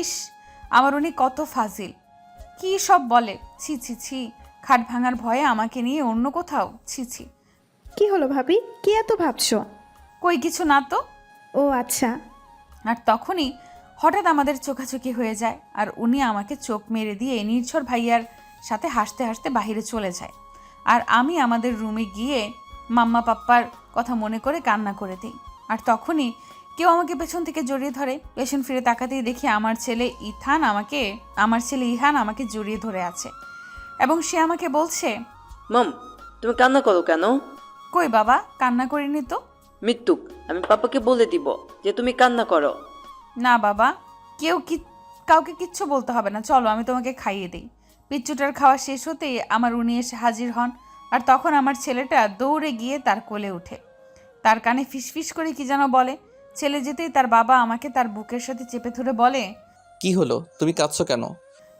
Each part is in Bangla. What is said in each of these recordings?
ইস, আমার উনি কত ফাজিল, কি সব বলে। ছি ছি ছি, খাট ভাঙার ভয়ে আমাকে নিয়ে অন্য কোথাও। ছি ছি। কি হলো ভাবি, কি এত ভাবছো? কই কিছু না তো। ও আচ্ছা। আর তখনই হঠাৎ আমাদের চোখাচোখি হয়ে যায়, আর উনি আমাকে চোখ মেরে দিয়ে নির্ঝর ভাইয়ার সাথে হাসতে হাসতে বাইরে চলে যায়। আর আমি আমাদের রুমে গিয়ে মাম্মা পাপ্পার কথা মনে করে কান্না করে দিই। আর তখনই কেউ আমাকে পেছন থেকে জড়িয়ে ধরে। পেছন ফিরে তাকাতেই দেখি আমার ছেলে ইহান আমাকে জড়িয়ে ধরে আছে, এবং সে আমাকে বলছে, মম, তুমি কান্না করো কেন? কই বাবা, কান্না করিনি তো। মৃত্যুক, আমি পাপাকে বলে দিব যে তুমি কান্না করো। না বাবা, কাউকে কিচ্ছু বলতে হবে না, চলো আমি তোমাকে খাইয়ে দিই। পিচ্চুটার খাওয়া শেষ হতেই আমার উনি এসে হাজির হন। আর তখন আমার ছেলেটা দৌড়ে গিয়ে তার কোলে ওঠে, তার কানে ফিসফিস করে কি যেন বলে। ছেলে যেতেই তার বাবা আমাকে তার বুকের সাথে চেপে ধরে বলে, কি হলো, তুমি কাঁদছো কেন?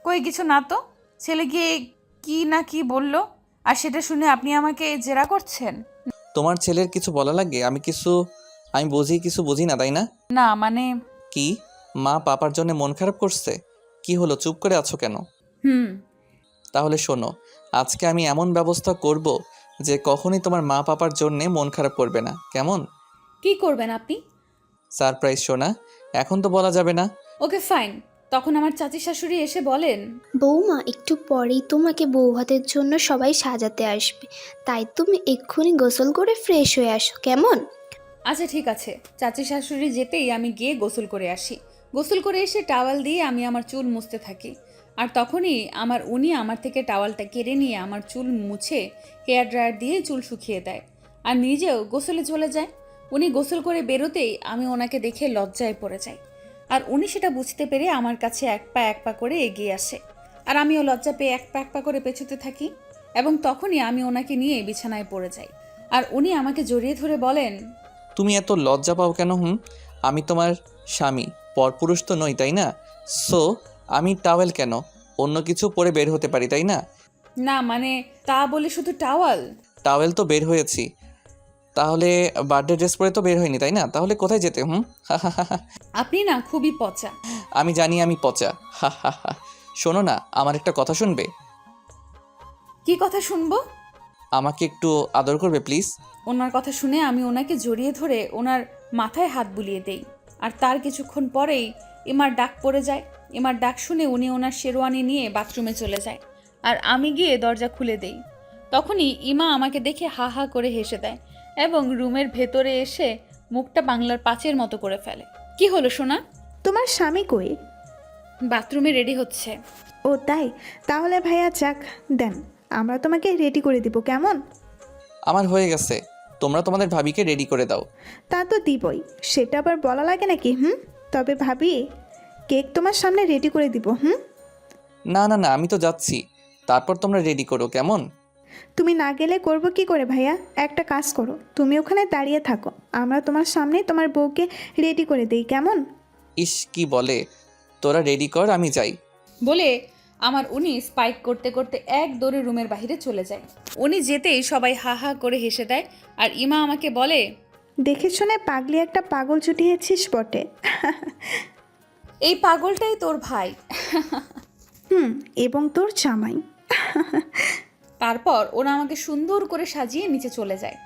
কই কিছু না তো। ছেলে গিয়ে কি না কি বলল, আর সেটা শুনে আপনি আমাকে জেরা করছেন? তোমার ছেলের কিছু বলা লাগে? আমি কিছু বুঝি না, তাই না? না মানে। কি, মা পাপার জন্য মন খারাপ করছে? কি হলো, চুপ করে আছো কেন? হুম। তাহলে শোনো, আজকে আমি এমন ব্যবস্থা করব যে কখনই তোমার মা পাপার জন্যে মন খারাপ করবে না, কেমন? কি করবেন আপনি? সারপ্রাইজ শোনা, এখন তো বলা যাবে না। Okay fine. তখন আমার চাচি শাশুড়ি এসে বলেন, বৌমা, একটু পরেই তোমাকে বৌভাতের জন্য সবাই সাজাতে আসবে, তাই তুমি এক্ষুনি গোসল করে ফ্রেশ হয়ে আসো, কেমন? আচ্ছা ঠিক আছে। চাচি শাশুড়ি যেতেই আমি গিয়ে গোসল করে আসি। গোসল করে এসে টাওয়াল দিয়ে আমি আমার চুল মুছতে থাকি। আর তখনই উনি আমার থেকে টাওয়ালটা কেড়ে নিয়ে আমার চুল মুছে হেয়ার ড্রায়ার দিয়ে চুল শুকিয়ে দেয়, আর নিজেও গোসলে চলে যায়। উনি গোসল করে বেরোতেই আমি ওনাকে দেখে লজ্জায় পড়ে যাই, আর উনি সেটা বুঝতে পেরে আমার কাছে এক পা করে এগিয়ে আসে, আর আমিও লজ্জা পেয়ে এক পা করে পেছোতে থাকি। এবং তখনই আমি ওনাকে নিয়ে বিছানায় পড়ে যাই, আর উনি আমাকে জড়িয়ে ধরে বলেন, তুমি এত লজ্জা পাও কেন? আমি তোমার স্বামী, পরপুরুষ তো নই, তাই না? সো আমি টাওয়েল কেন, অন্য কিছু পরে বের হতে পারি, তাই না? না মানে, তা বলে শুধু টাওয়াল? টাওয়েল তো বের হয়েছি, তাহলে বার্থডে ড্রেস পরে তো বের হয়নি, তাই না? তাহলে কোথায় যেতে? আপনি না খুবই পচা। আমি জানি আমি পচা। হা হা হা। শোনো না, আমার একটা কথা শুনবে? কি কথা শুনবো? আমাকে একটু আদর করবে প্লিজ? ওনার কথা শুনে আমি ওনাকে জড়িয়ে ধরে ওনার মাথায় হাত বুলিয়ে দেই। আর তার কিছুক্ষণ পরেই ইমার ডাক পড়ে যায়। ইমার ডাক শুনে উনি ওনার শেরওয়ানি নিয়ে বাথরুমে চলে যায়, আর আমি গিয়ে দরজা খুলে দেই। তখনই ইমা আমাকে দেখে হা হা করে হেসে দেয়, এবং রুমের ভেতরে এসে মুখটা বাংলার পাঁচের মতো করে ফেলে। কি হলো সোনা? তোমার স্বামী কই? বাথরুমে রেডি হচ্ছে। ও তাই, তাহলে ভাইয়া যাক, দেন আমরা তোমাকে রেডি করে দিব, কেমন? আমার হয়ে গেছে, তোমরা তোমাদের ভাবিকে রেডি করে দাও। তা তো দিবই, সেটা আবার বলা লাগে নাকি? তবে ভাবি, কেক তোমার সামনে রেডি করে দিব। না না না, আমি তো যাচ্ছি, তারপর তোমরা রেডি করো, কেমন? তুমি না গেলে করব কি করে ভাইয়া? একটা কাজ করো, তুমি ওখানে দাঁড়িয়ে থাকো, আমরা তোমার সামনে তোমার বউকে রেডি করে দেই, কেমন? ইস কি বলে, তোরা রেডি কর, আমি যাই। বলে উনি স্পাইক করতে করতে এক দৌড়ে রুমের বাইরে চলে যায়। উনি যেতেই সবাই হা হা করে হেসে দেয়, আর ইমা আমাকে বলে, দেখে শুনে পাগলি একটা পাগল জুটিয়েছিস বটে। এই পাগলটাই তোর ভাই। এবং তোর জামাই। তারপর ওরা আমাকে সুন্দর করে সাজিয়ে নিচে চলে যায়।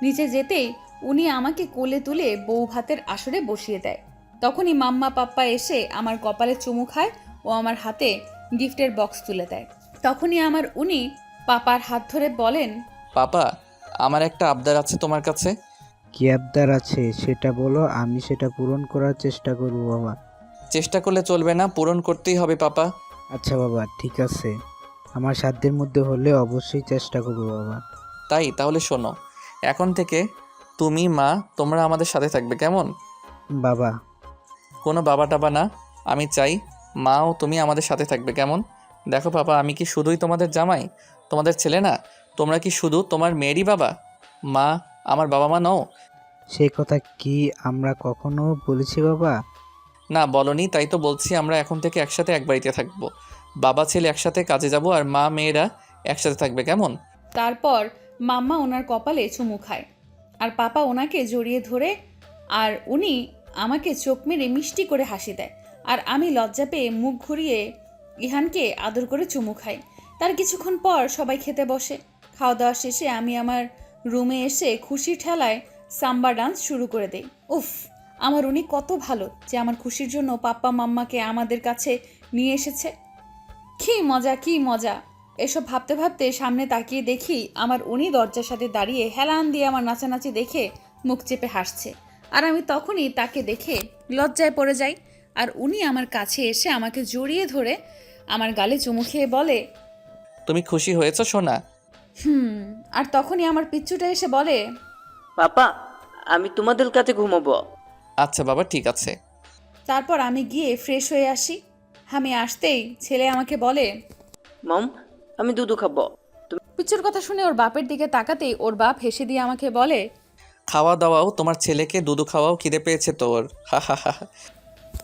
নিচে যেতেই উনি আমাকে কোলে তুলে বউ ভাতের আসরে বসিয়ে দেয়। তখনই মাম্মা পাপ্পা এসে আমার কপালে চুমু খায় ও আমার হাতে গিফটের বক্স তুলে দেয়। তখনই উনি পাপার হাত ধরে বলেন, পাপা, আমার একটা আবদার আছে তোমার কাছে। কি আবদার আছে সেটা বলো, আমি সেটা পূরণ করার চেষ্টা করব বাবা। চেষ্টা করলে চলবে না, পূরণ করতেই হবে পাপা। আচ্ছা বাবা, ঠিক আছে, আমার সাধ্যের মধ্যে হলে অবশ্যই চেষ্টা করব বাবা। তাই তাহলে শোনো, এখন থেকে তুমি মা তোমরা আমাদের সাথে থাকবে, কেমন? বাবা। কোনো বাবা টাবা না, আমি চাই মা ও তুমি আমাদের সাথে থাকবে, কেমন? দেখো পাপা, আমি কি শুধুই তোমাদের জামাই, তোমাদের ছেলে না? তোমরা কি শুধু তোমার মেয়েরই বাবা? মা আমার বাবা মা নও? সেই কথা কি আমরা কখনো বলেছি বাবা? না বলনি, তাই তো বলছি আমরা এখন থেকে একসাথে এক বাড়িতে থাকবো। বাবা ছেলে একসাথে কাজে যাব, আর মা মেয়েরা একসাথে থাকবে, কেমন? তারপর মাম্মা ওনার কপালে চুমু খায়, আর পাপা ওনাকে জড়িয়ে ধরে, আর উনি আমাকে চোখ মেরে মিষ্টি করে হাসি দেয়। আর আমি লজ্জা পেয়ে মুখ ঘুরিয়ে ইহানকে আদর করে চুমু খাই। তার কিছুক্ষণ পর সবাই খেতে বসে। খাওয়া দাওয়া শেষে আমি আমার রুমে এসে খুশির ঠেলায় সাম্বা ডান্স শুরু করে দেই। উফ, আমার উনি কত ভালো যে আমার খুশির জন্য পাপ্পা মাম্মাকে আমাদের কাছে নিয়ে এসেছে। কি মজা, কি মজা। এসব ভাবতে ভাবতে সামনে তাকিয়ে দেখি আমার উনি দরজার সাথে দাঁড়িয়ে হেলান দিয়ে আমার নাচানাচি দেখে মুখ চেপে হাসছে। আর আমি তখনই তাকে দেখে লজ্জায় পড়ে যাই। আর উনি আমার কাছে এসে আমাকে জড়িয়ে ধরে আমার গালে চুমু খেয়ে বলে, তুমি খুশি হয়েছো সোনা? আর তখনই আমার পিচ্চুটা এসে বলে, পাপা আমি তোমাদের কাছে ঘুমাবো। আচ্ছা বাবা, ঠিক আছে। তারপর আমি গিয়ে ফ্রেশ হয়ে আসি। আমি আসতেই ছেলে আমাকে বলে, মম আমি দুধু খাবো। পিচ্চুর কথা শুনে ওর বাপের দিকে তাকাতেই ওর বাপ হেসে দিয়ে আমাকে বলে, খাওয়া দাওয়াও তোমার ছেলেকে, দুধু খাওয়াও খিদে পেয়েছে তোর। হা হা হা।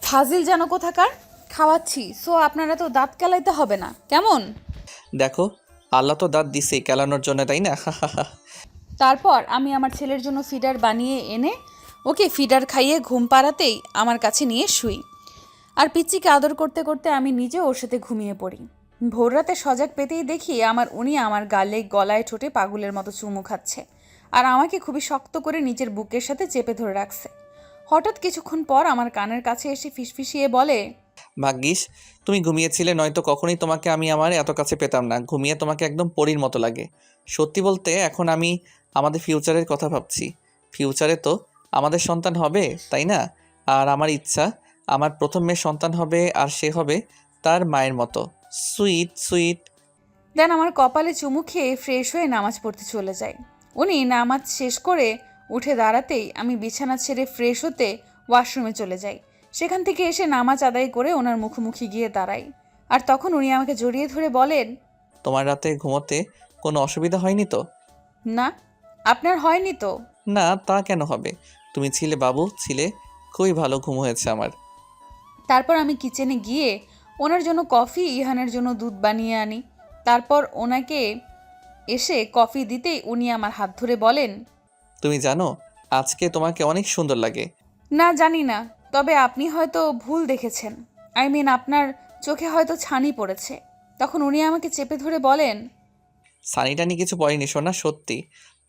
ফাজিল যেন কোথাকার। খাওয়াচ্ছি, সো আপনারা তো দাঁত কেলাইতে হবে না কেমন? দেখো, আল্লাহ তো দাঁত দিছেই কেলানোর জন্য, তাই না? হা হা হা। তারপর আমি আমার ছেলের জন্য ফিডার বানিয়ে এনে ওকে ফিডার খাইয়ে ঘুম পাড়াতেই আমার কাছে নিয়ে শুই। আর পিচ্চিকে আদর করতে করতে আমি নিজে ওর সাথে ঘুমিয়ে পড়ি। ভোর রাতে সজাগ পেতেই দেখি আমার উনি আমার গালে গলায় ঠোঁটে পাগলের মতো চুমু খাচ্ছে আর আমাকে খুবই শক্ত করে নিজের বুকের সাথে চেপে ধরে রাখছে। হঠাৎ কিছুক্ষণ পর আমার কানের কাছে এসে ফিসফিসিয়ে বলে, ভাগ্যিস তুমি ঘুমিয়েছিলে, নয়তো কখনোই তোমাকে আমি আমার এত কাছে পেতাম না। ঘুমিয়ে তোমাকে একদম পরীর মতো লাগে। সত্যি বলতে এখন আমি আমাদের ফিউচারের কথা ভাবছি। ফিউচারে তো আমাদের সন্তান হবে, তাই না? আর আমার ইচ্ছা আমার প্রথম মেয়ে সন্তান হবে, আর সে হবে তার মায়ের মতো সুইট সুইট। দেন আমার কপালে চুমু খেয়ে ফ্রেশ হয়ে নামাজ পড়তে চলে যায়। উনি নামাজ শেষ করে উঠে দাঁড়াতেই আমি বিছানা ছেড়ে ফ্রেশ হতে ওয়াশরুমে চলে যাই। সেখান থেকে এসে নামাজ আদায় করে ওনার মুখোমুখি গিয়ে দাঁড়াই। আর তখন উনি আমাকে জড়িয়ে ধরে বলেন, তোমার রাতে ঘুমোতে কোনো অসুবিধা হয়নি তো? না, আপনার হয়নি তো? না, তা কেন হবে? তুমি ছিলে বাবু, ছিলে। খুবই ভালো ঘুম হয়েছে আমার। তারপর আমি কিচেনে গিয়ে ওনার জন্য কফি, ইহানের জন্য দুধ বানিয়ে আনি। তারপর ওনাকে এসে কফি দিতেই উনি আমার হাত ধরে বলেন, তুমি জানো আজকে তোমাকে অনেক সুন্দর লাগে। না জানি না, তবে আপনি হয়তো ভুল দেখেছেন। আই মিন আপনার চোখে হয়তো ছানি পড়েছে। তখন উনি আমাকে চেপে ধরে বলেন, সানিটানি কিছু পড়েনি সোনা, সত্যি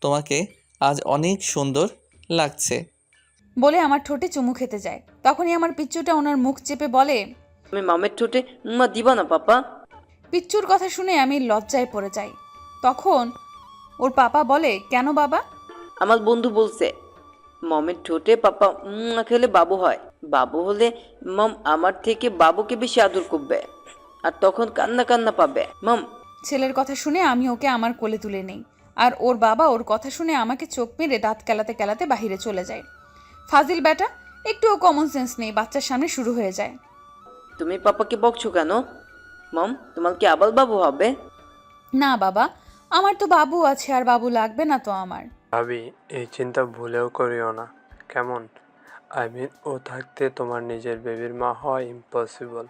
তোমাকে আজ অনেক সুন্দর লাগছে। বলে আমার ঠোঁটে চুমু খেতে যায়। তখনই আমার পিচ্চুটা ওনার মুখ চেপে বলে, আমি মামের ঠোঁটে দিবা না পাপা? পিচ্চুর কথা শুনে আমি লজ্জায় পড়ে যাই। তখন ওর পাপা বলে, কেন বাবা? আমার বন্ধু বলছে মমের ঠোঁটে পাপা খেলে বাবু হয়। বাবু হলে মম আমার থেকে বাবুকে বেশি আদর করবে, আর তখন কান্না কান্না পাবে। মম ছেলের কথা শুনে আমি ওকে আমার কোলে তুলে নেই। আর ওর বাবা ওর কথা শুনে আমাকে চোখ মেরে দাঁত কেলাতে কেলাতে বাহিরে চলে যায়। ফাজিল বেটা, একটুও কমন সেন্স নেই, বাচ্চার সামনে শুরু হয়ে যায়। তুমি পাপাকে বকছো কেন? মম তোমার কি আবার বাবু হবে? না বাবা, আমার তো বাবু আছে, আর বাবু লাগবে না তো আমার। ভাবি, এই চিন্তা ভুলেও করিও না কেমন? ও থাকতে তোমার নিজের বেবির মা হওয়া ইম্পসিবল।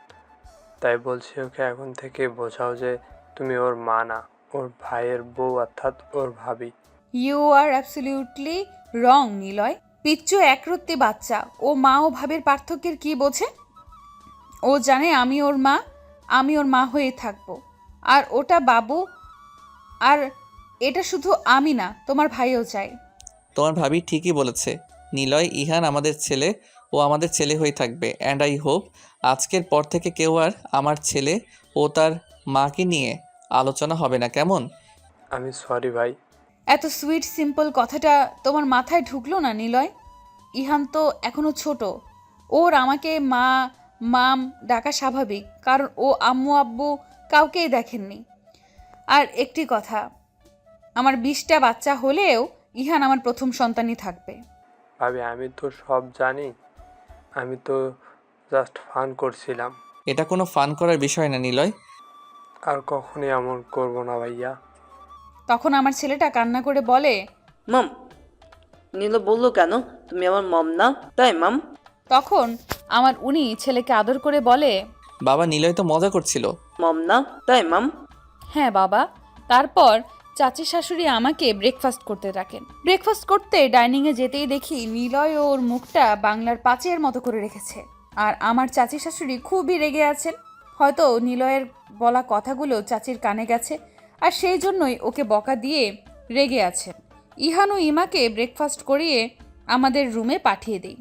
তাই বলছি ওকে এখন থেকে বোঝাও যে তুমি ওর মা না, ওর ভাইয়ের বউ, অর্থাৎ ওর ভাবি। You are absolutely wrong Niloy. পিচ্চু একরত্তি বাচ্চা, ও মা ও ভাবের পার্থক্যের কি বোঝে? ও জানে আমি ওর মা, আমি ওর মা হয়ে থাকবো। আর ওটা বাবু, আর এটা শুধু আমি না, তোমার ভাইও চাই। তোমার ভাবি ঠিকই বলেছে নিলয়। ইহান আমাদের ছেলে, ও আমাদের ছেলে হয়ে থাকবে। অ্যান্ড আই হোপ আজকের পর থেকে কেউ আর আমার ছেলে ও তার মাকে নিয়ে আলোচনা হবে না, কেমন? আমি সরি ভাই। এত সুইট সিম্পল কথাটা তোমার মাথায় ঢুকলো না নিলয়? ইহান তো এখনো ছোট, ওর আমাকে মা মাম ডাকা স্বাভাবিক, কারণ ও আম্মু আব্বু কাউকেই দেখেননি। আর একটি কথা, আমার 20টা বাচ্চা হলেও ইহান আমার প্রথম সন্তানই থাকবে। ভাবি আমি তো সব জানি, আমি তো জাস্ট ফান করছিলাম। এটা কোনো ফান করার বিষয় না নিলয়। আর কখনই এমন করবো না ভাইয়া। তখন আমার ছেলেটা কান্না করে বলে, মম নীল বললো কেন তুমি আমার মম না? তাই মাম? তখন আমার উনি ছেলেকে আদর করে বলে, বাবা, নিলয় তো মজা করছিল। মম না? তাই মাম? হ্যাঁ বাবা। তারপর চাচি শাশুড়ি আমাকে ব্রেকফাস্ট করতে ডাকেন। ব্রেকফাস্ট করতে ডাইনিংয়ে যেতেই দেখি নিলয় ওর মুখটা বাংলার পাঁচের মতো করে রেখেছে। আর আমার চাচি শাশুড়ি খুবই রেগে আছেন। হয়তো নিলয়ের বলা কথাগুলো চাচির কানে গেছে, আর সেই জন্যই ওকে বকা দিয়ে রেগে আছেন। ইহান ও ইমাকে ব্রেকফাস্ট করিয়ে আমাদের রুমে পাঠিয়ে দিই,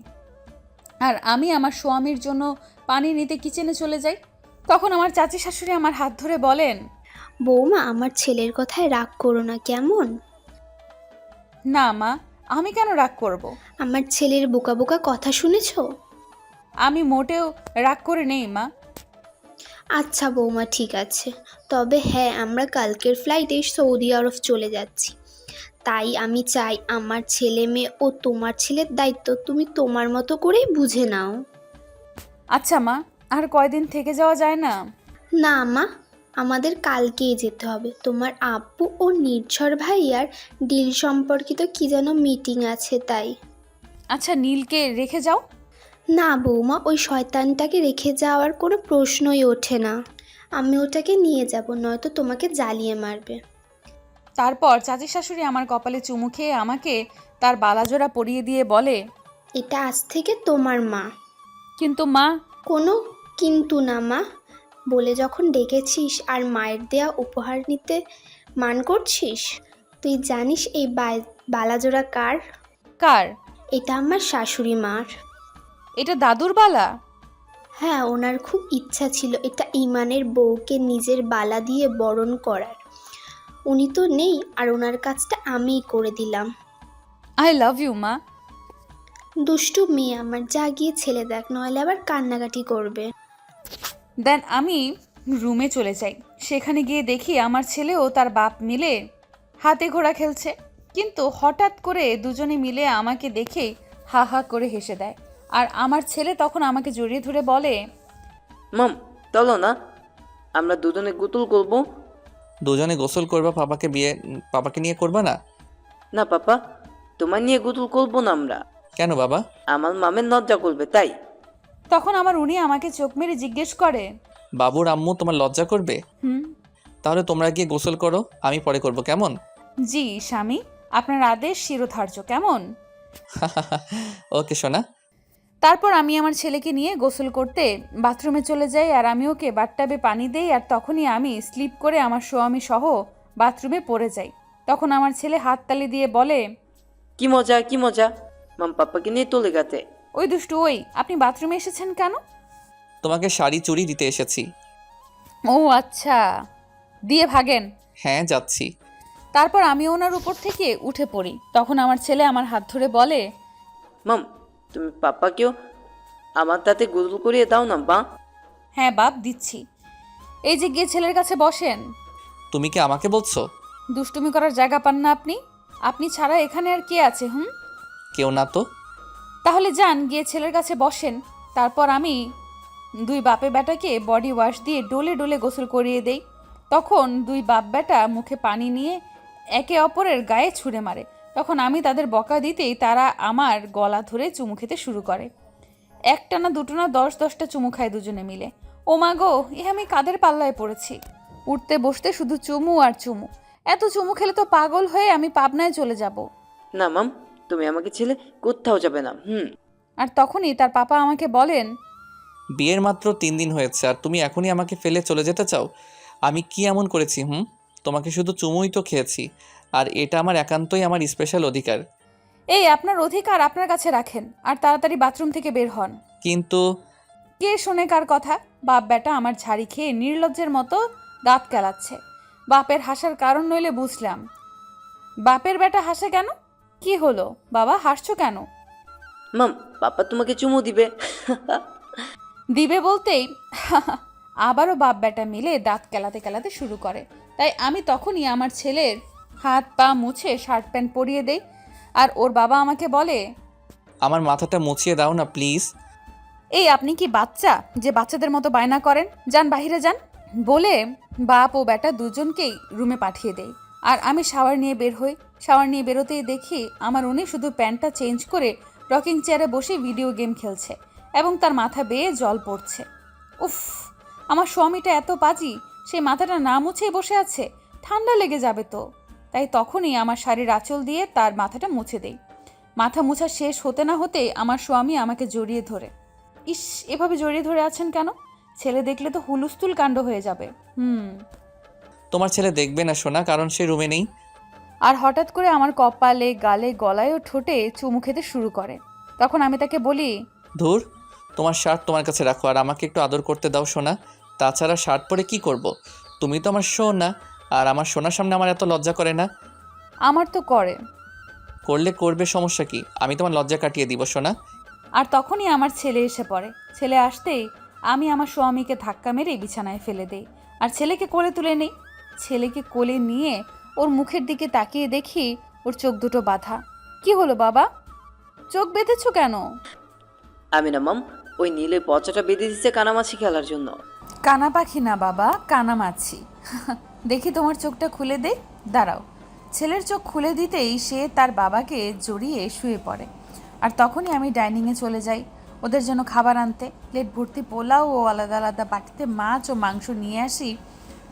আর আমি আমার স্বামীর জন্য পানি নিতে কিচেনে চলে যাই। তখন আমার চাচি শাশুড়ি আমার হাত ধরে বলেন, বৌমা, আমার ছেলের কথায় রাগ করো না কেমন? না মা, আমি কেন রাগ করব? আমার ছেলের বোকা বোকা কথা শুনেছো? আমি মোটেও রাগ করে নেই মা। আচ্ছা বৌমা, ঠিক আছে। তবে হ্যাঁ, আমরা কালকের ফ্লাইটে সৌদি আরব চলে যাচ্ছি। তাই আমি চাই আমার ছেলে মেয়ে ও তোমার ছেলের দায়িত্ব তুমি তোমার মতো করেই বুঝে নাও। আচ্ছা মা, আর কয়দিন থেকে যাওয়া যায় না? না মা, আমাদের কালকেই যেতে হবে। তোমার আব্বু ও নির্ঝর ভাইয়ার ডিল সম্পর্কিত কি যেন মিটিং আছে তাই। আচ্ছা, নীলকে রেখে যাও। না বৌমা, ওই শয়তানটাকে রেখে যাওয়ার কোনো প্রশ্নই ওঠে না। আমি ওটাকে নিয়ে যাব, নয়তো তোমাকে জ্বালিয়ে মারবে। তারপর চাচি শাশুড়ি আমার কপালে চুমু খেয়ে আমাকে তার বালাজোড়া পরিয়ে দিয়ে বলে, এটা আজ থেকে তোমার মা। কিন্তু মা। কোনো কিন্তু না মা বলে যখন ডেকেছিস আর মায়ের দেয়া উপহার নিতে মান করছিস। তুই জানিস এই বালাজোড়া কার? কার? এটা আমার শাশুড়ি মার। এটা দাদুর বালা? হ্যাঁ, ওনার খুব ইচ্ছা ছিল এটা ইমানের বউকে নিজের বালা দিয়ে বরণ করার। উনি তো নেই, আর ওনার কাজটা আমিই করে দিলাম। আই লাভ ইউ মা। দুষ্টু মেয়ে আমার, যা গিয়ে ছেলে দেখ, নইলে আবার কান্নাকাটি করবে। দেন আমি রুমে চলে যাই। সেখানে গিয়ে দেখি আমার ছেলে ও তার বাপ মিলে হাতে ঘোড়া খেলছে। কিন্তু হঠাৎ করে দুজনে মিলে আমাকে দেখেই হা হা করে হেসে দেয়। আর আমার ছেলে তখন আমাকে জড়িয়ে ধরে বলে, মম চলো না, আমরা দুজনে গোসল করব। দুজনে গোসল করবা? পাপাকে নিয়ে করবা না? না পাপা, তোমার নিয়ে গোসল করবো না আমরা। কেন বাবা? আমার মামের লজ্জা করবে তাই। তখন আমার উনি আমাকে চোখ মেরে জিজ্ঞেস করে, বাবুর আম্মু তোমার লজ্জা করবে? হুম। তাহলে তোমরা গিয়ে গোসল করো, আমি পরে করব, কেমন? জি স্বামী, আপনার আদেশ শিরোধার্য, কেমন? ওকে সোনা। তারপর আমি আমার ছেলেকে নিয়ে গোসল করতে বাথরুমে চলে যাই, আর আমি ওকে বাথটাবে পানি দেই। আর তখনই আমি স্লিপ করে আমার স্বামী সহ বাথরুমে পড়ে যাই। তখন আমার ছেলে হাততালি দিয়ে বলে, কি মজা কি মজা, মাম পাপাকে নিয়ে চলে গেছে। ওই দুষ্টু, ওই আপনি বাথরুমে এসেছেন কেন? তোমাকে শাড়ি চুড়ি দিতে এসেছি। ও আচ্ছা, দিয়ে ভাগেন। হ্যাঁ, যাচ্ছি। তারপর আমি ওনার উপর থেকে উঠে পড়ি। তখন আমার ছেলে আমার হাত ধরে বলে, মাম তুমি পাপাকেও আমার তাতে গোসল করিয়ে দাও না মা। হ্যাঁ বাপ, দিচ্ছি। এই যে গিয়ে ছেলের কাছে বসেন। তুমি কি আমাকে বলছো? দুষ্টুমি করার জায়গা পান না আপনি? আপনি ছাড়া এখানে আর কে আছে? কেউ না তো। তাহলে যান, গিয়ে ছেলের কাছে বসেন। তারপর আমি দুই বাপে বেটাকে বডি ওয়াশ দিয়ে ডোলে ডোলে গোসল করিয়ে দেই। তখন দুই বাপ বেটা মুখে পানি নিয়ে একে অপরের গায়ে ছুঁড়ে মারে। তখন আমি তাদের বকা দিতেই তারা আমার গলা ধরে চুমু খেতে শুরু করে। একটা না দুটো না 10-10টা চুমু খায় দুজনে মিলে। ও মা গো, আমি কাদের পাল্লায় পড়েছি! উঠতে বসতে শুধু চুমু আর চুমু। এত চুমু খেলে তো পাগল হয়ে আমি পাবনায় চলে যাব। না মাম, তুমি আমাকে ছেলে কোথাও যাবে না। আর তখনই তার পাপা আমাকে বলেন, বিয়ের মাত্র 3 দিন হয়েছে আর তুমি এখনই আমাকে ফেলে চলে যেতে চাও? আমি কি এমন করেছি? তোমাকে শুধু চুমুই তো খেয়েছি, আর এটা আমার একান্তই আমার স্পেশাল অধিকার। এই আপনার অধিকার আপনার কাছে রাখেন, আর তাড়াতাড়ি বাথরুম থেকে বের হন। কিন্তু কে শোনে কার কথা? বাপ বেটা আমার ঝাড়ি খেয়ে নির্লজ্জের মতো দাঁত কেলাচ্ছে। বাপের হাসার কারণ নইলে বুঝলাম। বাপের বেটা হাসে কেন? কি হলো বাবা, হাসছো কেন? মাম পাপা তোমাকে চুমু দিবে। দিবে বলতেই আবারও বাপ বেটা মিলে দাঁত কেলাতে কেলাতে শুরু করে। তাই আমি তখনই আমার ছেলের হাত পা মুছে শার্ট প্যান্ট পরিয়ে দেই। আর ওর বাবা আমাকে বলে, আমার মাথাটা মুছিয়ে দাও না প্লিজ। এই আপনি কি বাচ্চা যে বাচ্চাদের মতো বায়না করেন? যান বাহিরে যান বলে বাপ ও বেটা দুজনকেই রুমে পাঠিয়ে দেয়। আর আমি শাওয়ার নিয়ে বের হই। শাওয়ার নিয়ে বেরোতেই দেখি আমার উনি শুধু প্যান্টটা চেঞ্জ করে রকিং চেয়ারে বসে ভিডিও গেম খেলছে এবং তার মাথা বেয়ে জল পড়ছে। উফ, আমার স্বামীটা এত পাজি, সে মাথাটা না মুছেই বসে আছে। ঠান্ডা লেগে যাবে তো। তাই তখনই আমার শাড়ির আঁচল দিয়ে তার মাথাটা মুছে দেই। মাথা মোছা শেষ হতে না হতেই আমার স্বামী আমাকে জড়িয়ে ধরে, ইস, এভাবে জড়িয়ে ধরে আছেন কেন? ছেলে দেখলে তো হুলুস্থুল কাণ্ড হয়ে যাবে। তোমার ছেলে দেখবে না সোনা, কারণ সে রুমে নেই। আর হঠাৎ করে আমার কপালে, গালে, গলায় ও ঠোঁটে চুমু খেতে শুরু করে। তখন আমি তাকে বলি, ধুর, তোমার শার্ট তোমার কাছে রাখো, আর আমাকে একটু আদর করতে দাও সোনা। তাছাড়া শার্ট পরে কি করব? তুমি তো আমার সোনা, আর আমার সোনার সামনে আমার এত লজ্জা করে না। আমার তো করে। করলে করবে, সমস্যা কি? আমি তোমার লজ্জা কাটিয়ে দিব সোনা। আর তখনই আমার ছেলে এসে পড়ে। ছেলে আসতেই আমি আমার স্বামীকে ধাক্কা মেরে বিছানায় ফেলে দেই আর ছেলেকে কোলে তুলে নেই। ছেলেকে কোলে নিয়ে ওর মুখের দিকে তাকিয়ে দেখি ওর চোখ দুটো বাঁধা। কি হলো বাবা, চোখ বেঁধেছো কেন? আমি না মম, ওই নীলের পচাটা বেঁধে দিচ্ছে কানামাছি খেলার জন্য। কানা পাখি না বাবা, কানা মাছি। দেখি তোমার চোখটা খুলে দে। দাঁড়াও। ছেলের চোখ খুলে দিতেই সে তার বাবাকে জড়িয়ে শুয়ে পড়ে। আর তখনই আমি ডাইনিংয়ে চলে যাই ওদের জন্য খাবার আনতে। প্লেট ভর্তি পোলাও ও আলাদা আলাদা বাটিতে মাছ ও মাংস নিয়ে আসি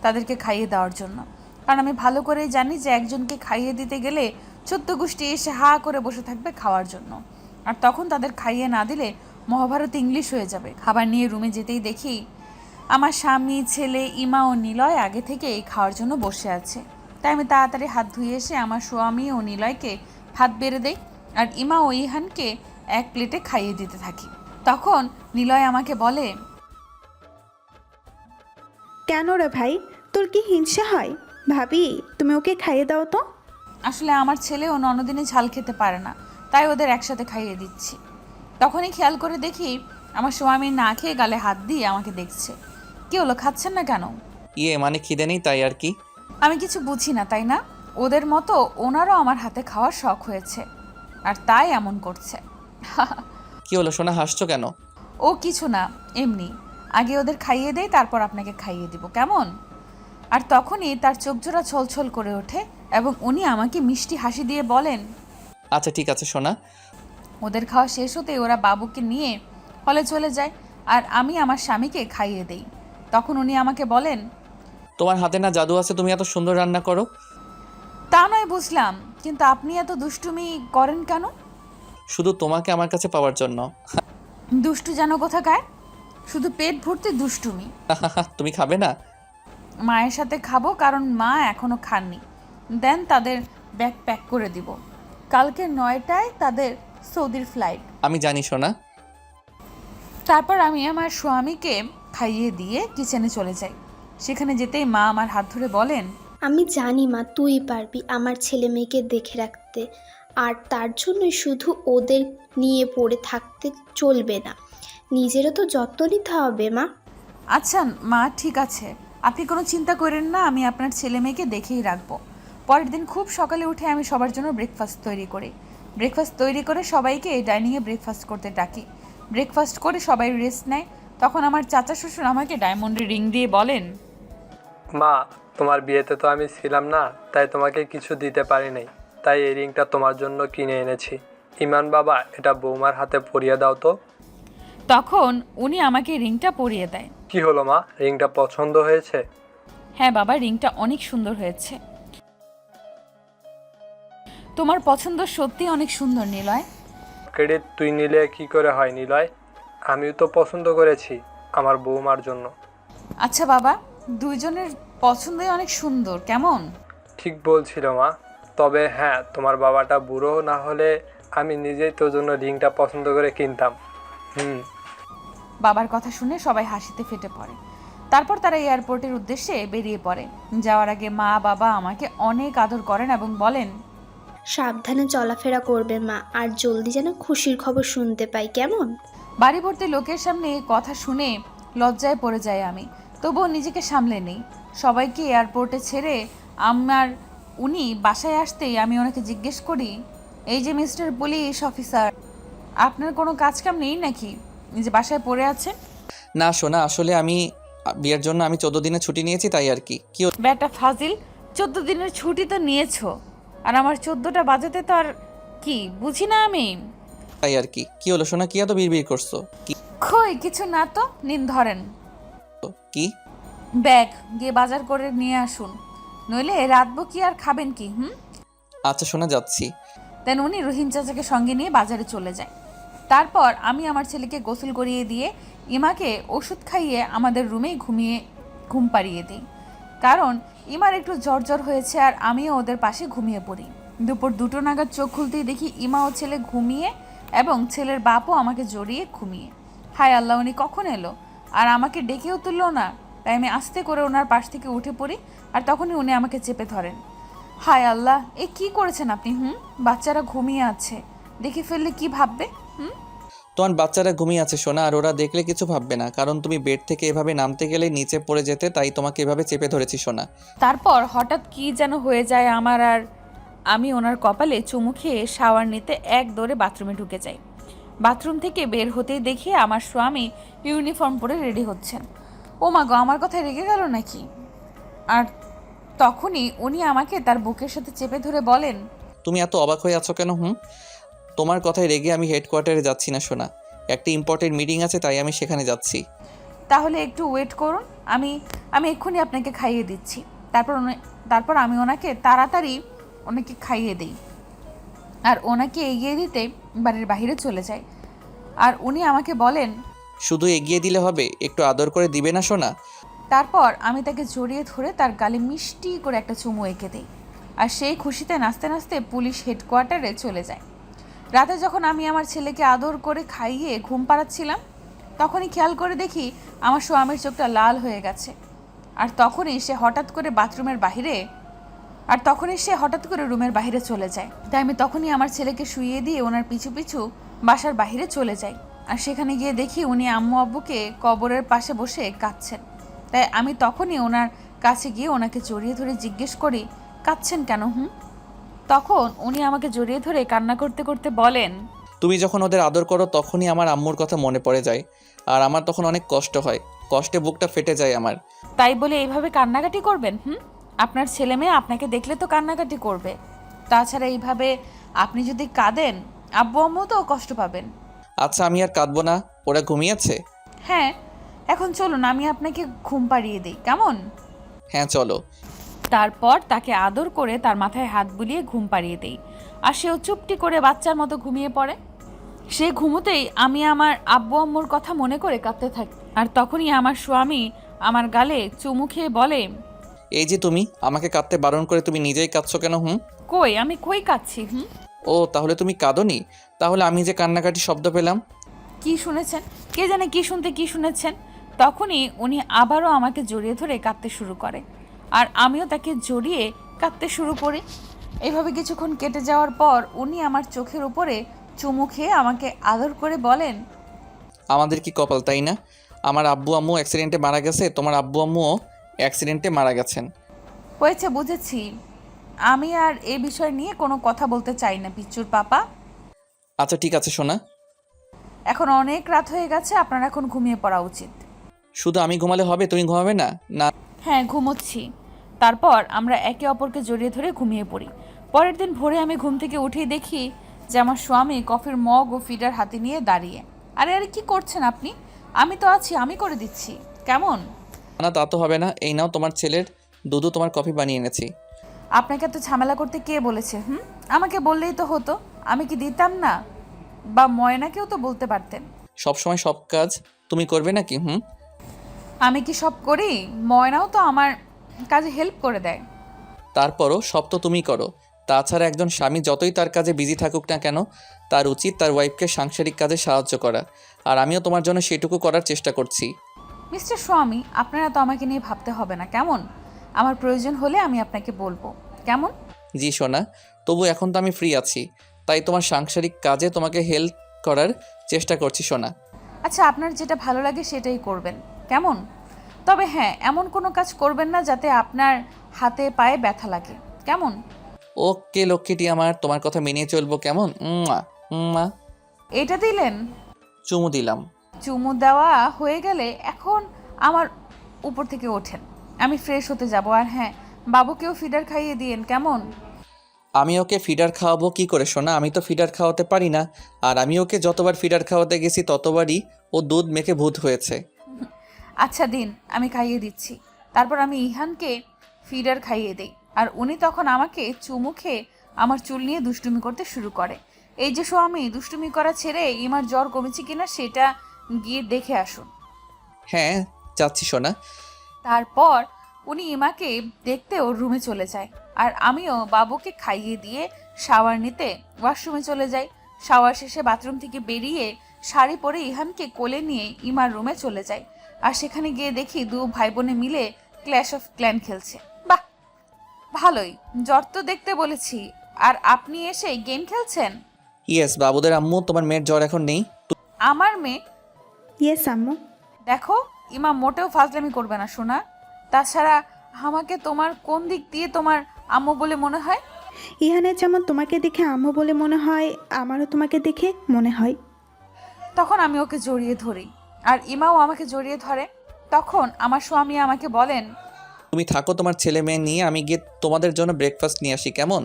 তাদেরকে খাইয়ে দেওয়ার জন্য। কারণ আমি ভালো করেই জানি যে একজনকে খাইয়ে দিতে গেলে 14 গোষ্ঠী এসে হা করে বসে থাকবে খাওয়ার জন্য। আর তখন তাদের খাইয়ে না দিলে মহাভারত ইংলিশ হয়ে যাবে। খাবার নিয়ে রুমে যেতেই দেখি আমার স্বামী, ছেলে, ইমা ও নিলয় আগে থেকেই খাওয়ার জন্য বসে আছে। তাই আমি তাড়াতাড়ি হাত ধুয়ে এসে আমার স্বামী ও নিলয়কে ভাত বেড়ে দেই আর ইমা ও ইহানকে এক প্লেটে খাইয়ে দিতে থাকি। তখন নিলয় আমাকে বলে, কেন রে ভাই, তোর কি হিংসা হয়? ভাবি, তুমি ওকে খাইয়ে দাও তো। আসলে আমার ছেলে ও ননদিনে ঝাল খেতে পারে না, তাই ওদের একসাথে খাইয়ে দিচ্ছি। তখনই খেয়াল করে দেখি আমার স্বামী না খেয়ে গালে হাত দিয়ে আমাকে দেখছে। কি হলো, খাচ্ছেন না কেন? মানে খিদে নেই তাই আর কি। আমি কিছু বুঝি না, তাই না? ওদের মতো ওনারও আমার হাতে খাওয়ার শখ হয়েছে আর তাই এমন করছে। কি হলো সোনা, হাসছো কেন? ও কিছু না, এমনি। আগে ওদের খাইয়ে দেই, তারপর আপনাকে খাইয়ে দিব, কেমন? আর তখনই তার চোখ জোড়া ছলছল করে ওঠে এবং উনি আমাকে মিষ্টি হাসি দিয়ে বলেন, আচ্ছা ঠিক আছে সোনা। ওদের খাওয়া শেষ হতে ওরা বাবুকে নিয়ে হলে চলে যায় আর আমি আমার স্বামীকে খাইয়ে দেই। তখন উনি আমাকে বলেন, তোমার হাতে না জাদু আছে, তুমি এত সুন্দর রান্না করো। তা নয় বুঝলাম, কিন্তু আপনি এত দুষ্টুমি করেন কেন? শুধু তোমাকে আমার কাছে পাওয়ার জন্য। দুষ্টু যেন কোথাকার, শুধু পেট ভর্তি দুষ্টুমি। তুমি খাবে না? মায়ের সাথে খাবো, কারণ মা এখনো খাননি। দেন তাদের ব্যাগ প্যাক করে দিব। কালকে 9টায় তাদের সৌদির ফ্লাইট। আমি জানি সোনা। তারপর আমি আমার স্বামীকে খাইয়ে দিয়ে কিচেনে চলে যাই। সেখানে যেতেই মা আমার হাত ধরে বলেন, আমি জানি মা, তুই পারবি আমার ছেলে মেয়েকে দেখে রাখতে, আর তার জন্যই শুধু ওদের নিয়ে পড়ে থাকতে চলবে না, নিজেরও তো যত্ন নিতে হবে মা। আচ্ছা মা, ঠিক আছে, আপনি কোনো চিন্তা করেন না, আমি আপনার ছেলে মেয়েকে দেখেই রাখবো। পরের দিন খুব সকালে উঠে আমি সবার জন্য ব্রেকফাস্ট তৈরি করি। ব্রেকফাস্ট তৈরি করে সবাইকে ডাইনিংয়ে ব্রেকফাস্ট করতে ডাকি। ব্রেকফাস্ট করে সবাই রেস্ট নেয়। তখন আমার চাচা শ্বশুর আমাকে ডায়মন্ডের রিং দিয়ে বলেন, মা, তোমার বিয়েতে তো আমি ছিলাম না, তাই তোমাকে কিছু দিতে পারি নাই, তাই এই রিংটা তোমার জন্য কিনে এনেছি। ইমান বাবা, এটা বৌমার হাতে পরিয়ে দাও তো। তখন উনি আমাকে রিংটা পরিয়ে দেয়। কি হলো মা, রিংটা পছন্দ হয়েছে? হ্যাঁ বাবা, রিংটা অনেক সুন্দর হয়েছে। তোমার পছন্দ সত্যি অনেক সুন্দর নিলয়। ক্রেডিট তুই নিলে কি করে হয় নিলয়? আমিও তো পছন্দ করেছি আমার বৌমার জন্য। আচ্ছা বাবা, দুইজনের পছন্দই অনেক সুন্দর, কেমন? ঠিক বলছিল মা, তবে হ্যাঁ, তোমার বাবাটা বুড়ো না হলে আমি নিজেই তোর জন্য রিংটা পছন্দ করে কিনতাম। বাবার কথা শুনে সবাই হাসিতে ফেটে পড়ে। তারপর তারা এয়ারপোর্টের উদ্দেশ্যে বেরিয়ে পড়ে। যাওয়ার আগে মা বাবা আমাকে অনেক আদর করেন এবং বলেন, সাবধানে চলাফেরা করবে মা, আর জলদি যেন খুশির খবর শুনতে পাই, কেমন? বাড়ি ভর্তি লোকের সামনে কথা শুনে লজ্জায় পড়ে যায় আমি, তবুও নিজেকে সামলে নেই। সবাইকে এয়ারপোর্টে ছেড়ে আমার উনি বাসায় আসতেই আমি ওনাকে জিজ্ঞেস করি, এই যে মিস্টার পুলিশ অফিসার, আপনার কোনো কাজ কাম নেই নাকি যে বাসায় পড়ে আছেন? না সোনা, আসলে আমি বিয়ের জন্য 14 দিনের ছুটি নিয়েছি, তাই আর কি। কি বেটা ফাজিল, 14 দিনের ছুটি তো নিয়েছো, আর আমার 14টা বাজাতে তো আর কি বুঝি না আমি। তাই আর কি। কি হলো সোনা, কি এত বিড়বিড় করছো? কই কিছু না তো, নিন ধরেন কি? ব্যাগ, গিয়ে বাজার করে নিয়ে আসুন, নইলে রাতবো কি আর খাবেন কি? আচ্ছা সোনা, যাচ্ছি। দেন উনি রহিম চাচাকে সঙ্গে নিয়ে বাজারে চলে যায়। তারপর আমি আমার ছেলেকে গোসল করিয়ে দিয়ে ইমাকে ওষুধ খাইয়ে আমাদের রুমেই ঘুম পাড়িয়ে দিই, কারণ ইমার একটু জ্বর হয়েছে আর আমিও ওদের পাশে ঘুমিয়ে পড়ি। দুপুর 2টো নাগাদ চোখ খুলতেই দেখি ইমা ও ছেলে ঘুমিয়ে এবং ছেলের বাপও আমাকে জড়িয়ে ঘুমিয়ে। হায় আল্লাহ, উনি কখন এলো আর আমাকে ডেকেও তুললো না। তাই আমি আস্তে করে ওনার পাশ থেকে উঠে পড়ি আর তখনই উনি আমাকে চেপে ধরেন। হায় আল্লাহ, এ কি করেছেন আপনি? বাচ্চারা ঘুমিয়ে আছে, দেখে ফেললে কি ভাববে? তোমার বাচ্চারা ঘুমিয়ে আছে সোনা, আর ওরা দেখলে কিছু ভাববে না, কারণ তুমি বেড থেকে এভাবে নামতে গেলে নিচে পড়ে যেতে, তাই তোমাকে এভাবে চেপে ধরেছি সোনা। তারপর হঠাৎ কি যেন হয়ে যায় আমার, আর আমি ওনার কপালে চুমু খেয়ে শাওয়ার নিতে এক দৌড়ে বাথরুমে ঢুকে যাই। বাথরুম থেকে বের হতেই দেখি আমার স্বামী ইউনিফর্ম পরে রেডি হচ্ছেন। ও মা গো, আমার কথায় রেগে গেল নাকি? আর তখনই উনি আমাকে তার বুকের সাথে চেপে ধরে বলেন, তুমি এত অবাক হয়ে আছো কেন? তোমার কথায় রেগে আমি হেডকোয়ার্টারে যাচ্ছি না সোনা, একটা ইম্পর্টেন্ট মিটিং আছে, তাই আমি সেখানে যাচ্ছি। তাহলে একটু ওয়েট করুন, আমি এক্ষুনি আপনাকে খাইয়ে দিচ্ছি। তারপর আমি ওনাকে তাড়াতাড়ি খাইয়ে দিই আর ওনাকে এগিয়ে দিতে বাড়ির বাইরে চলে যাই। আর উনি আমাকে বলেন, শুধু এগিয়ে দিলে হবে, একটু আদর করে দিবে না সোনা? তারপর আমি তাকে জড়িয়ে ধরে তার গালে মিষ্টি করে একটা চুমু এঁকে দিই আর সেই খুশিতে নাচতে নাচতে পুলিশ হেডকোয়ার্টারে চলে যায়। রাতে যখন আমি আমার ছেলেকে আদর করে খাইয়ে ঘুম পাড়াচ্ছিলাম, তখনই খেয়াল করে দেখি আমার স্বামীর চোখটা লাল হয়ে গেছে। আর তখনই সে হঠাৎ করে রুমের বাইরে চলে যায়। তাই আমি তখনই আমার ছেলেকে শুইয়ে দিয়ে ওনার পিছু পিছু বাসার বাইরে চলে যাই। আর সেখানে গিয়ে দেখি উনি আম্মু আব্বুকে কবরের পাশে বসে কাঁদছেন। তাই আমি তখনই ওনার কাছে গিয়ে ওনাকে জড়িয়ে ধরে জিজ্ঞেস করি, কাঁদছেন কেন? তখন উনি আমাকে জড়িয়ে ধরে কান্না করতে করতে বলেন, তুমি যখন ওদের আদর করো তখনই আমার আম্মুর কথা মনে পড়ে যায়, আর আমার তখন অনেক কষ্ট হয়, কষ্টে বুকটা ফেটে যায় আমার। তাই বলে এইভাবে কান্নাকাটি করবেন? আপনার ছেলে মেয়ে আপনাকে দেখলে তো কান্নাকাটি করবে। তাছাড়া এইভাবে আপনি যদি কাঁদেন, আব্বু আম্মু তো কষ্ট পাবেন। আচ্ছা, আমি আর কাঁদবো না, ওরা ঘুমিয়েছে। হ্যাঁ, এখন চলুন আমি আপনাকে ঘুম পাড়িয়ে দিই, কেমন? হ্যাঁ চলো। তারপর তাকে আদর করে তার মাথায় হাত বুলিয়ে ঘুম পাড়িয়ে দিই আর সেও চুপটি করে বাচ্চার মতো ঘুমিয়ে পড়ে। সে ঘুমোতেই আমি আমার আব্বু আম্মুর কথা মনে করে কাঁদতে থাকি। আর তখনই আমার স্বামী আমার গালে চুমু খেয়ে বলে, এই যে তুমি আমাকে কাঁদতে বারণ করে তুমি নিজেই কাঁদছো কেন? কই, আমি কই কাঁদছি? ও তাহলে তুমি কাঁদোনি? তাহলে আমি যে কান্নাকাটি শব্দ পেলাম। কি শুনেছেন? কে জানে কি শুনেছেন। তখনই উনি আবারও আমাকে জড়িয়ে ধরে কাঁদতে শুরু করে আর আমিও তাকে জড়িয়ে কাঁদতে শুরু করি। এভাবে কিছুক্ষণ কেটে যাওয়ার পর উনি আমার চোখের উপরে চুমু খেয়ে আমাকে আদর করে বলেন, আমাদের কি কপাল, তাই না? আমার আব্বু আম্মু অ্যাক্সিডেন্টে মারা গেছে, তোমার আব্বু আম্মুও অ্যাক্সিডেন্টে মারা গেছেন। হয়েছে, বুঝেছি। আমি আর এই বিষয় নিয়ে কোনো কথা বলতে চাই না পিচ্চুর পাপা। আচ্ছা ঠিক আছে সোনা, এখন অনেক রাত হয়ে গেছে, আপনার এখন ঘুমিয়ে পড়া উচিত। শুধু আমি ঘুমালে হবে, তুমি ঘুমাবে না? না। হ্যাঁ, ঘুমোচ্ছি। তারপর আমরা একে অপরকে জড়িয়ে ধরে ঘুমিয়ে পড়ি। পরের দিন ভোরে আমি ঘুম থেকে উঠেই দেখি যে আমার স্বামী কফির মগ ও ফিডার হাতে নিয়ে দাঁড়িয়ে। আরে কি করছেন আপনি? আমি তো আছি, আমি করে দিচ্ছি, কেমন? না তা তো হবে না, এই নাও তোমার ছেলের দুধু, তোমার কফি বানিয়ে এনেছি। আপনাকে তো ঝামেলা করতে কে বলেছে? আমাকে বললেই তো হতো, আমি কি দিতাম না? বা ময়নাকেও তো বলতে পারতেন। সব সময় সব কাজ তুমি করবে নাকি? আমি কি সব করি? ময়নাও তো আমার কাজে হেল্প করে দেয়। তারপরও সব তো তুমি করো। তাছাড়া একজন স্বামী যতই তার কাজে বিজি থাকুক না কেন, তার উচিত তার ওয়াইফকে সাংসারিক কাজে সাহায্য করা, আর আমিও তোমার জন্য সেটুকু করার চেষ্টা করছি। মিস্টার স্বামী, আপনারা তো আমাকে নিয়ে ভাবতে হবে না, কেমন? আমার প্রয়োজন হলে আমি আপনাকে বলবো, কেমন? জি সোনা, তবু এখন তো আমি ফ্রি আছি, তাই তোমার সাংসারিক কাজে তোমাকে হেল্প করার চেষ্টা করছি সোনা। আচ্ছা, আপনার যেটা ভালো লাগে সেটাই করবেন, কেমন? তবে হ্যাঁ, এমন কোনো কাজ করবেন না যাতে আপনার হাতে পায়ে ব্যথা লাগে, কেমন? ওকে লক্ষ্মীটি আমার, তোমার কথা মেনে চলবো, কেমন? এটা দিলেন? চুমু দিলাম। চুমু দেওয়া হয়ে গেলে এখন আমার উপর থেকে ওঠেন, আমি ফ্রেশ হতে যাব। আর হ্যাঁ, বাবুকেও ফিডার খাইয়ে দিয়েন, কেমন? আমি ওকে ফিডার খাওয়াবো কি করে সোনা? আমি তো ফিডার খাওয়াতে পারি না, আর আমি ওকে যতবার ফিডার খাওয়াতে গেছি ততবারই ও দুধ মেখে ভূত হয়েছে। আচ্ছা দিন, আমি খাইয়ে দিচ্ছি। তারপর আমি ইহানকে ফিডার খাইয়ে দিই আর উনি তখন আমাকে চুমু খেয়ে আমার চুল নিয়ে দুষ্টুমি করতে শুরু করে। এই যে স্বামী, দুষ্টুমি করা ছেড়ে ইমার জ্বর কমেছে কিনা সেটা গিয়ে দেখে আসুন। হ্যাঁ যাচ্ছি সোনা। তারপর উনি ইমাকে দেখতে ওর রুমে চলে যায়, আর আমিও বাবুকে খাইয়ে দিয়ে শাওয়ার নিতে ওয়াশরুমে চলে যাই। শাওয়ার শেষে বাথরুম থেকে বেরিয়ে শাড়ি পরে ইহানকে কোলে নিয়ে ইমার রুমে চলে যাই। আর সেখানে গিয়ে দেখি দু ভাই বোনে মিলে ক্ল্যাশ অফ ক্ল্যান খেলছে। বাহ, ভালোই, জ্বর তো দেখতে বলেছি, আর আপনি এসে গেম খেলছেন। ইয়েস, বাবুদের আম্মু, তোমার মেয়ের জ্বর এখন নেই। আমার মেয়ে, ইয়েস আম্মু। দেখো ইমা মোটেও ফাজলামি করবে না সোনা। তাছাড়া আমাকে তোমার কোন দিক দিয়ে তোমার আম্মু বলে মনে হয়? ইহানের যেমন তোমাকে দেখে আম্মু বলে মনে হয়, আমারও তোমাকে দেখে মনে হয়। তখন আমি ওকে জড়িয়ে ধরি, আর ইমাও আমাকে জড়িয়ে ধরে। তখন আমার স্বামী আমাকে বলেন, তুমি থাকো তোমার ছেলে মেয়ে নিয়ে, আমি গিয়ে তোমাদের জন্য ব্রেকফাস্ট নিয়ে আসি, কেমন?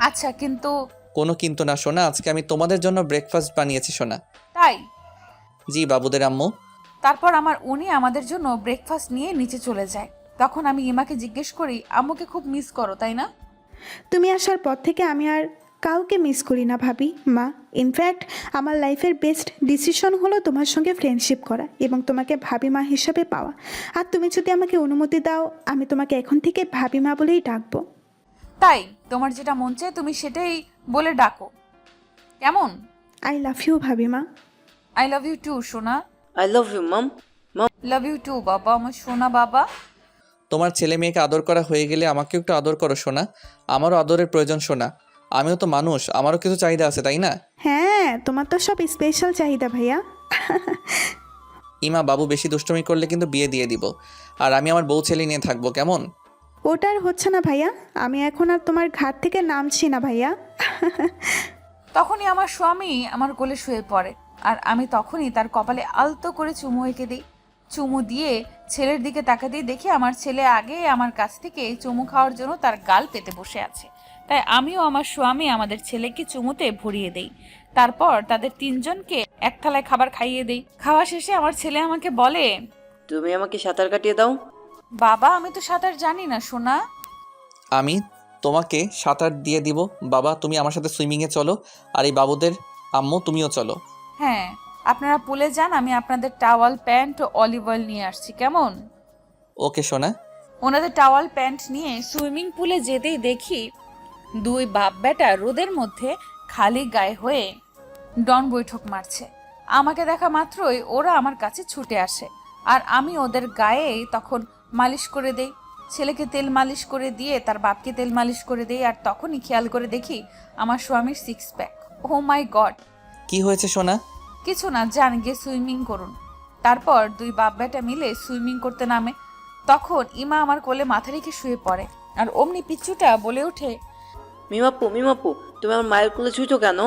আচ্ছা, কিন্তু। কোনো কিন্তু না সোনা, আজকে আমি তোমাদের জন্য ব্রেকফাস্ট বানিয়েছি সোনা। তাই? জি বাবুদের আম্মু। তারপর আমার উনি আমাদের জন্য ব্রেকফাস্ট নিয়ে নিচে চলে যায়। তখন আমি ইমাকে জিজ্ঞেস করি, আম্মুকে খুব মিস করো তাই না? তুমি আসার পর থেকে আমি আর কাউকে মিস করি না ভাবি মা। ইনফ্যাক্ট আমার লাইফের বেস্ট ডিসিশন হলো তোমার সঙ্গে ফ্রেন্ডশিপ করা এবং তোমাকে ভাবি মা হিসাবে পাওয়া। আর তুমি যদি আমাকে অনুমতি দাও, আমি তোমাকে এখন থেকে ভাবি মা বলেই ডাকবো। তাই তোমার যেটা মন চায় তুমি সেটাই বলে ডাকো, কেমন? আই লাভ ইউ ভাবি মা। আই লাভ ইউ টু সোনা। I love you mum. Love you too বাবা, আমার সোনা বাবা। তোমার ছেলে মেয়েকে আদর করা হয়ে গেলে আমাকেও একটু আদর করো সোনা। আমারও আদরের প্রয়োজন সোনা। আমিও তো মানুষ, আমারও কিছু চাহিদা আছে তাই না? হ্যাঁ, তোমার তো সব স্পেশাল চাহিদা ভাইয়া। ইমা, বাবু বেশি দুষ্টুমি করলে কিন্তু বিয়ে দিয়ে দিব, আর আমি আমার বউ ছেলে নিয়ে থাকবো, কেমন? ওটা আর হচ্ছে না ভাইয়া, আমি এখন আর তোমার ঘাট থেকে নামছি না ভাইয়া। তখনই আমার স্বামী আমার কোলে শুয়ে পড়ে, আর আমি তখনই তার কপালে আলতো করে চুমু এঁকে দিই। চুমু দিয়ে ছেলের দিকে তাকাতেই দেখি আমার ছেলে আগে আমার কাছ থেকে চুমু খাওয়ার জন্য তার গাল পেতে বসে আছে। তাই আমিও আমার স্বামী আমাদের ছেলেকে চুমুতে ভরিয়ে দেই। তারপর তাদের তিনজনকে এক থালায় খাবার খাইয়ে দেই। খাওয়া শেষে আমার ছেলে আমাকে বলে, তুমি আমাকে সাঁতার কাটিয়ে দাও। বাবা আমি তো সাঁতার জানি না সোনা। আমি তোমাকে সাঁতার দিয়ে দিব বাবা, তুমি আমার সাথে সুইমিংয়ে চলো, আর এই বাবুদের আম্মু তুমিও চলো। হ্যাঁ, আপনারা পুলে যান, আমি আপনাদের টাওয়াল, প্যান্ট ও অলিভ অয়েল নিয়ে আসছি, কেমন? ওকে সোনা। ওনাদের টাওয়াল প্যান্ট নিয়ে সুইমিং পুলে যেতেই দেখি দুই বাপ বেটা রোদের মধ্যে খালি গায়ে হয়ে ডন বৈঠক মারছে। আমাকে দেখা মাত্রই ওরা আমার কাছে ছুটে আসে, আর আমি ওদের গায়ে তখন মালিশ করে দেই। ছেলেকে তেল মালিশ করে দিয়ে তার বাপকে তেল মালিশ করে দেই, আর তখনই খেয়াল করে দেখি আমার স্বামীর সিক্স প্যাক। ও মাই গড! কি হয়েছে সোনা? কিছু না, যান গিয়ে সুইমিং করুন। তারপর দুই বাপ বেটা মিলে সুইমিং করতে নামে। তখন ইমা আমার কোলে মাথা রেখে শুয়ে পড়ে, আর অমনি পিচ্চুটা বলে ওঠে, মিমাপু মিমাপু, তুমি আমার মায়ের কোলে ছুঁচো কেন?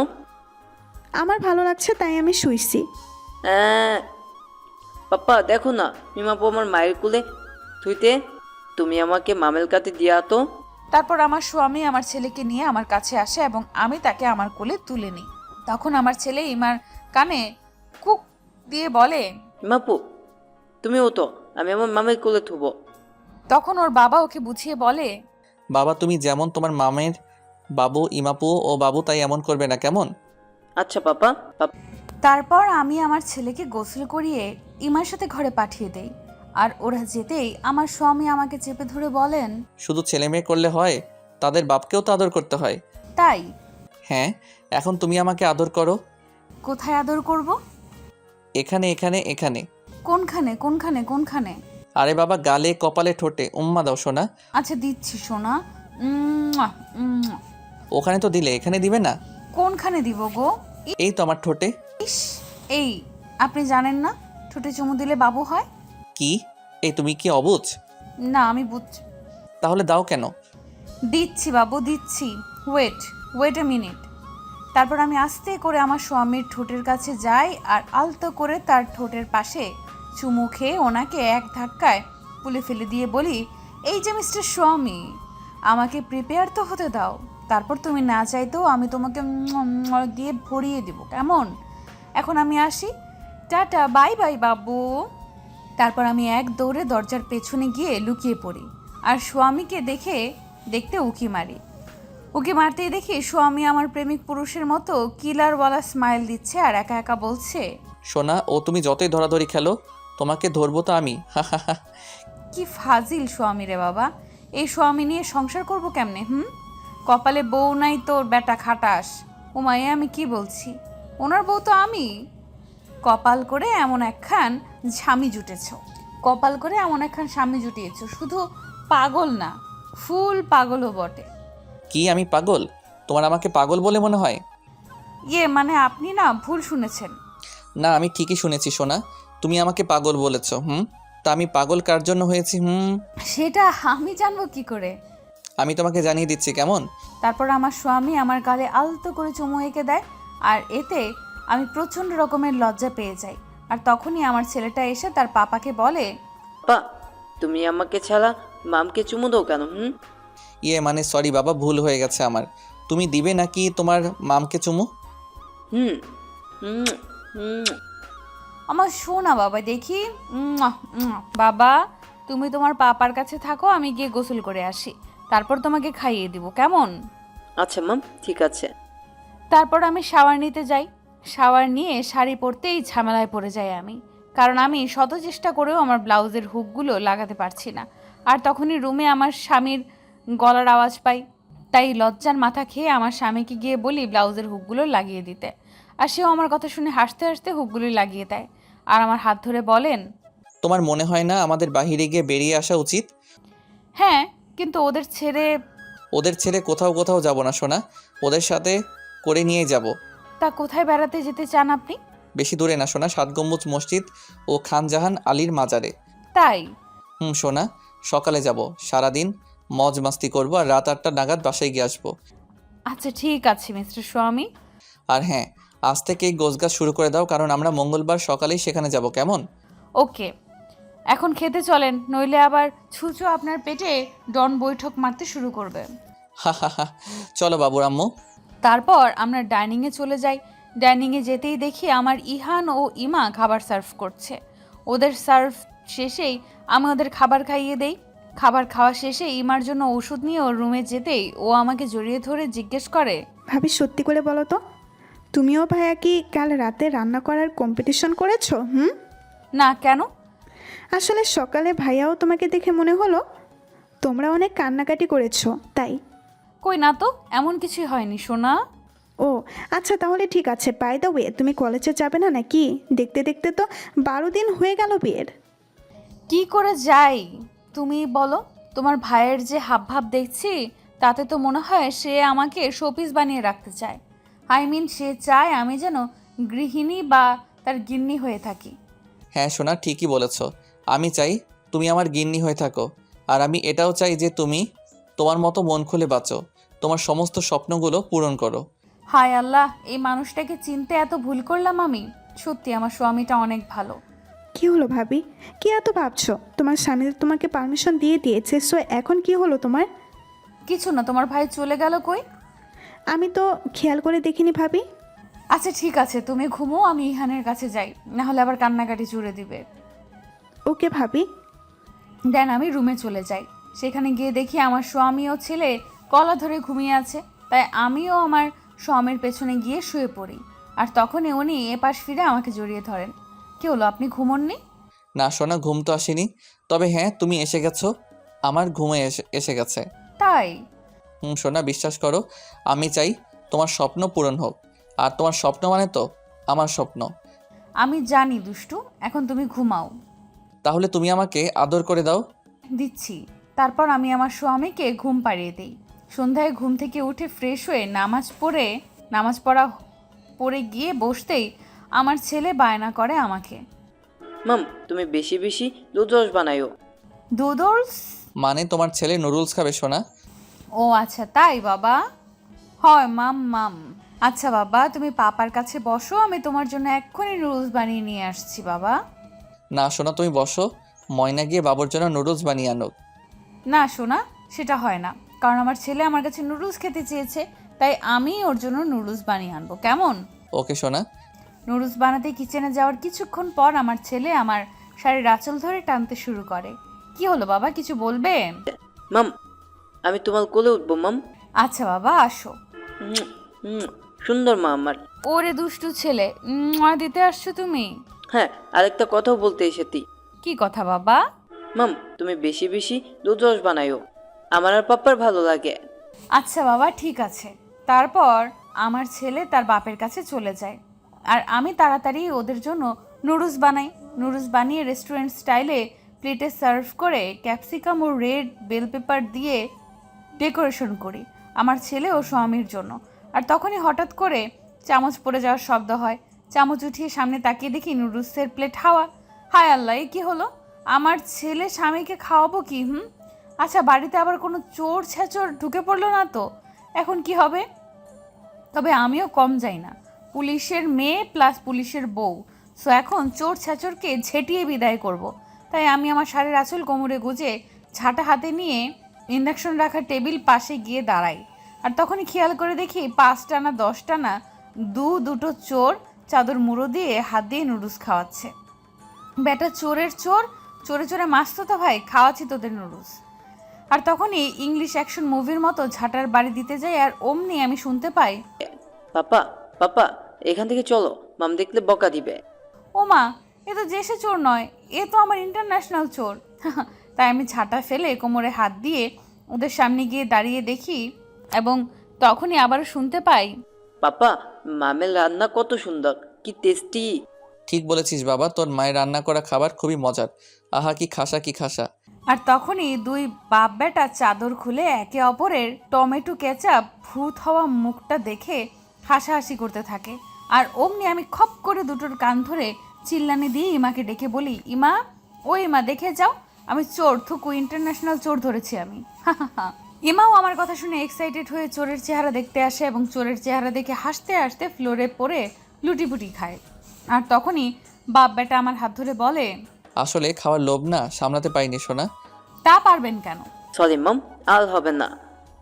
আমার ভালো লাগছে তাই আমি শুইছি। পাপ্পা দেখো না, মিমাপু আমার মায়ের কোলে থুইতে। তুমি আমাকে মামেল কাতে দিয়া তো। তারপর আমার স্বামী আমার ছেলেকে নিয়ে আমার কাছে আসে এবং আমি তাকে আমার কোলে তুলে নিই। তখন আমার ছেলে ইমার কানে কুক দিয়ে বলে, মিমাপু তুমিও তো, আমি আমার মামের কোলে থুবো। তখন ওর বাবা ওকে বুঝিয়ে বলে, বাবা তুমি যেমন তোমার মামের বাবু ইমাপু ও বাবু, তাই এমন করবে না, কেমন? আচ্ছা পাপা। তারপর আমি আমার ছেলেকে গোসল করিয়ে ইমার সাথে ঘরে পাঠিয়ে দেই। আর ওরা যেতেই আমার স্বামী আমাকে চেপে ধরে বলেন, শুধু ছেলে মেয়ে করলে হয়, তাদের বাপকেও তো আদর করতে হয়। তাই? হ্যাঁ, এখন তুমি আমাকে আদর করো। কোথায় আদর করব? এখানে এখানে এখানে। কোনখানে কোনখানে কোনখানে? আরে বাবা, গালে কপালে ঠোঁটে উম্মা দাও সোনা। আচ্ছা দিচ্ছি সোনা। উম্মুয়া, উম্মুয়া। ওখানে তো দিলে, এখানে দিবে না? কোনখানে দিব গো? এই তো আমার ঠোঁটে। ইস, এই আপনি জানেন না ঠোঁটে চুমু দিলে বাবু হয়? কি? এই তুমি কি অবুঝ? না, আমি বুঝছি। তাহলে দাও কেন? দিচ্ছি বাবু দিচ্ছি, ওয়েট এ মিনিট। তারপর আমি আস্তে করে আমার স্বামীর ঠোঁটের কাছে যাই আর আলতো করে তার ঠোঁটের পাশে চুমু খেয়ে ওনাকে এক ধাক্কায় পুলে ফেলে দিয়ে বলি, এই যে মিস্টার স্বামী, আমাকে প্রিপেয়ার তো হতে দাও, তারপর তুমি না চাইতেও আমি তোমাকে দিয়ে ভরিয়ে দিব, কেমন? এখন আমি আসি, টাটা, বাই বাই বাবু। তারপর আমি এক দৌড়ে দরজার পেছনে গিয়ে লুকিয়ে পড়ি আর স্বামীকে দেখতে উকি মারি। ওকে মারতেই দেখি স্বামী আমার প্রেমিক পুরুষের মতো কিলারওয়ালা স্মাইল দিচ্ছে আর একা একা বলছে, সোনা, ও তুমি যতই ধরাধরি খেলো, তোমাকে ধরবো তো আমি। হা হা হা। কি ফাজিল স্বামী রে বাবা, এই স্বামী নিয়ে সংসার করব কেমনে? কপালে বউ নাই তোর বেটা খাটাস। ওমায়ে আমি কি বলছি, ওনার বউ তো আমি। কপাল করে এমন একখান স্বামী জুটেছ, কপাল করে এমন একখান স্বামী জুটিয়েছ, শুধু পাগল না, ফুল পাগলও বটে। কি আমি পাগল? তোমার আমাকে পাগল বলে মনে হয়? মানে আপনি না ভুল শুনেছেন। না, আমি ঠিকই শুনেছি সোনা, তুমি আমাকে পাগল বলেছ। তা আমি পাগল কার জন্য হয়েছি? সেটা আমি জানবো কি করে? আমি তোমাকে জানিয়ে দিচ্ছি, কেমন? তারপর আমার স্বামী আমার গালে আলতো করে চুমু এঁকে দেয়, আর এতে আমি প্রচণ্ড রকমের লজ্জা পেয়ে যাই। আর তখনই আমার ছেলেটা এসে তার পাপাকে বলে, পা, তুমি আমাকে ছাড়া মামকে চুমু দাও কেন? মানে সরি বাবা, ভুল হয়ে গেছে আমার। তুমি দিবে নাকি তোমার মামকে চুমু? হুম হুম হুম। আমার শোনা বাবা দেখি। বাবা, তুমি তোমার পাপার কাছে থাকো, আমি গিয়ে গোসল করে আসি, তারপর তোমাকে খাইয়ে দিব, কেমন? আচ্ছা মাম, ঠিক আছে। তারপর আমি শাওয়ার নিতে যাই। শাওয়ার নিয়ে শাড়ি পরতেই ঝামেলায় পড়ে যাই আমি, কারণ আমি শত চেষ্টা করেও আমার ব্লাউজের হুকগুলো লাগাতে পারছি না। আর তখনই রুমে আমার স্বামীর গলার আওয়াজ পাই, তাই লজ্জার মাথা খেয়ে আমার স্বামীকে গিয়ে বলি ব্লাউজের হুকগুলো লাগিয়ে দিতে। আর সেও আমার কথা শুনে হাসতে হাসতে হুকগুলো লাগিয়ে দেয়, আর আমার হাত ধরে বলেন, তোমার মনে হয় না আমাদের বাহিরে গিয়ে বেরিয়ে আসা উচিত? হ্যাঁ, কিন্তু ওদের ছেড়ে কোথাও কোথাও যাব না সোনা, ওদের সাথে করে নিয়ে যাব। তা কোথায় বেড়াতে যেতে চান আপনি? বেশি দূরে না সোনা, 7 গম্বুজ মসজিদ ও খানজাহান আলীর মাজারে। তাই? সোনা, সকালে যাব, সারাদিন মজ মাস্তি করবো আর রাত 8টা নাগাদ বাসায় গিয়ে আসবো। আচ্ছা ঠিক আছে মিস্টার স্বামী। আর হ্যাঁ, আজ থেকেই গোছগাছ শুরু করে দাও, কারণ আমরা মঙ্গলবার সকালেই সেখানে যাব, কেমন? ওকে, এখন খেতে চলেন, নইলে আবার ছুঁচো আপনার পেটে ডন বৈঠক মারতে শুরু করবে। হা হা হা। চলো বাবুর আম্মু। তারপর আমরা ডাইনিংয়ে চলে যাই। ডাইনিংয়ে যেতেই দেখি আমার ইহান ও ইমা খাবার সার্ভ করছে। ওদের সার্ভ শেষেই আমি ওদের খাবার খাইয়ে দেই। খাবার খাওয়া শেষে ইমার জন্য ওষুধ নিয়ে ওর রুমে যেতেই ও আমাকে জড়িয়ে ধরে জিজ্ঞেস করে, ভাবি সত্যি করে বলো তো, তুমিও ভাইয়া কি কাল রাতে রান্না করার কম্পিটিশন করেছো? না কেন? আসলে সকালে ভাইয়াও তোমাকে দেখে মনে হলো তোমরা অনেক কান্নাকাটি করেছো, তাই। কই না তো, এমন কিছুই হয়নি সোনা। ও আচ্ছা, তাহলে ঠিক আছে। বাই দ্য ওয়ে, তুমি কলেজে যাবে না নাকি? দেখতে দেখতে তো 12 দিন হয়ে গেল বিয়ের। কি করে যাই তুমি বলো? তোমার ভাইয়ের যে হাবভাব দেখছি, তাতে তো মনে হয় সে আমাকে শোপিস বানিয়ে রাখতে চায়। সে চায় আমি যেন গৃহিণী বা তার গিন্নি হয়ে থাকি। হ্যাঁ সোনা, ঠিকই বলেছ। আমি চাই তুমি আমার গিন্নি হয়ে থাকো, আর আমি এটাও চাই যে তুমি তোমার মতো মন খুলে বাঁচো, তোমার সমস্ত স্বপ্নগুলো পূরণ করো। হায় আল্লাহ, এই মানুষটাকে চিনতে এত ভুল করলাম আমি। সত্যি আমার স্বামীটা অনেক ভালো। কি হলো ভাবি, কি এত ভাবছো? তোমার স্বামী তো তোমাকে পারমিশন দিয়ে দিয়েছে, সো এখন কি হলো তোমার? কিছু না, তোমার ভাই চলে গেল কই? আমি তো খেয়াল করে দেখিনি ভাবি। আচ্ছা ঠিক আছে, তুমি ঘুমো, আমি ইহানের কাছে যাই, না হলে আবার কান্নাকাটি জুড়ে দিবে। ওকে ভাবি। দেন আমি রুমে চলে যাই। সেখানে গিয়ে দেখি আমার স্বামী ও ছেলে কলা ধরে ঘুমিয়ে আছে, তাই আমিও আমার স্বামীর পেছনে গিয়ে শুয়ে পড়ি। আর তখনই উনি এপাশ ফিরে আমাকে জড়িয়ে ধরেন। কি হলো, আপনি ঘুমোননি? না সোনা, ঘুম তো আসেনি, তবে হ্যাঁ তুমি এসে গেছো, আমার ঘুমে এসে গেছে। তাই? সোনা, বিশ্বাস করো, আমি চাই তোমার স্বপ্ন পূরণ হোক, আর তোমার স্বপ্ন মানে তো আমার স্বপ্ন। আমি জানি দুষ্টু, এখন তুমি ঘুমাও। তাহলে তুমি আমাকে আদর করে দাও। দিচ্ছি। তারপর আমি আমার স্বামীকে ঘুম পাড়িয়ে দিই। সন্ধ্যায় ঘুম থেকে উঠে ফ্রেশ হয়ে নামাজ পড়ে গিয়ে বসতেই আমার ছেলে বায়না করে আমাকে, মাম, তুমি বেশি বেশি দুধরস বানাইও। দুদোলস? মানে তোমার ছেলে নুডলস খাবে সোনা? ও আচ্ছা তাই বাবা, হয় মাম। আচ্ছা বাবা, তুমি পাপার কাছে বসো, আমি তোমার জন্য এক্ষুনি নুডলস বানিয়ে নিয়ে আসছি বাবা। না সোনা, তুমি বসো, ময়না গিয়ে বাবুর জন্য নুডলস বানিয়ে আনো। না সোনা, সেটা হয় না, কারণ আমার ছেলে আমার কাছে নুডলস খেতে চেয়েছে, তাই আমি ওর জন্য নুডলস বানিয়ে আনবো, কেমন? ওকে সোনা। নুডলস বানাতে কিচেনে যাওয়ার কিছুক্ষণ পর আমার ছেলে আমার শাড়ির আঁচল ধরে টানতে শুরু করে। কি হলো বাবা, কিছু বলবে? মাম, আমি তোমার কোলে উঠবো মাম। আচ্ছা বাবা আসো। উম, উম, সুন্দর মা আমার। ওরে দুষ্টু ছেলে, দিতে আসছো তুমি? হ্যাঁ, আরেকটা কথাও বলতে এসেছি। কি কথা বাবা? মাম, তুমি বেশি বেশি দুধ রস বানাইও, আমার আর পাপ্পার ভালো লাগে। আচ্ছা বাবা ঠিক আছে। তারপর আমার ছেলে তার বাপের কাছে চলে যায় আর আমি তাড়াতাড়ি ওদের জন্য নুডলস বানাই। নুডলস বানিয়ে রেস্টুরেন্ট স্টাইলে প্লেটে সার্ভ করে ক্যাপসিকাম ও রেড বেল পেপার দিয়ে ডেকোরেশন করি আমার ছেলে ও স্বামীর জন্য। আর তখনই হঠাৎ করে চামচ পড়ে যাওয়ার শব্দ হয়। চামচ উঠিয়ে সামনে তাকিয়ে দেখি নুডলসের প্লেট হাওয়া। হায় আল্লাহ, এ কী হলো? আমার ছেলে স্বামীকে খাওয়াবো কি? আচ্ছা, বাড়িতে আবার কোনো চোর ছেচর ঢুকে পড়লো না তো? এখন কি হবে? তবে আমিও কম যাই না, পুলিশের মেয়ে প্লাস পুলিশের বউ। সো এখন চোর ছেচরকে ঝেঁটিয়ে বিদায় করব। তাই আমি আমার শাড়ির আঁচল কোমরে গুজে ঝাঁটা হাতে নিয়ে ইন্ডাকশন রাখা টেবিল পাশে গিয়ে দাঁড়াই। আর তখনই খেয়াল করে দেখি 5টা না 10টা না দুটো চোর চাদর মুড়ো দিয়ে হাত দিয়ে নুডলস খাওয়াচ্ছে। বেটা চোরের চোর, চোরে চোরে মাসতো তো ভাই, খাওয়াচ্ছি তোদের নুডলস। আর তখনই ইংলিশ অ্যাকশন মুভির মতো ঝাঁটার বাড়ি দিতে যাই আর অমনি আমি শুনতে পাই, পাপা, পাপা, এখান থেকে চলো, মাম দেখলে বকা দিবে। ও মা, এ তো দেশে চোর নয়, এ তো আমার ইন্টারন্যাশনাল চোর। তাই আমি ঝাঁটা ফেলে কোমরে হাত দিয়ে ওদের সামনে গিয়ে দাঁড়িয়ে দেখি এবং তখনই আবার শুনতে পাই, পাপা, মামের রান্না কত সুন্দর, কি টেস্টি। ঠিক বলেছিস বাবা, তোর মায়ের রান্না করা খাবার খুবই মজার। আহা কি খাসা কি খাসা। আর তখনই দুই বাপ বেটা চাদর খুলে একে অপরের টমেটো কেচাপ ভূত হওয়া মুখটা দেখে হাসাহাসি করতে থাকে। আর অমনি আমি খপ করে দুটোর কান ধরে চিল্লানি দিয়ে ইমাকে ডেকে বলি, ইমা, ও ইমা দেখে যাও, আমি চোর, থুকু ইন্টারন্যাশনাল চোর ধরেছি আমি। ইমাও আমার কথা শুনে এক্সাইটেড হয়ে চোরের চেহারা দেখতে আসে এবং চোরের চেহারা দেখে হাসতে হাসতে ফ্লোরে পড়ে লুটিপুটি খায়। আর তখনই বাপ বেটা আমার হাত ধরে বলে, আসলে খাওয়ার লোভ না সামলাতে পারিনি সোনা। তা পারবেন কেন? সরি মাম, আর হবে না,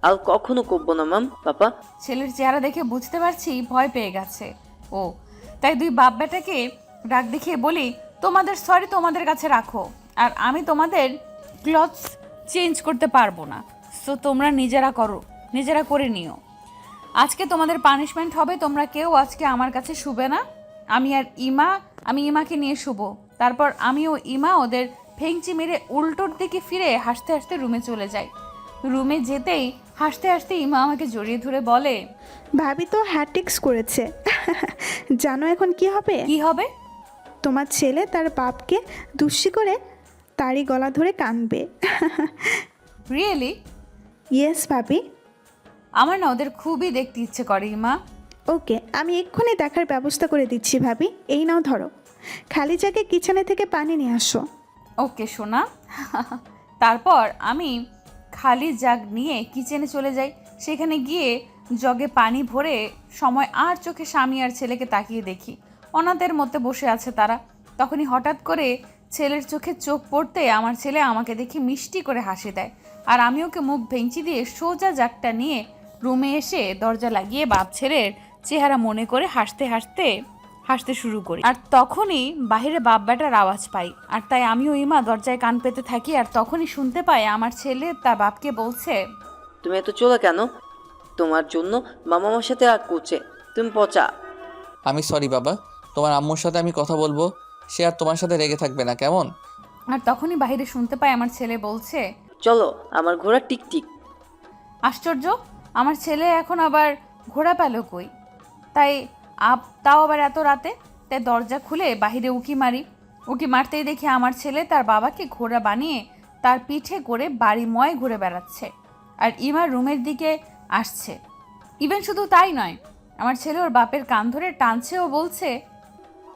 আর কখনো করবো না মাম। পাপা, ছেলের চেহারা দেখে বুঝতে পারছি ভয় পেয়ে গেছে ও। তাই দুই বাপ বেটাকে রাগ দেখিয়ে বলি, তোমাদের সরি তোমাদের কাছে রাখো, আর আমি তোমাদের ক্লথস চেঞ্জ করতে পারবো না, সো তোমরা নিজেরা করে নিও। আজকে তোমাদের পানিশমেন্ট হবে, তোমরা কেউ আজকে আমার কাছে শুবে না। আমি ইমাকে নিয়ে শুবো। তারপর আমি ও ইমা ওদের ভেঙচি মেরে উল্টোর দিকে ফিরে হাসতে হাসতে রুমে চলে যাই। রুমে যেতেই হাসতে হাসতে ইমা আমাকে জড়িয়ে ধরে বলে, ভাবি তো হ্যাট্রিক্স করেছে। জানো এখন কি হবে? কি হবে? তোমার ছেলে তার বাপকে দুষ্টি করে তারই গলা ধরে কাঁদবে। রিয়েলি? ইয়েস ভাবি। আমার না ওদের খুবই দেখতে ইচ্ছে করে ইমা। ওকে, আমি এক্ষুনি দেখার ব্যবস্থা করে দিচ্ছি ভাবি। এই নাও ধরো, খালি জাগে কিচেনে থেকে পানি নিয়ে আসো। ওকে সোনা। তারপর আমি খালি জাগ নিয়ে কিচেনে চলে যাই। সেখানে গিয়ে জগে পানি ভরে সময় আর চোখে স্বামী আর ছেলেকে তাকিয়ে দেখি অনাথের মধ্যে বসে আছে তারা। তখনই হঠাৎ করে ছেলের চোখে চোখ পড়তে আমার ছেলে আমাকে দেখে মিষ্টি করে হাসি দেয়। আর আমি ওকে মুখ ভেঙচি দিয়ে সোজা জাগটা নিয়ে রুমে এসে দরজা লাগিয়ে বাপ ছেলের চেহারা মনে করে হাসতে শুরু করি। আর তখনই বাইরে বাপ বেটার আওয়াজ পাই, আর তাই আমিও ইমা দরজায় কান পেতে থাকি। আর তখনই শুনতে পাই আমার ছেলে তার বাপকে বলছে, তুমি এত চলে কেন? তোমার জন্য মামা আমার সাথে রাগ করছে, তুমি পচা। আমি সরি বাবা, তোমার আম্মুর সাথে আমি কথা বলবো, সে আর তোমার সাথে রেগে থাকবে না, কেমন? আর তখনই বাইরে শুনতে পাই আমার ছেলে বলছে, চলো, আমার ঘোড়া টিকটিক। আশ্চর্য, আমার ছেলে এখন আবার ঘোড়া পেল কই? তাও আবার এত রাতে? তাই দরজা খুলে বাহিরে উকি মারতেই দেখি আমার ছেলে তার বাবাকে ঘোড়া বানিয়ে তার পিঠে করে বাড়িময় ঘুরে বেড়াচ্ছে আর ইমার রুমের দিকে আসছে। ইভেন শুধু তাই নয়, আমার ছেলে ওর বাপের কান ধরে টানছে ও বলছে,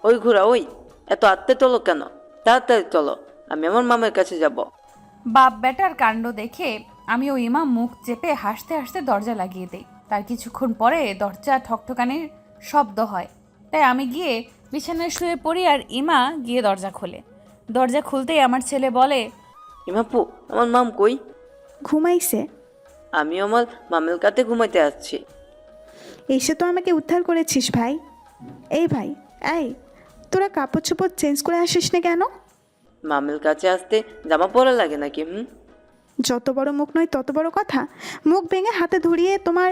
ওই ঘোড়া ওই, এত আত্মে তোলো কেন? তাড়াতাড়ি চলো, আমি আমার মামার কাছে যাব। বাপ বেটার কাণ্ড দেখে আমি ও ইমা মুখ চেপে হাসতে হাসতে দরজা লাগিয়ে দেই। তার কিছুক্ষণ পরে দরজা ঠকঠকানির শব্দ হয়, তাই আমি গিয়ে বিছানায় শুয়ে পড়ি আর ইমা গিয়ে দরজা খোলে। দরজা খুলতেই আমার ছেলে বলে, ইমাপু, আমার মাম কই? ঘুমাইছে। আমি আমার মামের কাছে ঘুমাইতে আসছি। এসে তো আমাকে উদ্ধার করেছিস ভাই। এই ভাই, এই তোরা কাপড় চোপড় চেঞ্জ করে আসিস না কেন? মামের কাছে আসতে জামা পরা লাগে নাকি? যত বড় মুখ নয় তত বড় কথা। মুখ ভেঙে হাতে ধরিয়ে তোমার।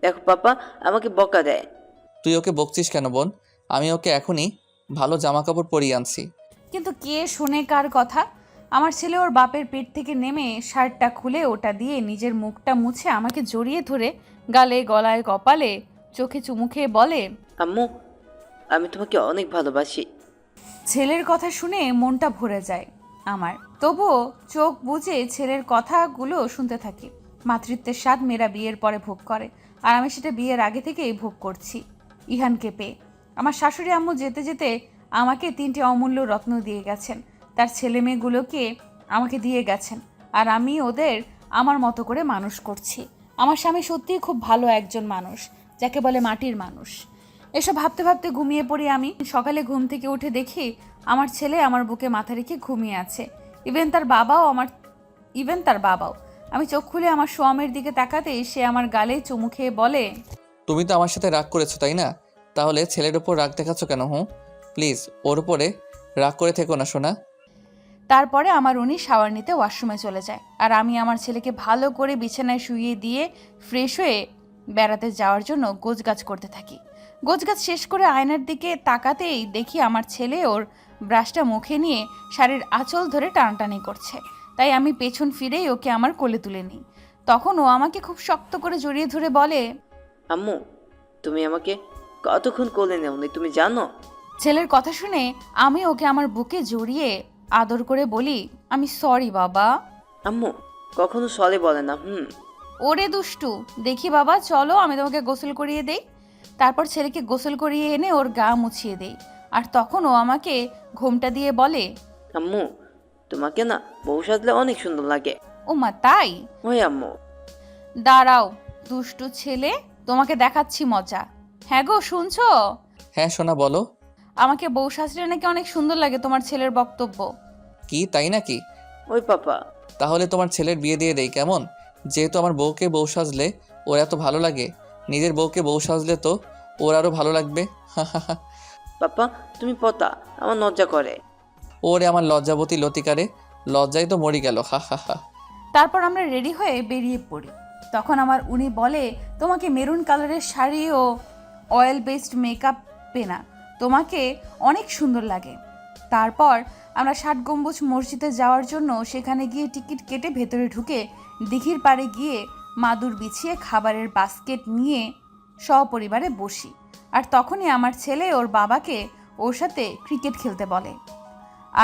দেখো পাপা আমাকে বকা দেয়। তুই ওকে বকছিস কেন বোন? আমি ওকে এখনই ভালো জামা কাপড় পরিয়ে আনছি। কিন্তু কে শোনে কার কথা? আমার ছেলে ওর বাপের পেট থেকে নেমে শার্টটা খুলে ওটা দিয়ে নিজের মুখটা মুছে আমাকে জড়িয়ে ধরে গালে গলায় কপালে চোখে চুমু খেয়ে বলে, আম্মু আমি তোমাকে অনেক ভালোবাসি। ছেলের কথা শুনে মনটা ভরে যায় আমার। তবুও চোখ বুজে ছেলের কথাগুলো শুনতে থাকি। মাতৃত্বের স্বাদ মেয়েরা বিয়ের পরে ভোগ করে, আর আমি সেটা বিয়ের আগে থেকেই ভোগ করছি ইহানকে পেয়ে। আমার শাশুড়ি আম্মু যেতে যেতে আমাকে 3টি অমূল্য রত্ন দিয়ে গেছেন, তার ছেলে মেয়েগুলোকে আমাকে দিয়ে গেছেন, আর আমি ওদের আমার মতো করে মানুষ করছি। আমার স্বামী সত্যিই খুব ভালো একজন মানুষ, যাকে বলে মাটির মানুষ। এসব ভাবতে ভাবতে ঘুমিয়ে পড়ি আমি। সকালে ঘুম থেকে উঠে দেখি আমার ছেলে আমার বুকে মাথা রেখে ঘুমিয়ে আছে। ইভেন তার বাবাও। আমি চোখ খুলে আমার স্বামীর দিকে তাকাতেই সে আমার গালে চুমু খেয়ে বলে, তুমি তো আমার সাথে রাগ করেছো তাই না? তাহলে ছেলের ওপর রাগ দেখাচ্ছ কেন? প্লিজ ওর উপরে রাগ করে থেকো না সোনা। তারপরে আমার উনি শাওয়ার নিতে ওয়াশরুমে চলে যায়, আর আমি আমার ছেলেকে ভালো করে বিছানায় শুইয়ে দিয়ে ফ্রেশ হয়ে বেড়াতে যাওয়ার জন্য গোছগাছ করতে থাকি। গোছগাছ শেষ করে আয়নার দিকে তাকাতেই দেখি আমার ছেলে ওর ব্রাশটা মুখে নিয়ে শাড়ির আঁচল ধরে টানাটানি করছে। তাই আমি পেছন ফিরেই ওকে আমার কোলে তুলে নিই। তখন ও আমাকে খুব শক্ত করে জড়িয়ে ধরে বলে, আম্মু তুমি আমাকে কতক্ষণ কোলে নেওনি তুমি জানো? ছেলের কথা শুনে আমি ওকে আমার বুকে জড়িয়ে আদর করে বলি, আমি সরি বাবা। আম্মু কখনো সরে বলে না। ওরে দুষ্টু, দেখি বাবা চলো আমি তোমাকে গোসল করিয়ে দেই। তারপর ছেলেকে গোসল করিয়ে এনে ওর গা মুছিয়ে দেই, আর তখন ও আমাকে ঘোমটা দিয়ে বলে, আম্মু তোমাকে না বউ সাজলে অনেক সুন্দর লাগে। ও মা তাই? ওই আম্মু দাঁড়াও দুষ্টু ছেলে, তোমাকে দেখাচ্ছি মজা। হ্যাঁ গো শুনছো? হ্যাঁ সোনা বলো। আমাকে বউ সাজলে নাকি অনেক সুন্দর লাগে তোমার ছেলের বক্তব্য। কি তাই নাকি? ওই পাপা তাহলে তোমার ছেলের বিয়ে দিয়ে দেই কেমন? যেহেতু আমার বউকে বউ সাজলে ওর এত ভালো লাগে, নিজের বউকে বউ সাজলে তো ওর আরও ভালো লাগবে। পাপা তুমি পতা আমার লজ্জা করে। ওরে আমার লজ্জাবতী লতিকারে, লজ্জায় তো মরি গেল। হা। তারপর আমরা রেডি হয়ে বেরিয়ে পড়ি। তখন আমার উনি বলে, তোমাকে মেরুন কালারের শাড়ি ও অয়েল বেসড মেকআপ পেনা তোমাকে অনেক সুন্দর লাগে। তারপর আমরা ৬০ গম্বুজ মসজিদে যাওয়ার জন্য সেখানে গিয়ে টিকিট কেটে ভেতরে ঢুকে দিঘির পাড়ে গিয়ে মাদুর বিছিয়ে খাবারের বাস্কেট নিয়ে সপরিবারে বসি। আর তখনই আমার ছেলে ওর বাবাকে ওর সাথে ক্রিকেট খেলতে বলে,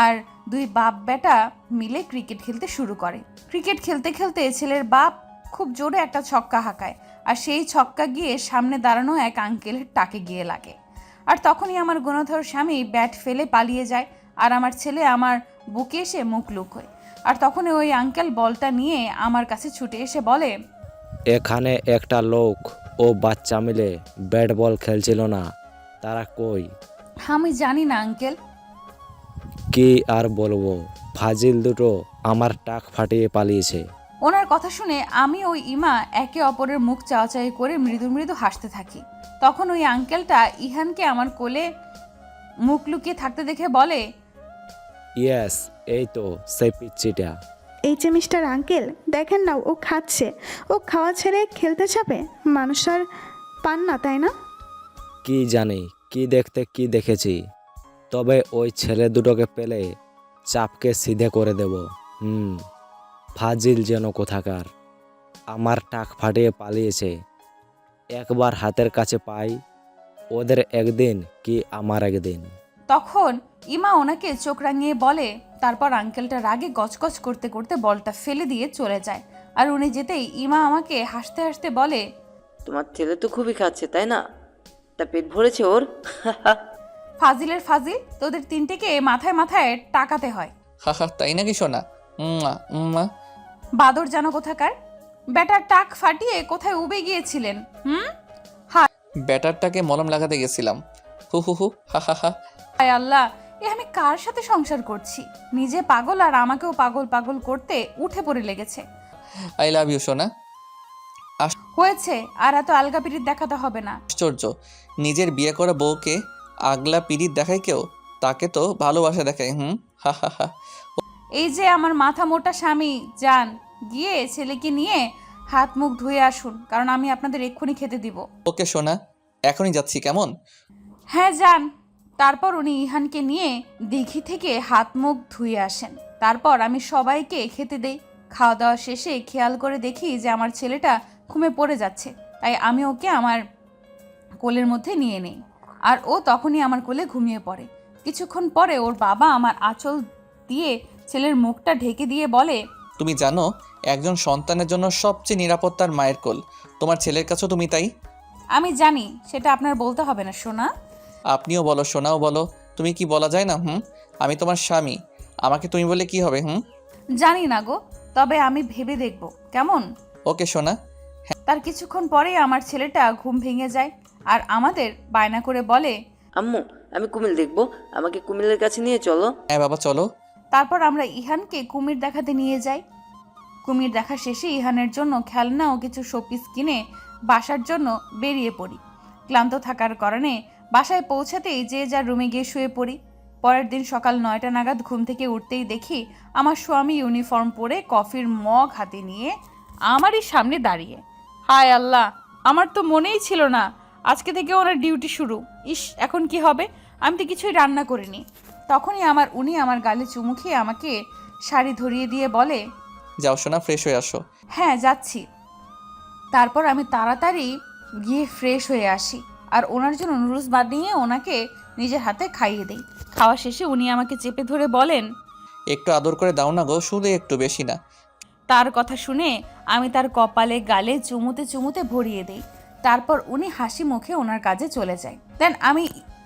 আর দুই বাপ বেটা মিলে ক্রিকেট খেলতে শুরু করে। ক্রিকেট খেলতে খেলতে ছেলের বাপ খুব জোরে একটা ছক্কা হাঁকায়, আর সেই ছক্কা গিয়ে সামনে দাঁড়ানো এক আঙ্কেলের টাকে গিয়ে লাগে। আর তখনই আমার গুণধর স্বামী ব্যাট ফেলে পালিয়ে যায়, আর আমার ছেলে আমার বুকে এসে মুখ লুকোয়। আর তখনই ওই আঙ্কেল বলটা নিয়ে আমার কাছে ছুটে এসে বলে, এখানে একটা লোক ও বাচ্চা মিলে ব্যাট বল খেলছিল না, তারা কই? আমি জানি না আঙ্কেল। কি আর বলবো, ফাজিল দুটো আমার টাক ফাটিয়ে পালিয়েছে। ওনার কথা শুনে আমি ওই ইমা একে অপরের মুখ চাওয়াচাই করে মৃদু মৃদু হাসতে থাকি। তখন ওই আঙ্কেলটা ইহানকে আমার কোলে মুখ লুকিয়ে থাকতে দেখে বলে, ইয়েস, এই তো সেই পিচ্চিটা। এই যে মিস্টার আঙ্কেল, দেখেন না ও খাচ্ছে। ও খাওয়া ছেড়ে খেলতে চাপে? মানুষ আর পান না, তাই না? কি জানি কি দেখতে কি দেখেছি, তবে ওই ছেলে দুটোকে পেলে চাপকে সিধে করে দেব। ফাজিল যেন কোথাকার, আমার টাক ফাটিয়ে পালিয়েছে। একবার হাতের কাছে পাই, ওদের একদিন কি আমার একদিন। তখন ইমা ওনাকে চোখ রাঙিয়ে বলে। তারপর আঙ্কেলটা রাগে গজগজ করতে করতে বলটা ফেলে দিয়ে চলে যায়। আর উনি যেতেই ইমা আমাকে হাসতে হাসতে বলে, তোমার ছেলে তো খুবই খাচ্ছে তাই না? তা পেট ভরেছে ওর? ফাজিলের ফাজিল, তোদের তিনটেকে মাথায় মাথায় টাকাতে হয়। হা তাই নাকি সোনা? উম্মা। বাদর জানো কোথাকার, ব্যাটার টাক ফাটিয়ে কোথায় উবে গিয়েছিলেন? ব্যাটারটাকে মলম লাগাতে গেছিলাম। হু হা। হায় আল্লাহ, এ আমি কার সাথে সংসার করছি? নিজে পাগল আর আমাকেও পাগল পাগল করতে উঠে পড়ে লেগেছে। আই লাভ ইউ সোনা। হয়েছে, আর এত আলগা পিরিত দেখাতে হবে না। আশ্চর্য, নিজের বিয়ে করা বউকে আগলা পিরিত দেখায় কেউ, তাকে তো ভালোবাসা দেখায়। হা। এই যে আমার মাথা মোটা স্বামী, যান গিয়ে ছেলেকে নিয়ে হাত মুখ ধুয়ে আসুন, কারণ আমি আপনাদের এক্ষুনি খেতে দিব। ওকে সোনা, এখনই যাচ্ছি, কেমন? হ্যাঁ যান। তারপর উনি ইহানকে নিয়ে দিঘি থেকে হাত মুখ ধুয়ে আসেন। তারপর আমি সবাইকে খেতে দেই। খাওয়া দাওয়া শেষে খেয়াল করে দেখি যে আমার ছেলেটা ঘুমে পড়ে যাচ্ছে, তাই আমি ওকে আমার কোলের মধ্যে নিয়ে নেই, আর ও তখনই আমার কোলে ঘুমিয়ে পড়ে। কিছুক্ষণ পরে ওর বাবা আমার আঁচল দিয়ে ছেলের মুখটা ঢেকে দিয়ে বলে, তুমি জানো একজন সন্তানের জন্য সবচেয়ে নিরাপদ তার মায়ের কোল। তোমার ছেলের কাছেও তুমি তাই। আমি জানি, সেটা আপনার বলতে হবে না সোনা। আপনিও বলো, সোনাও বলো, তুমি কি বলা যায় না? আমি তোমার স্বামী, আমাকে তুমি বলে কি হবে? জানি না গো, তবে আমি ভেবে দেখব, কেমন? ওকে সোনা। তার কিছুক্ষণ পরেই আমার ছেলেটা ঘুম ভেঙে যায় আর আমাদের বায়না করে বলে, আম্মু, আমি কুমির দেখবো, আমাকে কুমিরের কাছে নিয়ে চলো। হ্যাঁ বাবা চলো। তারপর আমরা ইহানকে কুমির দেখাতে নিয়ে যাই। কুমির দেখা শেষে ইহানের জন্য খেলনা ও কিছু শোপিস কিনে বাসার জন্য বেরিয়ে পড়ি। ক্লান্ত থাকার কারণে বাসায় পৌঁছাতেই যে যার রুমে গিয়ে শুয়ে পড়ি। পরের দিন সকাল 9টা নাগাদ ঘুম থেকে উঠতেই দেখি আমার স্বামী ইউনিফর্ম পরে কফির মগ হাতে নিয়ে আমারই সামনে দাঁড়িয়ে। হায় আল্লাহ, আমার তো মনেই ছিল না আজকে থেকে ওনার ডিউটি শুরু। ইস, এখন কি হবে? আমি তো কিছুই রান্না করিনি। তখনই উনি আমার গালে চুমু খেয়ে আমাকে শাড়ি ধরিয়ে দিয়ে বলে, যাও সোনা, ফ্রেশ হয়ে আসো। হ্যাঁ যাচ্ছি। তারপর আমি তাড়াতাড়ি গিয়ে ফ্রেশ হয়ে আসি আর ওনার জন্য নুডলস বানিয়ে ওনাকে নিজের হাতে খাইয়ে দেই। খাওয়া শেষে উনি আমাকে চেপে ধরে বলেন, একটু আদর করে দাও না গো, শুধু একটু, বেশি না। তার কথা শুনে আমি তার কপালে গালে চুমুতে চুমুতে ভরিয়ে দেই। তারপর উনি হাসি মুখে ওনার কাজে চলে যায়। দেন আমি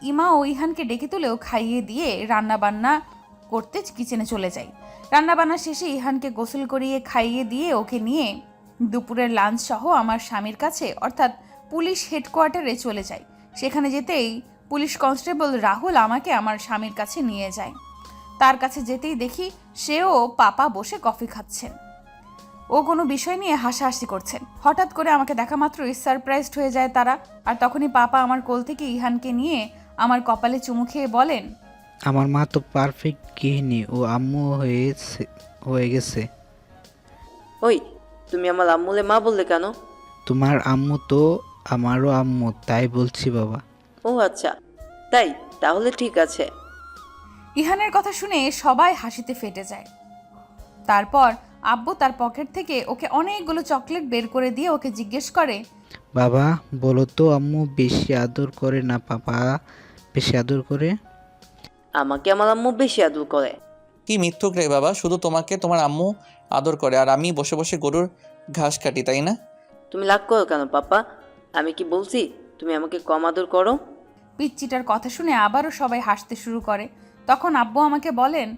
ইমা ও ইহানকে ডেকে তুলেও খাইয়ে দিয়ে রান্না বান্না করতে কিচেনে চলে যাই। রান্না বান্না শেষে ইহানকে গোসল করিয়ে খাইয়ে দিয়ে ওকে নিয়ে দুপুরের লাঞ্চ সহ আমার স্বামীর কাছে অর্থাৎ পুলিশ হেডকোয়ার্টারে চলে যাই। সেখানে যেতেই পুলিশ কনস্টেবল রাহুল আমাকে আমার স্বামীর কাছে নিয়ে যায়। তার কাছে যেতেই দেখি সেও পাপা বসে কফি খাচ্ছেন। ও কোনো বিষয় নিয়ে হাসাহাসি করছেন। হঠাৎ করে আমাকে দেখা মাত্রই সারপ্রাইজড হয়ে যায় তারা। আর তখনই পাপা আমার কোল থেকে ইহানকে নিয়ে আমার কপালে চুমু খেয়ে বলেন, আমার মা তো পারফেক্ট গৃহিণী, ও আম্মু হয়ে গেছে। ওই, তুমি আমার আম্মুলে মা বললে কেন? তোমার আম্মু তো আমারও আম্মু, তাই বলছি বাবা। ও আচ্ছা, তাই তাহলে ঠিক আছে। ইহানের কথা শুনে সবাই হাসিতে ফেটে যায়। তারপর আব্বু তার পকেট থেকে ওকে অনেকগুলো চকলেট বের করে দিয়ে ওকে জিজ্ঞেস করে, বাবা বলো তো, আম্মু বেশি আদর করে না পাপা বেশি আদর করে? আমাকে আমার আম্মু বেশি আদর করে। কি মিথ্যুক রে বাবা, শুধু তোমাকে তোমার আম্মু আদর করে আর আমি বসে বসে গরুর ঘাস কাটি, তাই না? তুমি রাগ করো কেন পাপা? আমি কি বলছি তুমি আমাকে কম আদর করো? পিচ্চিটার কথা শুনে আবারও সবাই হাসতে শুরু করে। তখন আব্বু আমাকে বলেন,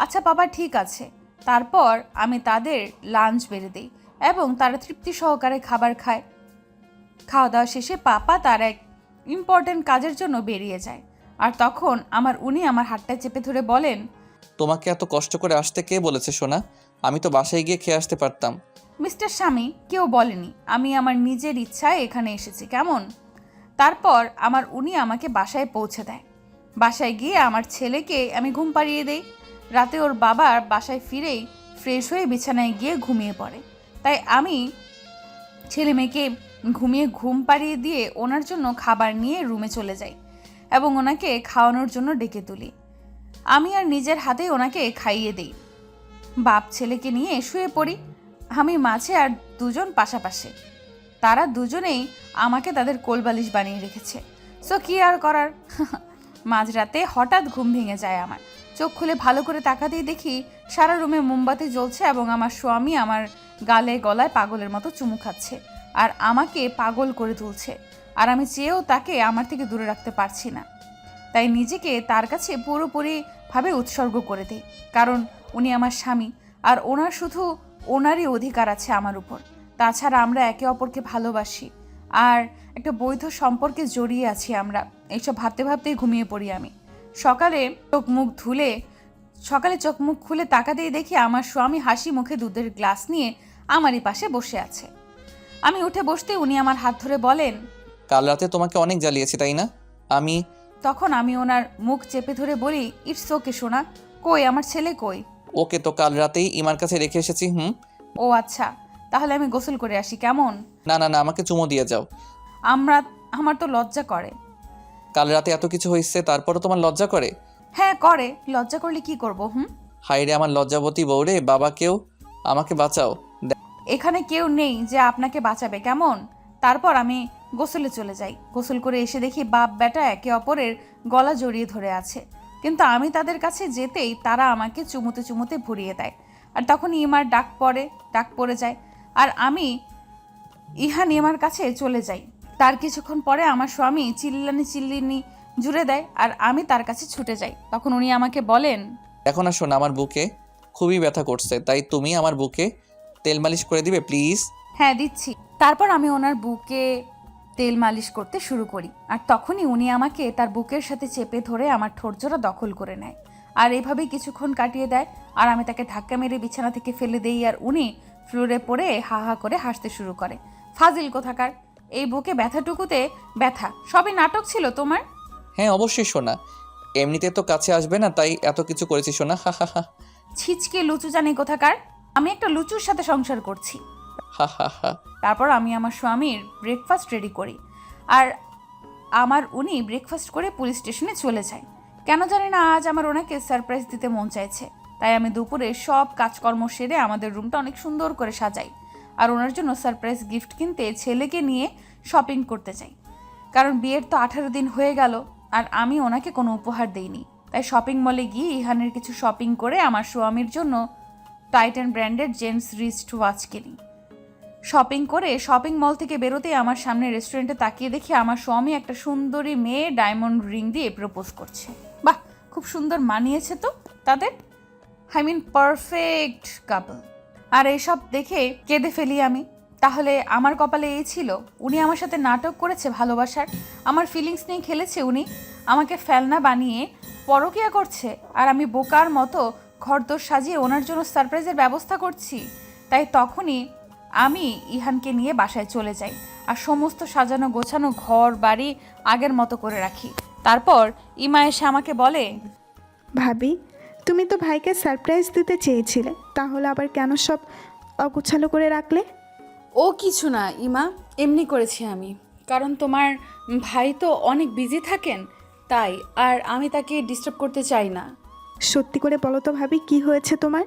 আচ্ছা বাবা ঠিক আছে। তারপর আমি তাদের লাঞ্চ বেড়ে দিই এবং তারা তৃপ্তি সহকারে খাবার খায়। খাওয়া দাওয়া শেষে পাপা তার এক ইম্পর্ট্যান্ট কাজের জন্য বেরিয়ে যায়। আর তখন উনি আমার হাতটা চেপে ধরে বলেন, তোমাকে এত কষ্ট করে আসতে কে বলেছে সোনা? আমি তো বাসায় গিয়ে খেয়ে আসতে পারতাম। মিস্টার স্বামী, কেউ বলেনি, আমি আমার নিজের ইচ্ছায় এখানে এসেছি, কেমন? তারপর উনি আমাকে বাসায় পৌঁছে দেয়। বাসায় গিয়ে আমার ছেলেকে আমি ঘুম পাড়িয়ে দেই। রাতে ওর বাবার বাসায় ফিরেই ফ্রেশ হয়ে বিছানায় গিয়ে ঘুমিয়ে পড়ে। তাই আমি ছেলে মেয়েকে ঘুম পাড়িয়ে দিয়ে ওনার জন্য খাবার নিয়ে রুমে চলে যাই এবং ওনাকে খাওয়ানোর জন্য ডেকে তুলি। আমি আর নিজের হাতেই ওনাকে খাইয়ে দিই। বাপ ছেলেকে নিয়ে শুয়ে পড়ি। আমি মাঝে আর দুজন পাশাপাশি। তারা দুজনেই আমাকে তাদের কোলবালিশ বানিয়ে রেখেছে। সো কি আর করার। মাঝরাতে হঠাৎ ঘুম ভেঙে যায় আমার। চোখ খুলে ভালো করে তাকাতেই দেখি সারা রুমে মোমবাতি জ্বলছে এবং আমার স্বামী আমার গালে গলায় পাগলের মতো চুমু খাচ্ছে আর আমাকে পাগল করে তুলছে। আর আমি চেয়েও তাকে আমার থেকে দূরে রাখতে পারছি না। তাই নিজেকে তার কাছে পুরোপুরিভাবে উৎসর্গ করে দিই, কারণ উনি আমার স্বামী আর ওনার শুধু ওনারই অধিকার আছে আমার উপর। তাছাড়া আমরা একে অপরকে ভালোবাসি আর একটা বৈধ সম্পর্কে জড়িয়ে আছি আমরা। এইসব ভাবতে ভাবতেই ঘুমিয়ে পড়ি আমি। সকালে চোখ মুখ খুলে তাকাতেই দেখি আমার স্বামী হাসি মুখে দুধের গ্লাস নিয়ে আমারই পাশে বসে আছে। আমি উঠে বসতে উনি আমার হাত ধরে বলেন, কাল রাতে তোমাকে অনেক জ্বালিয়েছি, তাই না? আমি তখন আমি ওনার মুখ চেপে ধরে বলি, ইটস ওকে সোনা, কই আমার ছেলে কই? ওকে তো কাল রাতেই ইমার কাছে রেখে এসেছি। ও আচ্ছা, তাহলে আমি গোসল করে আসি কেমন? না না না, আমাকে চুমো দিয়ে যাও। আমার তো লজ্জা করে। কাল রাতে এত কিছু হয়েছে তারপরও তোমার লজ্জা করে? হ্যাঁ করে, লজ্জা করলে কি করব? হাইরে আমার লজ্জাবতী বউরে, বাবাকেও আমাকে বাঁচাও। এখানে কেউ নেই যে আপনাকে বাঁচাবে কেমন? তারপর আমি গোসলে চলে যাই। গোসল করে এসে দেখি বাপ বেটা একে অপরের গলা জড়িয়ে ধরে আছে, কিন্তু আমি তাদের কাছে যেতেই তারা আমাকে চুমুতে চুমুতে ভরিয়ে দেয়। আর তখন ইমার ডাক পড়ে যায়, আর আমি ইহান ইমার কাছে চলে যাই। তার কিছুক্ষণ পরে আমার স্বামী চিল্লানি জুড়ে দেয়, আর আমি তার কাছে ছুটে যাই। তখন উনি আমাকে বলেন, এখন না শোন, আমার বুকে খুবই ব্যথা করছে, তাই তুমি আমার বুকে তেল মালিশ করে দিবে প্লিজ? হ্যাঁ দিচ্ছি। তারপর আমি ওনার বুকে তেল মালিশ করতে শুরু করি, আর তখনই উনি আমাকে তার বুকের সাথে চেপে ধরে আমার ঠোঁটজোড়া দখল করে নেয়, আর এভাবেই কিছুক্ষণ কাটিয়ে দেয়। আর আমি তাকে ধাক্কা মেরে বিছানা থেকে ফেলে দেই, আর উনি ফ্লোরে পড়ে হা হা করে হাসতে শুরু করে। ফাজিল কোথাকার, এই বুকে ব্যথাটুকুতে ব্যথা, সবই নাটক ছিল তোমার। হ্যাঁ অবশ্যই সোনা, এমনিতে তো কাছে আসবে না, তাই এত কিছু করেছি সোনা। হা হা হা ছিচকে লুচু জানি কোথাকার, আমি একটা লুচুর সাথে সংসার করছি। হা হা হা। তারপর আমি আমার স্বামীর ব্রেকফাস্ট রেডি করি, আর উনি ব্রেকফাস্ট করে পুলিশ স্টেশনে চলে যায়। কেন জানি না আজ আমার ওনাকে সারপ্রাইজ দিতে মন চাইছে, তাই আমি দুপুরে সব কাজকর্ম সেরে আমাদের রুমটা অনেক সুন্দর করে সাজাই, আর ওনার জন্য সারপ্রাইজ গিফট কিনতে ছেলেকে নিয়ে শপিং করতে চাই। কারণ বিয়ের তো 18 দিন হয়ে গেল, আর আমি ওনাকে কোনো উপহার দেইনি। তাই শপিং মলে গিয়ে ইহানের কিছু শপিং করে আমার স্বামীর জন্য টাইটান ব্র্যান্ডের জেন্টস রিস্ট ওয়াচ কিনি। শপিং করে শপিং মল থেকে বেরোতেই আমার সামনে রেস্টুরেন্টে তাকিয়ে দেখি আমার স্বামী একটা সুন্দরী মেয়ে ডায়মন্ড রিং দিয়ে প্রপোজ করছে। বাহ, খুব সুন্দর মানিয়েছে তো তাদের, পারফেক্ট কাপল। আর এইসব দেখে কেঁদে ফেলি আমি। তাহলে আমার কপালে এই ছিল, উনি আমার সাথে নাটক করেছে ভালোবাসার, আমার ফিলিংস নিয়ে খেলেছে উনি, আমাকে ফেলনা বানিয়ে পরকিয়া করছে, আর আমি বোকার মতো ঘরদোর সাজিয়ে ওনার জন্য সারপ্রাইজের ব্যবস্থা করছি। তাই তখনই আমি ইহানকে নিয়ে বাসায় চলে যাই, আর সমস্ত সাজানো গোছানো ঘর বাড়ি আগের মতো করে রাখি। তারপর ইমা এসে আমাকে বলে, ভাবি, তুমি তো ভাইকে সারপ্রাইজ দিতে চেয়েছিলে, তাহলে আবার কেন সব অগোছালো করে রাখলে? ও কিছু না ইমা, এমনি করেছি আমি, কারণ তোমার ভাই তো অনেক বিজি থাকেন, তাই আর আমি তাকে ডিস্টার্ব করতে চাই না। সত্যি করে বলো তো ভাবি, কি হয়েছে তোমার?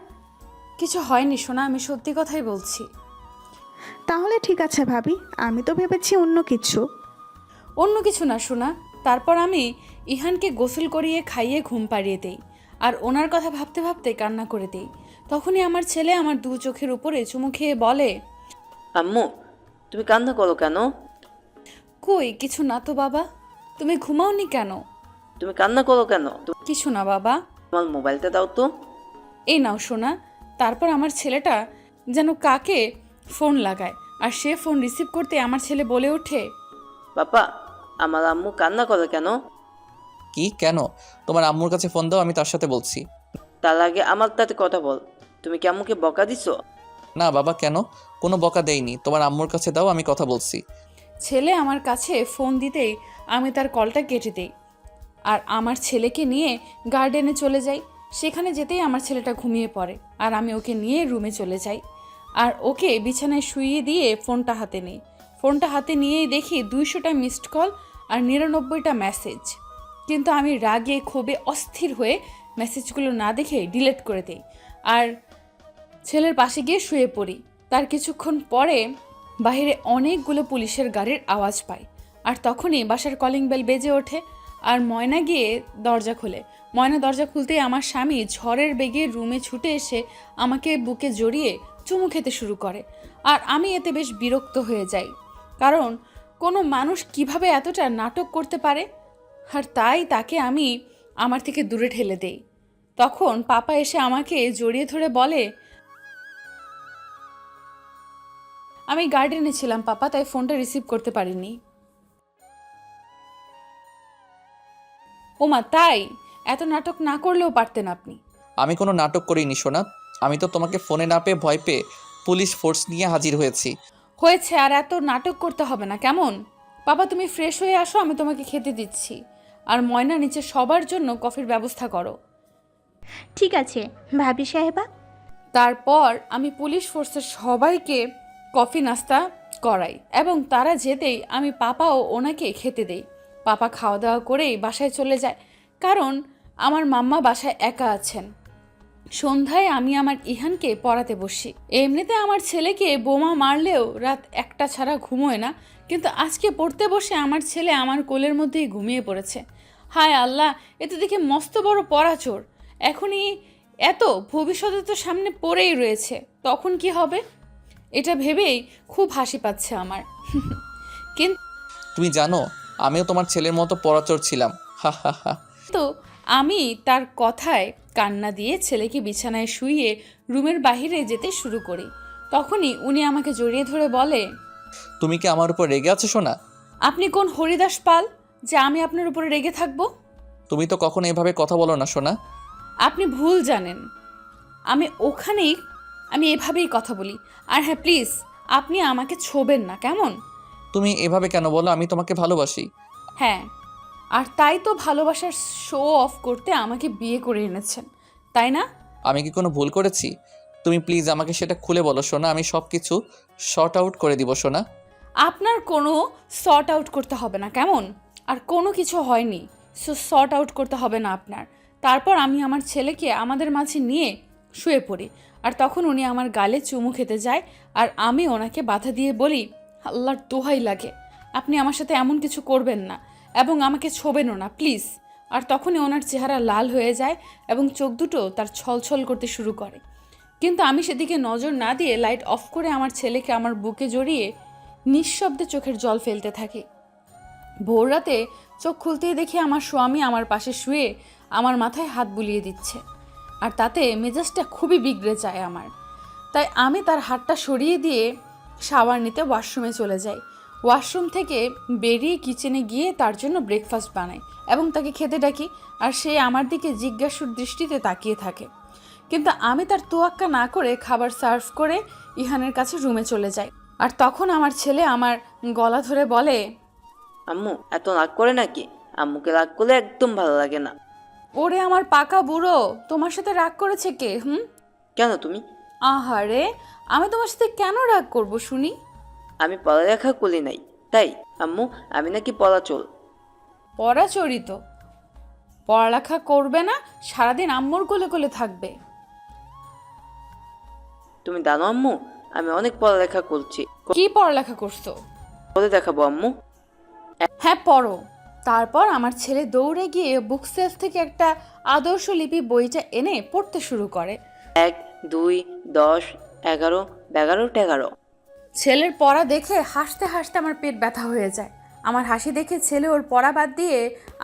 কিছু হয়নি সোনা, আমি সত্যি কথাই বলছি। তাহলে ঠিক আছে ভাবি, আমি তো ভেবেছি অন্য কিছু। অন্য কিছু না সোনা। তারপর আমি ইহানকে গোসল করিয়ে খাইয়ে ঘুম পাড়িয়ে দেই, আর ওনার কথা ভাবতে ভাবতে কান্না করে দেই। তখনই আমার ছেলে আমার দু চোখের উপরে চুমু খেয়ে বলে, আম্মু তুমি কান্না করো কেন? কই কিছু না তো বাবা, তুমি ঘুমাওনি কেন? তুমি কান্না করো কেন? কিছু না বাবা। তোমার মোবাইলটা দাও তো। এই নাও সোনা। তারপর আমার ছেলেটা যেন কাকে ফোন লাগায়, আর সে ফোন রিসিভ করতে আমার ছেলে বলে ওঠে, বাবা আমার আম্মু কান্না করে কেন? কি কেন? তোমার আম্মুর কাছে ফোন দাও, আমি তার সাথে বলছি। তার আগে আমার সাথে কথা বল। তুমি কি আম্মুকে বকা দিছো? না বাবা, কেন? কোনো বকা দেইনি, তোমার আম্মুর কাছে দাও, আমি কথা বলছি। ছেলে আমার কাছে ফোন দিতেই আমি তার কলটা কেটে দেই, আর আমার ছেলেকে নিয়ে গার্ডেনে চলে যাই। সেখানে যেতেই আমার ছেলেটা ঘুমিয়ে পড়ে, আর আমি ওকে নিয়ে রুমে চলে যাই, আর ওকে বিছানায় শুইয়ে দিয়ে ফোনটা হাতে নিই। ফোনটা হাতে নিয়েই দেখি 200টা মিসড কল আর 99টা মেসেজ। কিন্তু আমি রাগে ক্ষোভে অস্থির হয়ে মেসেজগুলো না দেখে ডিলিট করে দিই, আর ছেলের পাশে গিয়ে শুয়ে পড়ি। তার কিছুক্ষণ পরে বাইরে অনেকগুলো পুলিশের গাড়ির আওয়াজ পাই, আর তখনই বাসার কলিং বেল বেজে ওঠে, আর ময়না গিয়ে দরজা খোলে। ময়না দরজা খুলতেই আমার স্বামী ঝড়ের বেগে রুমে ছুটে এসে আমাকে বুকে জড়িয়ে চুমু খেতে শুরু করে, আর আমি এতে বেশ বিরক্ত হয়ে যাই, কারণ কোনো মানুষ কিভাবে এতটা নাটক করতে পারে, আর তাই তাকে আমি আমার থেকে দূরে ঠেলে দেই। তখন পাপা এসে আমাকে জড়িয়ে ধরে বলে, আমি গার্ডেনে ছিলাম পাপা, তাই ফোনটা রিসিভ করতে পারিনি। ওমা তাই? এত নাটক না করলেও পারতেন আপনি। আমি কোনো নাটক করিনি সোনা, আমি তো তোমাকে ফোনে না পেয়ে ভয় পেয়ে পুলিশ ফোর্স নিয়ে হাজির হয়েছি। হয়েছে, আর এত নাটক করতে হবে না কেমন? বাবা তুমি ফ্রেশ হয়ে আসো, আমি তোমাকে খেতে দিচ্ছি। আর ময়না নিচে সবার জন্য কফির ব্যবস্থা করো। ঠিক আছে ভাবি সাহেবা। তারপর আমি পুলিশ ফোর্সের সবাইকে কফি নাস্তা করাই এবং তারা যেতেই আমি পাপা ও ওনাকে খেতে দেই। পাপা খাওয়া দাওয়া করেই বাসায় চলে যায়, কারণ আমার মাম্মা বাসায় একা আছেন। সন্ধ্যায় আমি আমার ইহানকে পড়াতে বসি। এমনিতে আমার ছেলেকে বোমা মারলেও রাত 1টা ছাড়া ঘুমোয় না, কিন্তু আজকে পড়তে বসে আমার ছেলে আমার কোলের মধ্যেই ঘুমিয়ে পড়েছে। হায় আল্লাহ, এতে দেখে মস্ত বড় পড়াচোর। এখনই এত, ভবিষ্যতে তো সামনে পড়েই রয়েছে, তখন কি হবে? এটা ভেবেই খুব হাসি পাচ্ছে আমার। কিন্তু তুমি জানো আমিও তোমার ছেলের মতো পরাচর ছিলাম, হা হা হা। আমি তার কথায় কান্না দিয়ে ছেলেকে বিছানায় শুইয়ে রুমের বাইরে যেতে শুরু করি। তখনই উনি আমাকে জড়িয়ে ধরে বলে, তুমি কি আমার উপর রেগে আছো সোনা? আপনি কোন হরিদাস পাল যে আমি আপনার উপরে রেগে থাকবো? তুমি তো কখনো এভাবে কথা বলো না সোনা। আপনি ভুল জানেন, আমি এভাবেই কথা বলি। আর হ্যাঁ, প্লিজ আপনি আমাকে ছোবেন না, কেমন? তুমি এভাবে কেন বলো? আমি তোমাকে ভালোবাসি। হ্যাঁ, আর তাই তো ভালোবাসার শো অফ করতে আমাকে বিয়ে করে এনেছেন, তাই না? আমি কি কোনো ভুল করেছি? তুমি প্লিজ আমাকে সেটা খুলে বলো সোনা, আমি সব কিছু শর্ট আউট করে দিব সোনা। আপনার কোনো সর্ট আউট করতে হবে না, কেমন? আর কোনো কিছু হয়নি, সো সর্ট আউট করতে হবে না আপনার। তারপর আমি আমার ছেলেকে আমাদের মাঝে নিয়ে শুয়ে পড়ি, আর তখন উনি আমার গালে চুমু খেতে যায়, আর আমি ওনাকে বাধা দিয়ে বলি, আল্লাহর দোহাই লাগে, আপনি আমার সাথে এমন কিছু করবেন না এবং আমাকে ছোবেনও না, প্লিজ। আর তখনই ওনার চেহারা লাল হয়ে যায় এবং চোখ দুটো তার ছলছল করতে শুরু করে। কিন্তু আমি সেদিকে নজর না দিয়ে লাইট অফ করে আমার ছেলেকে আমার বুকে জড়িয়ে নিঃশব্দে চোখের জল ফেলতে থাকি। ভোর রাতে চোখ খুলতেই দেখি আমার স্বামী আমার পাশে শুয়ে আমার মাথায় হাত বুলিয়ে দিচ্ছে, আর তাতে মেজাজটা খুবই বিগড়ে যায় আমার। তাই আমি তার হাতটা সরিয়ে দিয়ে শাওয়ার নিতে ওয়াশরুমে চলে যাই। ওয়াশরুম থেকে বেরিয়ে কিচেনে গিয়ে তার জন্য ব্রেকফাস্ট বানাই এবং তাকে খেতে ডাকি, আর সে আমার দিকে জিজ্ঞাসুর দৃষ্টিতে তাকিয়ে থাকে। কিন্তু আমি তার তোয়াক্কা না করে খাবার সার্ভ করে ইহানের কাছে রুমে চলে যাই। আর তখন আমার ছেলে আমার গলা ধরে বলে, আম্মু এত রাগ করে নাকি? আম্মুকে রাগ করলে একদম ভালো লাগে না। ওরে আমার পাকা বুড়ো, তোমার সাথে রাগ করেছে কে? কেন তুমি? আহারে, আমি তোমার সাথে কেন রাগ করব শুনি? আমি পড়ালেখা করি নাই তাই। আম্মু আমি নাকি পড়াচোর। পড়াচরিত? পড়ালেখা করবে না, সারাদিন আম্মুর কোলে কোলে থাকবে। তুমি জানো আম্মু, আমি অনেক পড়ালেখা করছি। কি পড়ালেখা করছো? করে দেখাবো আম্মু। হ্যাঁ, পড়ো। তারপর আমার ছেলে দৌড়ে গিয়ে বুক সেলফ থেকে একটা আদর্শ লিপি বইটা এনে পড়তে শুরু করে। 1, 2, 10, 11, 11, 11। ছেলের পড়া দেখে হাসতে হাসতে আমার পেট ব্যথা হয়ে যায়। আমার হাসি দেখে ছেলে ওর পড়া বাদ দিয়ে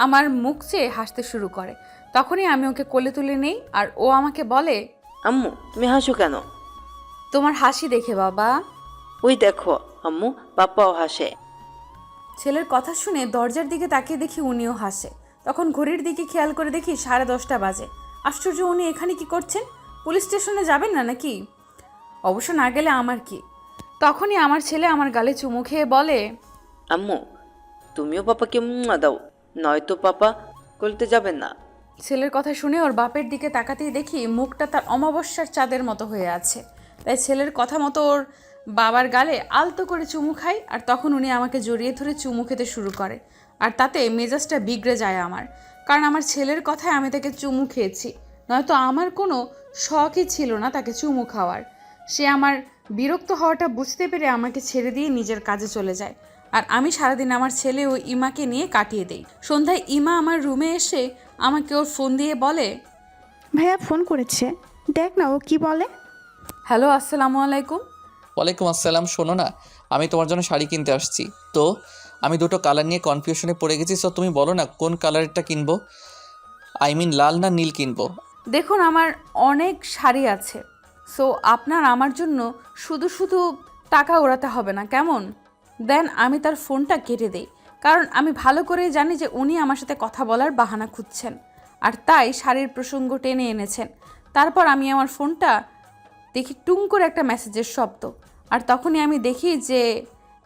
আমার মুখ চেয়ে হাসতে শুরু করে। তখনই আমি ওকে কোলে তুলে নেই, আর ও আমাকে বলে, আম্মু তুমি হাসো কেন? তোমার হাসি দেখে বাবা। ওই দেখো আম্মু, পাপাও হাসে। ছেলের কথা শুনে দরজার দিকে তাকিয়ে দেখি উনিও হাসে। তখন ঘড়ির দিকে খেয়াল করে দেখি 10:30 বাজে। আশ্চর্য, উনি এখানে কি করছেন? পুলিশ স্টেশনে যাবেন না নাকি? অবশ্য না গেলে আমার কি। তখনই আমার ছেলে আমার গালে চুমু খেয়ে বলে, আম্মু তুমিও পাপাকে দাও, নয়তো পাপা করতে যাবেন না। ছেলের কথা শুনে ওর বাপের দিকে তাকাতেই দেখি মুখটা তার অমাবস্যার চাঁদের মতো হয়ে আছে। তাই ছেলের কথা মতো ওর বাবার গালে আলতো করে চুমু খাই, আর তখন উনি আমাকে জড়িয়ে ধরে চুমু খেতে শুরু করে। আর তাতে মেজাজটা বিগড়ে যায় আমার, কারণ আমার ছেলের কথায় আমি তাকে চুমু খেয়েছি, নয়তো আমার কোনো শখই ছিল না তাকে চুমু খাওয়ার। সে আমার বিরক্ত হওয়াটা বুঝতে পেরে আমাকে ছেড়ে দিয়ে নিজের কাজে চলে যায়, আর আমি সারাদিন আমার ছেলে ও ইমাকে নিয়ে কাটিয়ে দেই। সন্ধ্যায় ইমা আমার রুমে এসে আমাকে ওর ফোন দিয়ে বলে, ভাইয়া ফোন করেছে, দেখ না ও কি বলে। হ্যালো, আসসালামু আলাইকুম। ওয়ালাইকুম আসসালাম। শোনো না, আমি তোমার জন্য শাড়ি কিনতে আসছি। তো আমি দুটো কালার নিয়ে কনফিউশনে পড়ে গেছি। সো তুমি বলো না কোন কালারটা কিনবো, লাল না নীল কিনবো? দেখুন, আমার অনেক শাড়ি আছে, সো আপনার আমার জন্য শুধু শুধু টাকা ওড়াতে হবে না, কেমন? দেন আমি তার ফোনটা কেটে দেই, কারণ আমি ভালো করেই জানি যে উনি আমার সাথে কথা বলার বাহানা খুঁজছেন, আর তাই শাড়ির প্রসঙ্গ টেনে এনেছেন। তারপর আমি আমার ফোনটা দেখি, টুং করে একটা মেসেজের শব্দ, আর তখনই আমি দেখি যে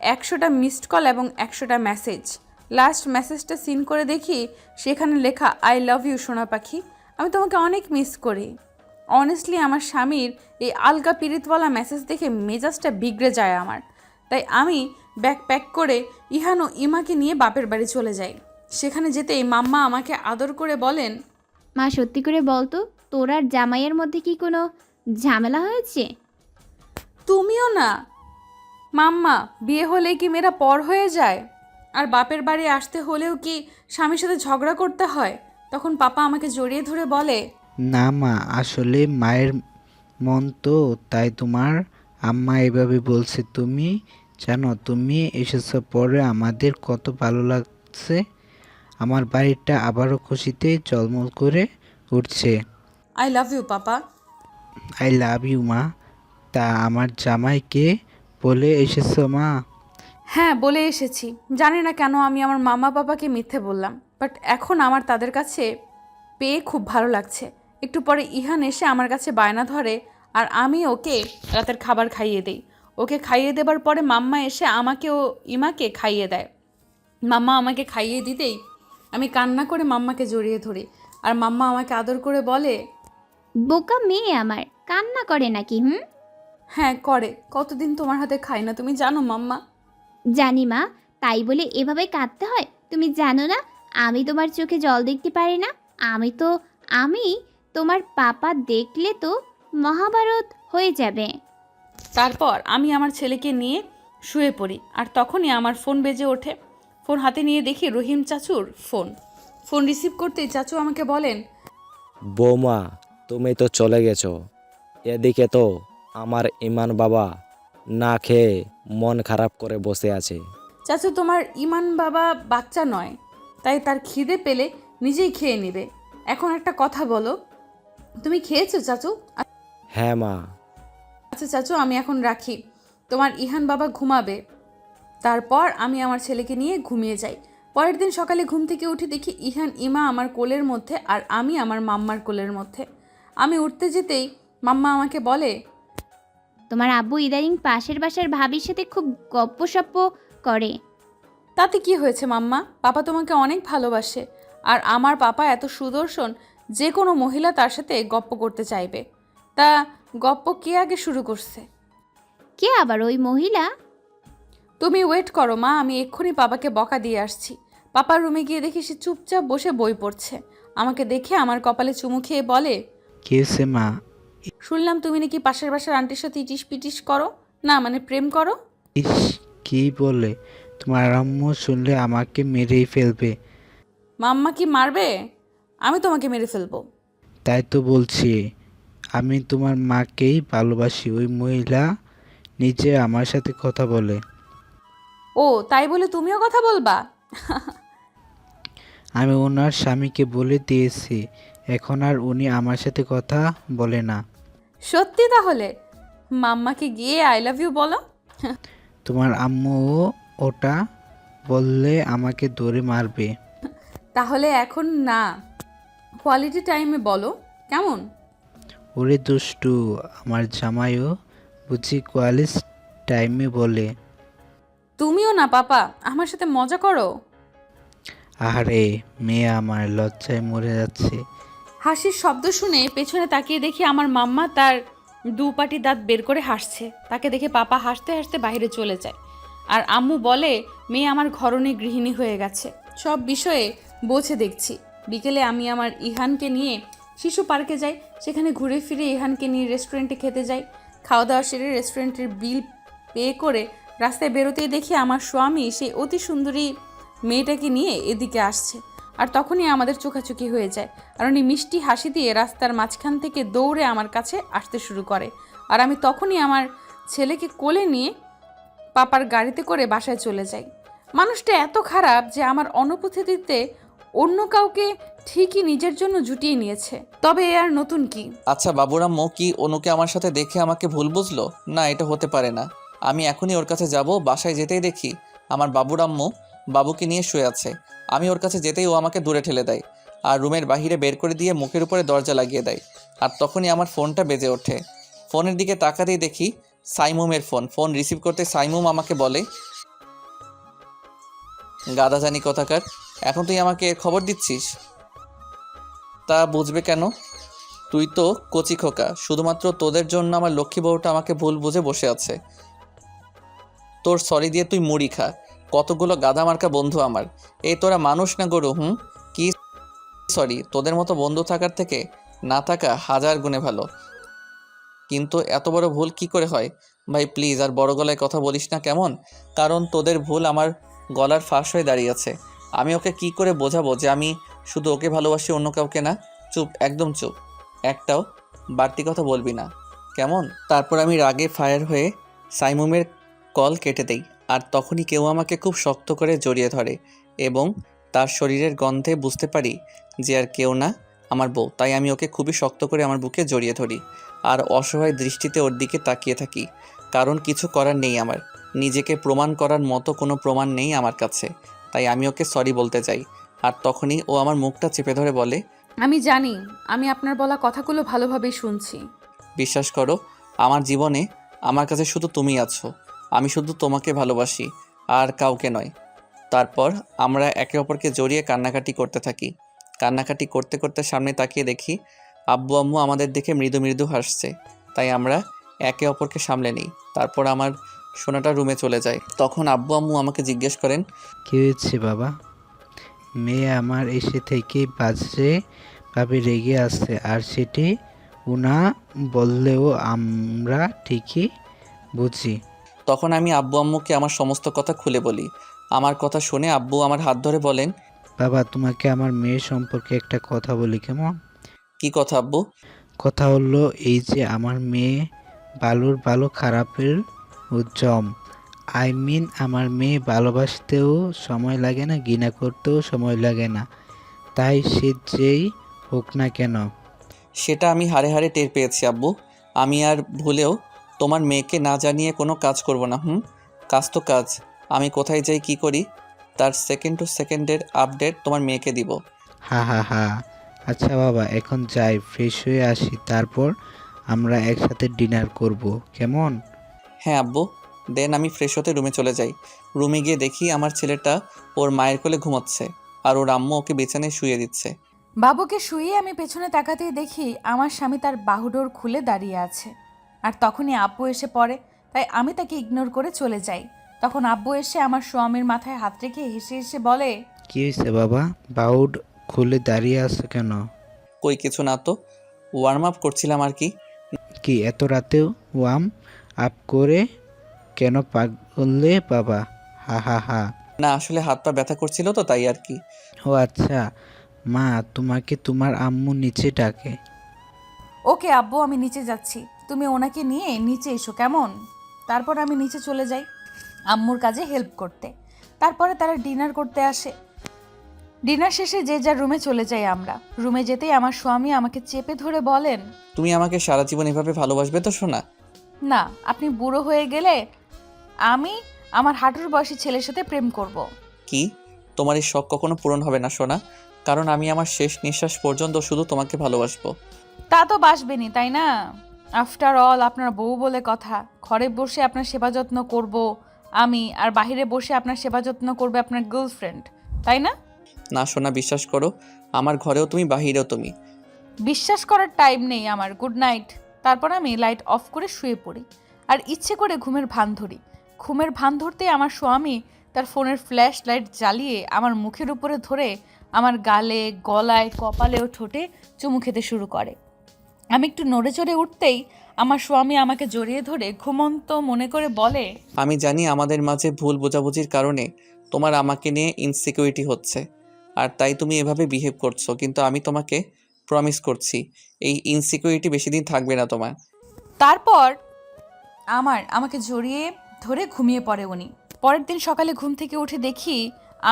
100টা মিসড কল এবং 100টা মেসেজ লাস্ট মেসেজটা সিন করে দেখি সেখানে লেখা আই লাভ ইউ সোনা পাখি, আমি তোমাকে অনেক মিস করি। অনেস্টলি আমার স্বামীর এই আলগা পিরিতওয়ালা মেসেজ দেখে মেজাজটা বিগড়ে যায় আমার। তাই আমি ব্যাগ প্যাক করে ইহান ও ইমাকে নিয়ে বাপের বাড়ি চলে যাই। সেখানে যেতেই মাম্মা আমাকে আদর করে বলেন, মা সত্যি করে বল তো, তোর আর জামাইয়ের মধ্যে কি কোনো ঝামেলা হয়েছে? তুমিও না মাম্মা, বিয়ে হলে কি মেয়েরা পর হয়ে যায়? আর বাপের বাড়ি আসতে হলেও কি স্বামীর সাথে ঝগড়া করতে হয়? তখন পাপা আমাকে জড়িয়ে ধরে বলে, না মা, আসলে মায়ের মন তো, তাই তোমার আম্মা এভাবে বলছে। তুমি জানো তুমি এসেছো পরে আমাদের কত ভালো লাগছে। আমার বাড়িটা আবারও খুশিতে ঝলমল করে উঠছে। I love you papa. I love you মা। তা আমার জামাইকে বলে এসেছো মা? হ্যাঁ, বলে এসেছি। জানি না কেন আমি আমার মামা পাপাকে মিথ্যে বললাম, বাট এখন আমার তাদের কাছে পেয়ে খুব ভালো লাগছে। একটু পরে ইহান এসে আমার কাছে বায়না ধরে আর আমি ওকে রাতের খাবার খাইয়ে দিই। ওকে খাইয়ে দেবার পরে মাম্মা এসে আমাকে ও ইমাকে খাইয়ে দেয়। মাম্মা আমাকে খাইয়ে দিতেই আমি কান্না করে মাম্মাকে জড়িয়ে ধরি আর মাম্মা আমাকে আদর করে বলে, বোকা মেয়ে আমার, কান্না করে নাকি? হ্যাঁ করে, কতদিন তোমার হাতে খাই না তুমি জানো মাম্মা। জানি মা, তাই বলে এভাবে কাঁদতে হয়? তুমি জানো না আমি তোমার চোখে জল দেখতে পারি না? আমি তোমার পাপা দেখলে তো মহাভারত হয়ে যাবে। তারপর আমি আমার ছেলেকে নিয়ে শুয়ে পড়ি আর তখনই আমার ফোন বেজে ওঠে। ফোন হাতে নিয়ে দেখি রহিম চাচুর ফোন রিসিভ করতেই চাচু আমাকে বলেন, বৌমা, তুমি তো চলে গেছো, এদিকে তো আমার ইমান বাবা না খেয়ে মন খারাপ করে বসে আছে। চাচু তোমার ইমান বাবা বাচ্চা নয়, তাই তার খিদে পেলে নিজেই খেয়ে নেবে। এখন একটা কথা বলো, তুমি খেয়েছো চাচু? হ্যাঁ মা। আচ্ছা চাচু, আমি এখন রাখি, তোমার ইহান বাবা ঘুমাবে। তারপর আমি আমার ছেলেকে নিয়ে ঘুমিয়ে যাই। পরের দিন সকালে ঘুম থেকে উঠে দেখি ইহান ইমা আমার কোলের মধ্যে আর আমি আমার মাম্মার কোলের মধ্যে। আমি উঠতে যেতেই মাম্মা আমাকে বলে, তোমার আব্বু ইদানিং পাশের বাসার ভাবির সাথে খুব গপ্পসপ্প করে। তাতে কি হয়েছে মাম্মা? পাপা তোমাকে অনেক ভালোবাসে আর আমার পাপা এত সুদর্শন যে কোনো মহিলা তার সাথে গপ্প করতে চাইবে। তা গপ্প কে আগে শুরু করছে? কে আবার ওই মহিলা? তুমি ওয়েট করো মা, আমি এক্ষুনি পাপাকে বকা দিয়ে আসছি। পাপার রুমে গিয়ে দেখি সে চুপচাপ বসে বই পড়ছে। আমাকে দেখে আমার কপালে চুমু খেয়ে বলে, কে সে মা? শুনলাম তুমি নাকি পাশের বাসার আন্টির সাথে ইটিস পিটিস করো, না মানে প্রেম করো। ইস, কি বলে? তোমার আম্মু শুনলে আমাকে মেরেই ফেলবে। মাম্মা কি মারবে? আমি তোমাকে মেরে ফেলবো। তাই তো বলছি, আমি তোমার মাকেই ভালোবাসি। ওই মহিলা নিজে আমার সাথে কথা বলে। ও তাই বলে তুমিও কথা বলবা? আমি ওনার স্বামীকে বলে দিয়েছি, এখন আর উনি আমার সাথে কথা বলে না। সত্যি? তাহলে মাম্মাকে গিয়ে আই লাভ ইউ বলো। তোমার আম্মুও ওটা বললে আমাকে ধরে মারবে। তাহলে এখন না, কোয়ালিটি টাইমে বলো কেমন? ওরে দুষ্টু, আমার জামাইও বুঝি কোয়ালিস টাইমে বলে। তুমিও না পাপা, আমার সাথে মজা করো। আরে মেয়ে আমার লজ্জায় মরে যাচ্ছে। হাসির শব্দ শুনে পেছনে তাকিয়ে দেখি আমার মাম্মা তার দুপাটি দাঁত বের করে হাসছে। তাকে দেখে পাপা হাসতে হাসতে বাইরে চলে যায় আর আম্মু বলে মেয়ে আমার ঘরণী গৃহিণী হয়ে গেছে। সব বিষয়ে বোঝে দেখছি। বিকেলে আমি আমার ইহানকে নিয়ে শিশু পার্কে যাই। সেখানে ঘুরে ফিরে ইহানকে নিয়ে রেস্টুরেন্টে খেতে যাই। খাওয়া দাওয়া সেরে রেস্টুরেন্টের বিল পে করে রাস্তায় বেরোতেই দেখি আমার স্বামী সেই অতি সুন্দরী মেয়েটাকে নিয়ে এদিকে আসছে। আর তখনই আমাদের চোখাচোখি হয়ে যায় আর উনি মিষ্টি হাসি দিয়ে রাস্তার মাঝখান থেকে দৌড়ে আমার কাছে আসতে শুরু করে। আর আমি তখনই আমার ছেলেকে কোলে নিয়ে পাপার গাড়িতে করে বাসায় চলে যাই। মানুষটা এত খারাপ যে আমার অনুপস্থিতিতে অন্য কাউকে ঠিকই নিজের জন্য জুটিয়ে নিয়েছে। তবে এ আর নতুন কি? আচ্ছা বাবুরাম্মু কি অনুকে আমার সাথে দেখে আমাকে ভুল বুঝলো? না, এটা হতে পারে না। আমি এখনই ওর কাছে যাব। বাসায় যেতেই দেখি আমার বাবুরাম্মু বাবুকে নিয়ে শুয়ে আছে। আমি ওর কাছে যেতেই ও আমাকে দূরে ঠেলে দেয় আর রুমের বাহিরে বের করে দিয়ে মুখের উপরে দরজা লাগিয়ে দেয়। আর তখনই আমার ফোনটা বেজে ওঠে। ফোনের দিকে তাকাতেই দেখি সাইমুমের ফোন রিসিভ করতে সাইমুম আমাকে বলে, গাদা জানি কথাকার। এখন তুই আমাকে খবর দিচ্ছিস? তা বুঝবে কেন? তুই তো কচি খোকা, শুধুমাত্র তোদের জন্য আমার লক্ষ্মী বউটা আমাকে ভুল বুঝে বসে আছে। তোর সরি দিয়ে তুই মুড়ি খা। কতগুলো গাদা মার্কা বন্ধু আমার। এই তোরা মানুষ না গরু? কি সরি? তোদের মতো বন্ধু থাকার থেকে না থাকা হাজার গুণে ভালো। কিন্তু এত বড় ভুল কি করে হয়? ভাই প্লিজ আর বড় গলায় কথা বলিস না কেমন? কারণ তোদের ভুল আমার গলার ফাঁস হয়ে দাঁড়িয়েছে। আমি ওকে কি করে বোঝাবো যে আমি শুধু ওকে ভালোবাসি, অন্য কাউকে না? চুপ, একদম চুপ। একটাও বাড়তি কথা বলবি না, কেমন? তারপর আমি রাগে ফায়ার হয়ে সাইমুমের কল কেটে দেই। আর তখনই কেউ আমাকে খুব শক্ত করে জড়িয়ে ধরে এবং তার শরীরের গন্ধে বুঝতে পারি যে আর কেউ না, আমার বউ। তাই আমি ওকে খুবই শক্ত করে আমার বুকে জড়িয়ে ধরি আর অসহায় দৃষ্টিতে ওর দিকে তাকিয়ে থাকি। কারণ কিছু করার নেই আমার, নিজেকে প্রমাণ করার মতো কোনো প্রমাণ নেই আমার কাছে। তাই আমি ওকে সরি বলতে চাই। আর তখনই ও আমার মুখটা চেপে ধরে বলে, আমি জানি আমি আপনার বলা কথাগুলো ভালোভাবেই শুনছি। বিশ্বাস করো, আমার জীবনে আমার কাছে শুধু তুমি আছো। আমি শুধু তোমাকে ভালোবাসি, আর কাউকে নয়। তারপর আমরা একে অপরকে জড়িয়ে কান্নাকাটি করতে থাকি। কান্নাকাটি করতে করতে সামনে তাকিয়ে দেখি আব্বু আম্মু আমাদের দেখে মৃদু মৃদু হাসছে। তাই আমরা একে অপরকে সামলে নিই। তারপর আমার সোনাটা রুমে চলে যায়। তখন আব্বু আম্মু আমাকে জিজ্ঞেস করেন, কি হয়েছে বাবা? মেয়ে আমার এসে থেকে বাজে ভাবে রেগে আছে, আর সেটি উনা বললেও আমরা ঠিকই বুঝি। তখন আমি আব্বু আম্মুকে আমার সমস্ত কথা খুলে বলি। আমার কথা শুনে আব্বু আমার হাত ধরে বলেন, বাবা, তোমাকে আমার মেয়ে সম্পর্কে একটা কথা বলি, কেমন? কি কথা আব্বু? কথা হলো এই যে আমার মেয়ে ভালোর ভালো, খারাপের উজ্জম। আমার মেয়ে ভালোবাসতেও সময় লাগে না, ঘৃণা করতেও সময় লাগে না। তাই সে যেই হোক না কেন। সেটা আমি হাড়ে হাড়ে টের পেয়েছি আব্বু। আমি আর ভুলেও তোমার মেয়েকে না জানিয়ে কোনো কাজ করব না। কাজ তো কাজ। আমি কোথায় যাই কি করি তার সেকেন্ড টু সেকেন্ডের আপডেট তোমার মেয়েকে দিব। হা হা হা। আচ্ছা বাবা, এখন যাই, ফ্রেশ হয়ে আসি, তারপর আমরা একসাথে ডিনার করব, কেমন? হ্যাঁ আব্বু। দেন আমি ফ্রেশ হতে রুমে চলে যাই। রুমে গিয়ে দেখি আমার ছেলেটা ওর মায়ের কোলে ঘুমাচ্ছে আর ওর আম্মু ওকে বিছানায় শুয়ে দিচ্ছে। বাবুকে শুয়ে আমি পেছনে তাকাতেই দেখি আমার স্বামী তার বাহুডোর খুলে দাঁড়িয়ে আছে। আর তখনই আব্বু এসে পড়ে, তাই আমি তাকে ইগনোর করে চলে যাই। তখন আব্বু এসে আমার স্বামীর মাথায় হাত রেখে হেসে হেসে বলে, কি হয়েছে বাবা? বাউড খুলে দাঁড়িয়ে আছে কেন? কই কিছু না তো, ওয়ার্ম আপ করছিলাম আর কি। কি এত রাতেও ওয়ার্ম আপ করে কেন পাগলে বাবা? হা হা হা। না আসলে হাত পা ব্যথা করছিল তো তাই আর কি। ও আচ্ছা, মা তোমাকে তোমার আম্মু নিচে ডাকে। ওকে আব্বু, আমি নিচে যাচ্ছি, তুমি ওনাকে নিয়ে নিচে এসো, কেমন? তারপর আমি নিচে চলে যাই আম্মুর কাজে হেল্প করতে। তারপরে তারা ডিনার করতে আসে। ডিনার শেষে যে যার রুমে চলে যাই আমরা। রুমে যেতেই আমার স্বামী আমাকে চেপে ধরে বলেন, তুমি আমাকে সারা জীবন এভাবে ভালোবাসবে তো সোনা? না, আপনি বুড়ো হয়ে গেলে আমি আমার হাঁটুর বয়সী ছেলের সাথে প্রেম করব। কি? তোমার এই শখ কখনো পূরণ হবে না সোনা, কারণ আমি আমার শেষ নিঃশ্বাস পর্যন্ত শুধু তোমাকে ভালোবাসবো। তা তো বাসবেনি, তাই না? আফটার অল আপনার বউ বলে কথা। ঘরে বসে আপনার সেবা যত্ন করব আমি, আর বাইরে বসে আপনার সেবা যত্ন করবে আপনার গার্লফ্রেন্ড, তাই না? না সোনা, বিশ্বাস করো, আমার ঘরেও তুমি, বাহিরেও তুমি। বিশ্বাস করার টাইম নেই আমার। Good night. তারপর আমি লাইট অফ করে শুয়ে পড়ি আর ইচ্ছে করে ঘুমের ভান ধরি। ঘুমের ভান ধরতে আমার স্বামী তার ফোনের ফ্ল্যাশ লাইট জ্বালিয়ে আমার মুখের উপরে ধরে আমার গালে, গলায়, কপালে ও ঠোঁটে চুমু খেতে শুরু করে। আমি একটু নড়ে চড়ে উঠতেই আমার স্বামী আমাকে জড়িয়ে ধরে ঘুমন্ত মনে করে বলে, আমি জানি আমাদের মাঝে ভুল বোঝাবুঝির কারণে তোমার আমাকে নিয়ে ইনসিকিউরিটি হচ্ছে, আর তাই তুমি এভাবে বিহেভ করছো। কিন্তু আমি তোমাকে প্রমিস করছি এই ইনসিকিউরিটি বেশি দিন থাকবে না তোমার। তারপর আমাকে জড়িয়ে ধরে ঘুমিয়ে পড়ে উনি। পরের দিন সকালে ঘুম থেকে উঠে দেখি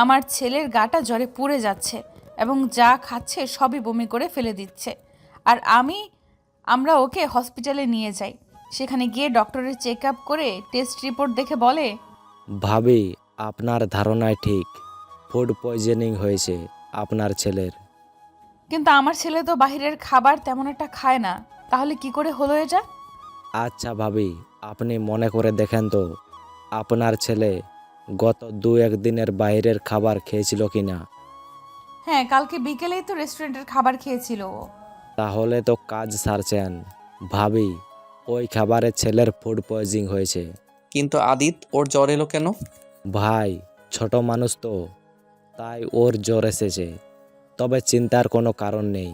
আমার ছেলের গাটা জ্বরে পুড়ে যাচ্ছে এবং যা খাচ্ছে সবই বমি করে ফেলে দিচ্ছে। আর আমরা ওকে হসপিটালে নিয়ে যাই। সেখানে গিয়ে ডক্টরের চেক আপ করে টেস্ট রিপোর্ট দেখে বলে, ভাবি, আপনার ধারণায় ঠিক, ফুড পয়জনিং হয়েছে আপনার ছেলের। কিন্তু আমার ছেলে তো বাইরের খাবার তেমন একটা খায় না, তাহলে কি করে হলো এটা? আচ্ছা ভাবি, আপনি মনে করে দেখেন তো, আপনার ছেলে গত 2-1 দিনের বাইরের খাবার খেয়েছিল কিনা? হ্যাঁ, কালকে বিকেলেই তো রেস্টুরেন্টের খাবার খেয়েছিল ও। তাহলে তো কাজ সারছেন। ভাবি, ওই খাবারে ছেলের ফুড পয়জিং হয়েছে। কিন্তু আদিত, ওর জ্বর এলো কেন? ভাই, ছোট মানুষ তো, তাই ওর জ্বর এসেছে। তবে চিন্তার কোনো কারণ নেই।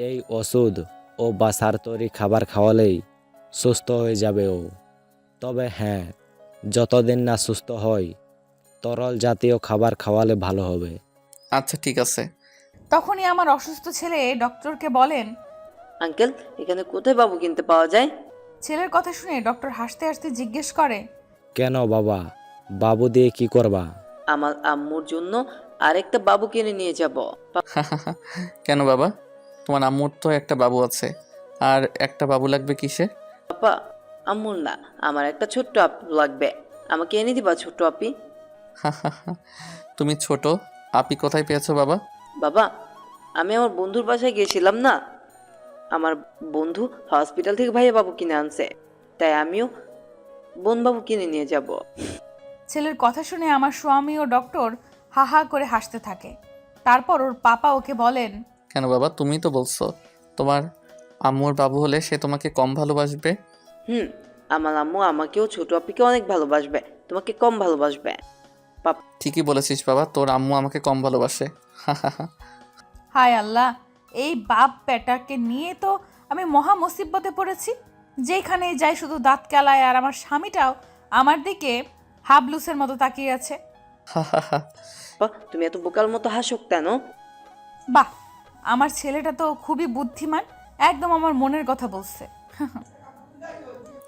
এই ওষুধ ও বাসার তৈরি খাবার খাওয়ালেই সুস্থ হয়ে যাবে ও। তবে হ্যাঁ, যতদিন না সুস্থ হয় তরল জাতীয় খাবার খাওয়ালে ভালো হবে। আচ্ছা ঠিক আছে। তখনই আমার অসুস্থ ছেলে ডক্টরকে বলেন। আঙ্কেল, এখানে কোথায় বাবু কিনতে পাওয়া যায়? ছেলের কথা শুনে ডক্টর হাসতে হাসতে জিজ্ঞেস করে, কেন বাবা, বাবু দিয়ে কি করবা? আমার আম্মুর জন্য আরেকটা বাবু কিনে নিয়ে যাব। কেন বাবা, তোমার আম্মুর তো একটা বাবু আছে, আর একটা বাবু লাগবে কিসে? পাপা, আম্মুর না, আমার একটা ছোট্ট আপু লাগবে। আমাকে এনে দিবা ছোট্ট আপি? তুমি ছোট আপি কোথায় পেয়েছো বাবা? বাবা, আমি আমার বন্ধুর বাসায় গিয়েছিলাম না, আমার বন্ধু হসপিটাল থেকে ভাইয়া বাবু কিনে আনছে, তাই আমিও বোন বাবু কিনে নিয়ে যাব। ছেলের কথা শুনে আমার স্বামী ও ডক্টর হা হা করে হাসতে থাকে। তারপর ওর পাপা ওকে বলেন, কেন বাবা, তুমি তো বলছো তোমার আম্মুর বাবু হলে সে তোমাকে কম ভালোবাসবে। আমার আম্মু আমাকেও ছোট আপিকে অনেক ভালোবাসবে, তোমাকে কম ভালোবাসবে। ঠিকই বলেছিস বাবা, তোর আম্মু আমাকে কম ভালোবাসে। হায় আল্লাহ, এই বাপ বেটাকে নিয়ে তো আমি মহা মুসিবতে পড়েছি। যেখানে যাই শুধু দাঁত কেলায়, আর আমার স্বামীটাও আমার দিকে হাবলুসের মতো তাকিয়ে আছে। তুমি এত বোকার মতো হাসো কেন? বাহ, আমার ছেলেটা তো খুবই বুদ্ধিমান, একদম আমার মনের কথা বলছে।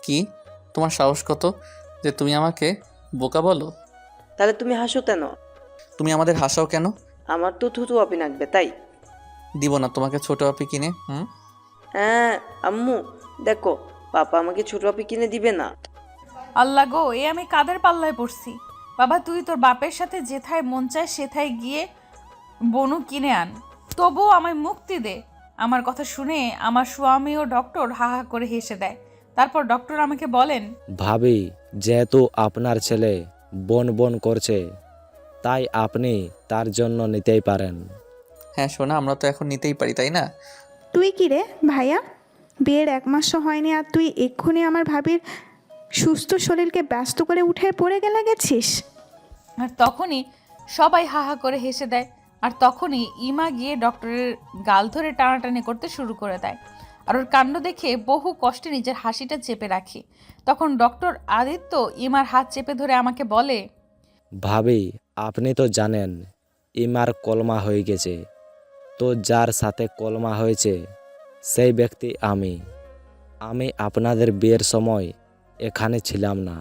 কি, তোমার সাহস কত যে তুমি আমাকে বোকা বলো? তাহলে তুমি হাসো কেন? তুমি আমাদের হাসাও কেন? আমার তো থুতু আপি লাগবে তাই। দিব না তোমাকে ছোট আপি কিনে। হ্যাঁ আম্মু, দেখো পাপা আমাকে ছোট আপি কিনে দিবে না। আল্লাহ গো, এ আমি কাদের পাল্লায় পড়ছি। বাবা, তুই তোর বাপের সাথে যেথায় মন চায় সেথায় গিয়ে বনু কিনে আন, তবুও আমায় মুক্তি দে। আমার কথা শুনে আমার স্বামী ও ডক্টর হা হা করে হেসে দেয়। তারপর ডক্টর আমাকে বলেন, ভাবি, যেহেতু আপনার ছেলে বন বন করছে, তাই আপনি তার জন্য নিতেই পারেন। হ্যাঁ সোনা, আমরা তো এখন নিতেই পারি, তাই না? তুই কি রে ভাইয়া, বিয়ের 1 মাসও হয়নি আর তুই এক্ষুনি আমার ভাবির সুস্থ শরীরকে ব্যস্ত করে উঠে পড়ে গেছিস? আর তখনই সবাই হা হা করে হেসে দেয়। আর তখনই ইমা গিয়ে ডক্টরের গাল ধরে টানাটানি করতে শুরু করে দেয়। আর ওর কাণ্ড দেখে বহু কষ্টে নিজের হাসিটা চেপে রাখি। তখন ডক্টর আদিত্য ইমার হাত চেপে ধরে আমাকে বলে, ভাবি, আপনি তো জানেন ইমার কলমা হয়ে গেছে। তো যার সাথে কলমা হয়েছে সেই ব্যক্তি আমি আপনাদের বিয়ের সময় এখানে ছিলাম না,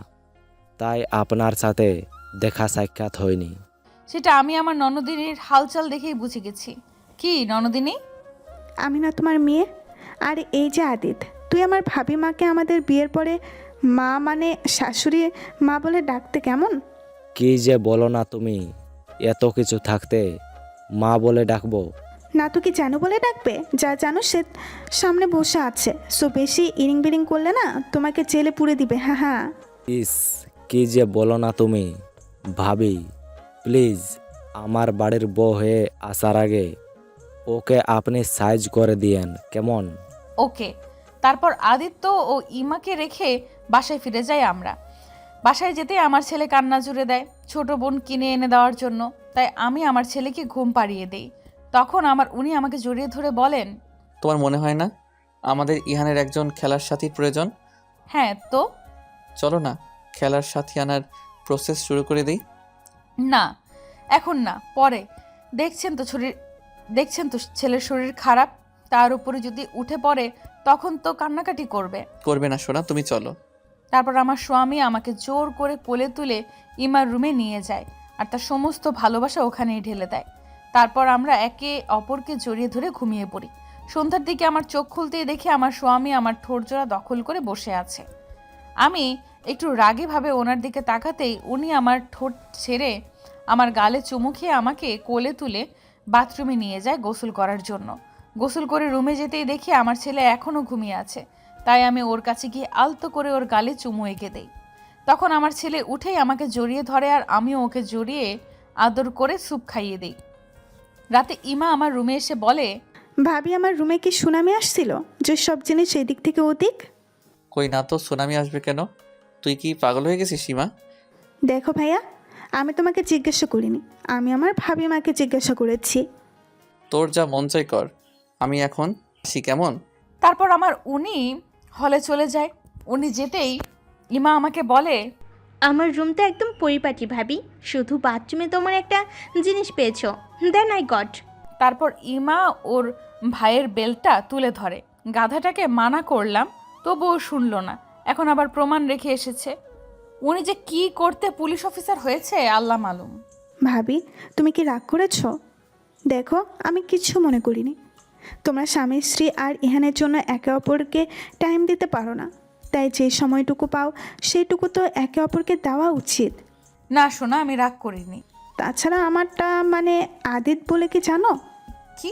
তাই আপনার সাথে দেখা সাক্ষাৎ হয়নি। সেটা আমি আমার ননদিনীর হালচাল দেখেই বুঝে গেছি। কি ননদিনী? আমি না তোমার মেয়ে? আর এই যে আদিত, তুই আমার ভাবি মাকে আমাদের বিয়ের পরে মা মানে শাশুড়ি মা বলে ডাকতে কেমন? কি যে বলো না তুমি, এত কিছু থাকতে মা বলে ডাকবো? না তো কি জানো বলে ডাকবে? যা জানো সে সামনে বসে আছে, সো বেশি ইরিং বিরিং করলে না তোমাকে জেলে পুরে দিবে। হ্যাঁ হ্যাঁ। ইস, কি যে বলো না তুমি। ভাবি, প্লিজ আমার বাড়ির বউ হয়ে আসার আগে ওকে আপনি সাইজ করে দিয়েন, কেমন? ওকে। তারপর আদিত্য ও ইমাকে রেখে বাসায় ফিরে যাই আমরা। বাসায় যেতে আমার ছেলে কান্না জুড়ে দেয় ছোট বোন কিনে এনে দেওয়ার জন্য। তাই আমি আমার ছেলেকে ঘুম পাড়িয়ে দেই। তখন উনি আমাকে জড়িয়ে ধরে বলেন, তোমার মনে হয় না আমাদের ইহানের একজন খেলার সাথীর প্রয়োজন? হ্যাঁ তো। চলো না, খেলার সাথী আনার প্রসেস শুরু করে দিই। না, এখন না, পরে। দেখছেন তো ছেলের শরীর খারাপ, তার উপরে যদি উঠে পড়ে তখন তো কান্নাকাটি করবে। করবে না সোনা, তুমি চলো। তারপর আমার স্বামী আমাকে জোর করে কোলে তুলে ইমার রুমে নিয়ে যায় আর তার সমস্ত ভালোবাসা ওখানেই ঢেলে দেয়। তারপর আমরা একে অপরকে জড়িয়ে ধরে ঘুমিয়ে পড়ি। সন্ধ্যার দিকে আমার চোখ খুলতেই দেখি আমার স্বামী আমার ঠোঁটজোড়া দখল করে বসে আছে। আমি একটু রাগীভাবে ওনার দিকে তাকাতেই উনি আমার ঠোঁট ছেড়ে আমার গালে চুমু খেয়ে আমাকে কোলে তুলে বাথরুমে নিয়ে যায় গোসল করার জন্য। গোসল করে রুমে যেতেই দেখি আমার ছেলে এখনও ঘুমিয়ে আছে। তাই আমি ওর কাছে গিয়ে আলতো করে ওর গালে চুমু এঁকে দেই। তখন আমার ছেলে উঠেই আমাকে জড়িয়ে ধরে আর আমিও ওকে জড়িয়ে আদর করে স্যুপ খাইয়ে দিই। রাতে ইমা আমার রুমে এসে বলে, ভাবি আমার রুমে কি সুনামি আসছিল যে সব জিনিস এদিক থেকে ওদিক? কই না তো, সুনামি আসবে কেন? তুই কি পাগল হয়ে গেছিস সীমা? দেখো ভাইয়া, আমি তোমাকে জিজ্ঞাসা করিনি, আমি আমার ভাবি মাকে জিজ্ঞাসা করেছি। তোর যা মন চাই কর, আমি এখন আসি কেমন? তারপর আমার উনি হলে চলে যায়। উনি যেতেই ইমা আমাকে বলে, আমার রুমটা একদম পরিপাটি ভাবি, শুধু বাথরুমে তোমার একটা জিনিস পেয়েছো, দেন আই গট। তারপর ইমা ওর ভাইয়ের বেলটা তুলে ধরে। গাধাটাকে মানা করলাম, তবুও শুনল না। এখন আবার প্রমাণ রেখে এসেছে। উনি যে কি করতে পুলিশ অফিসার হয়েছে আল্লাহ মালুম। ভাবি, তুমি কি রাগ করেছো? দেখো, আমি কিচ্ছু মনে করিনি। তোমরা স্বামী স্ত্রী আর ইহানের জন্য একে অপরকে টাইম দিতে পারো না, তাই যে সময়টুকু পাও সেইটুকু তো একে অপরকে দেওয়া উচিত। না শোনা, আমি রাগ করিনি। তাছাড়া আমারটা মানে আদিত বলে কি জানো? কি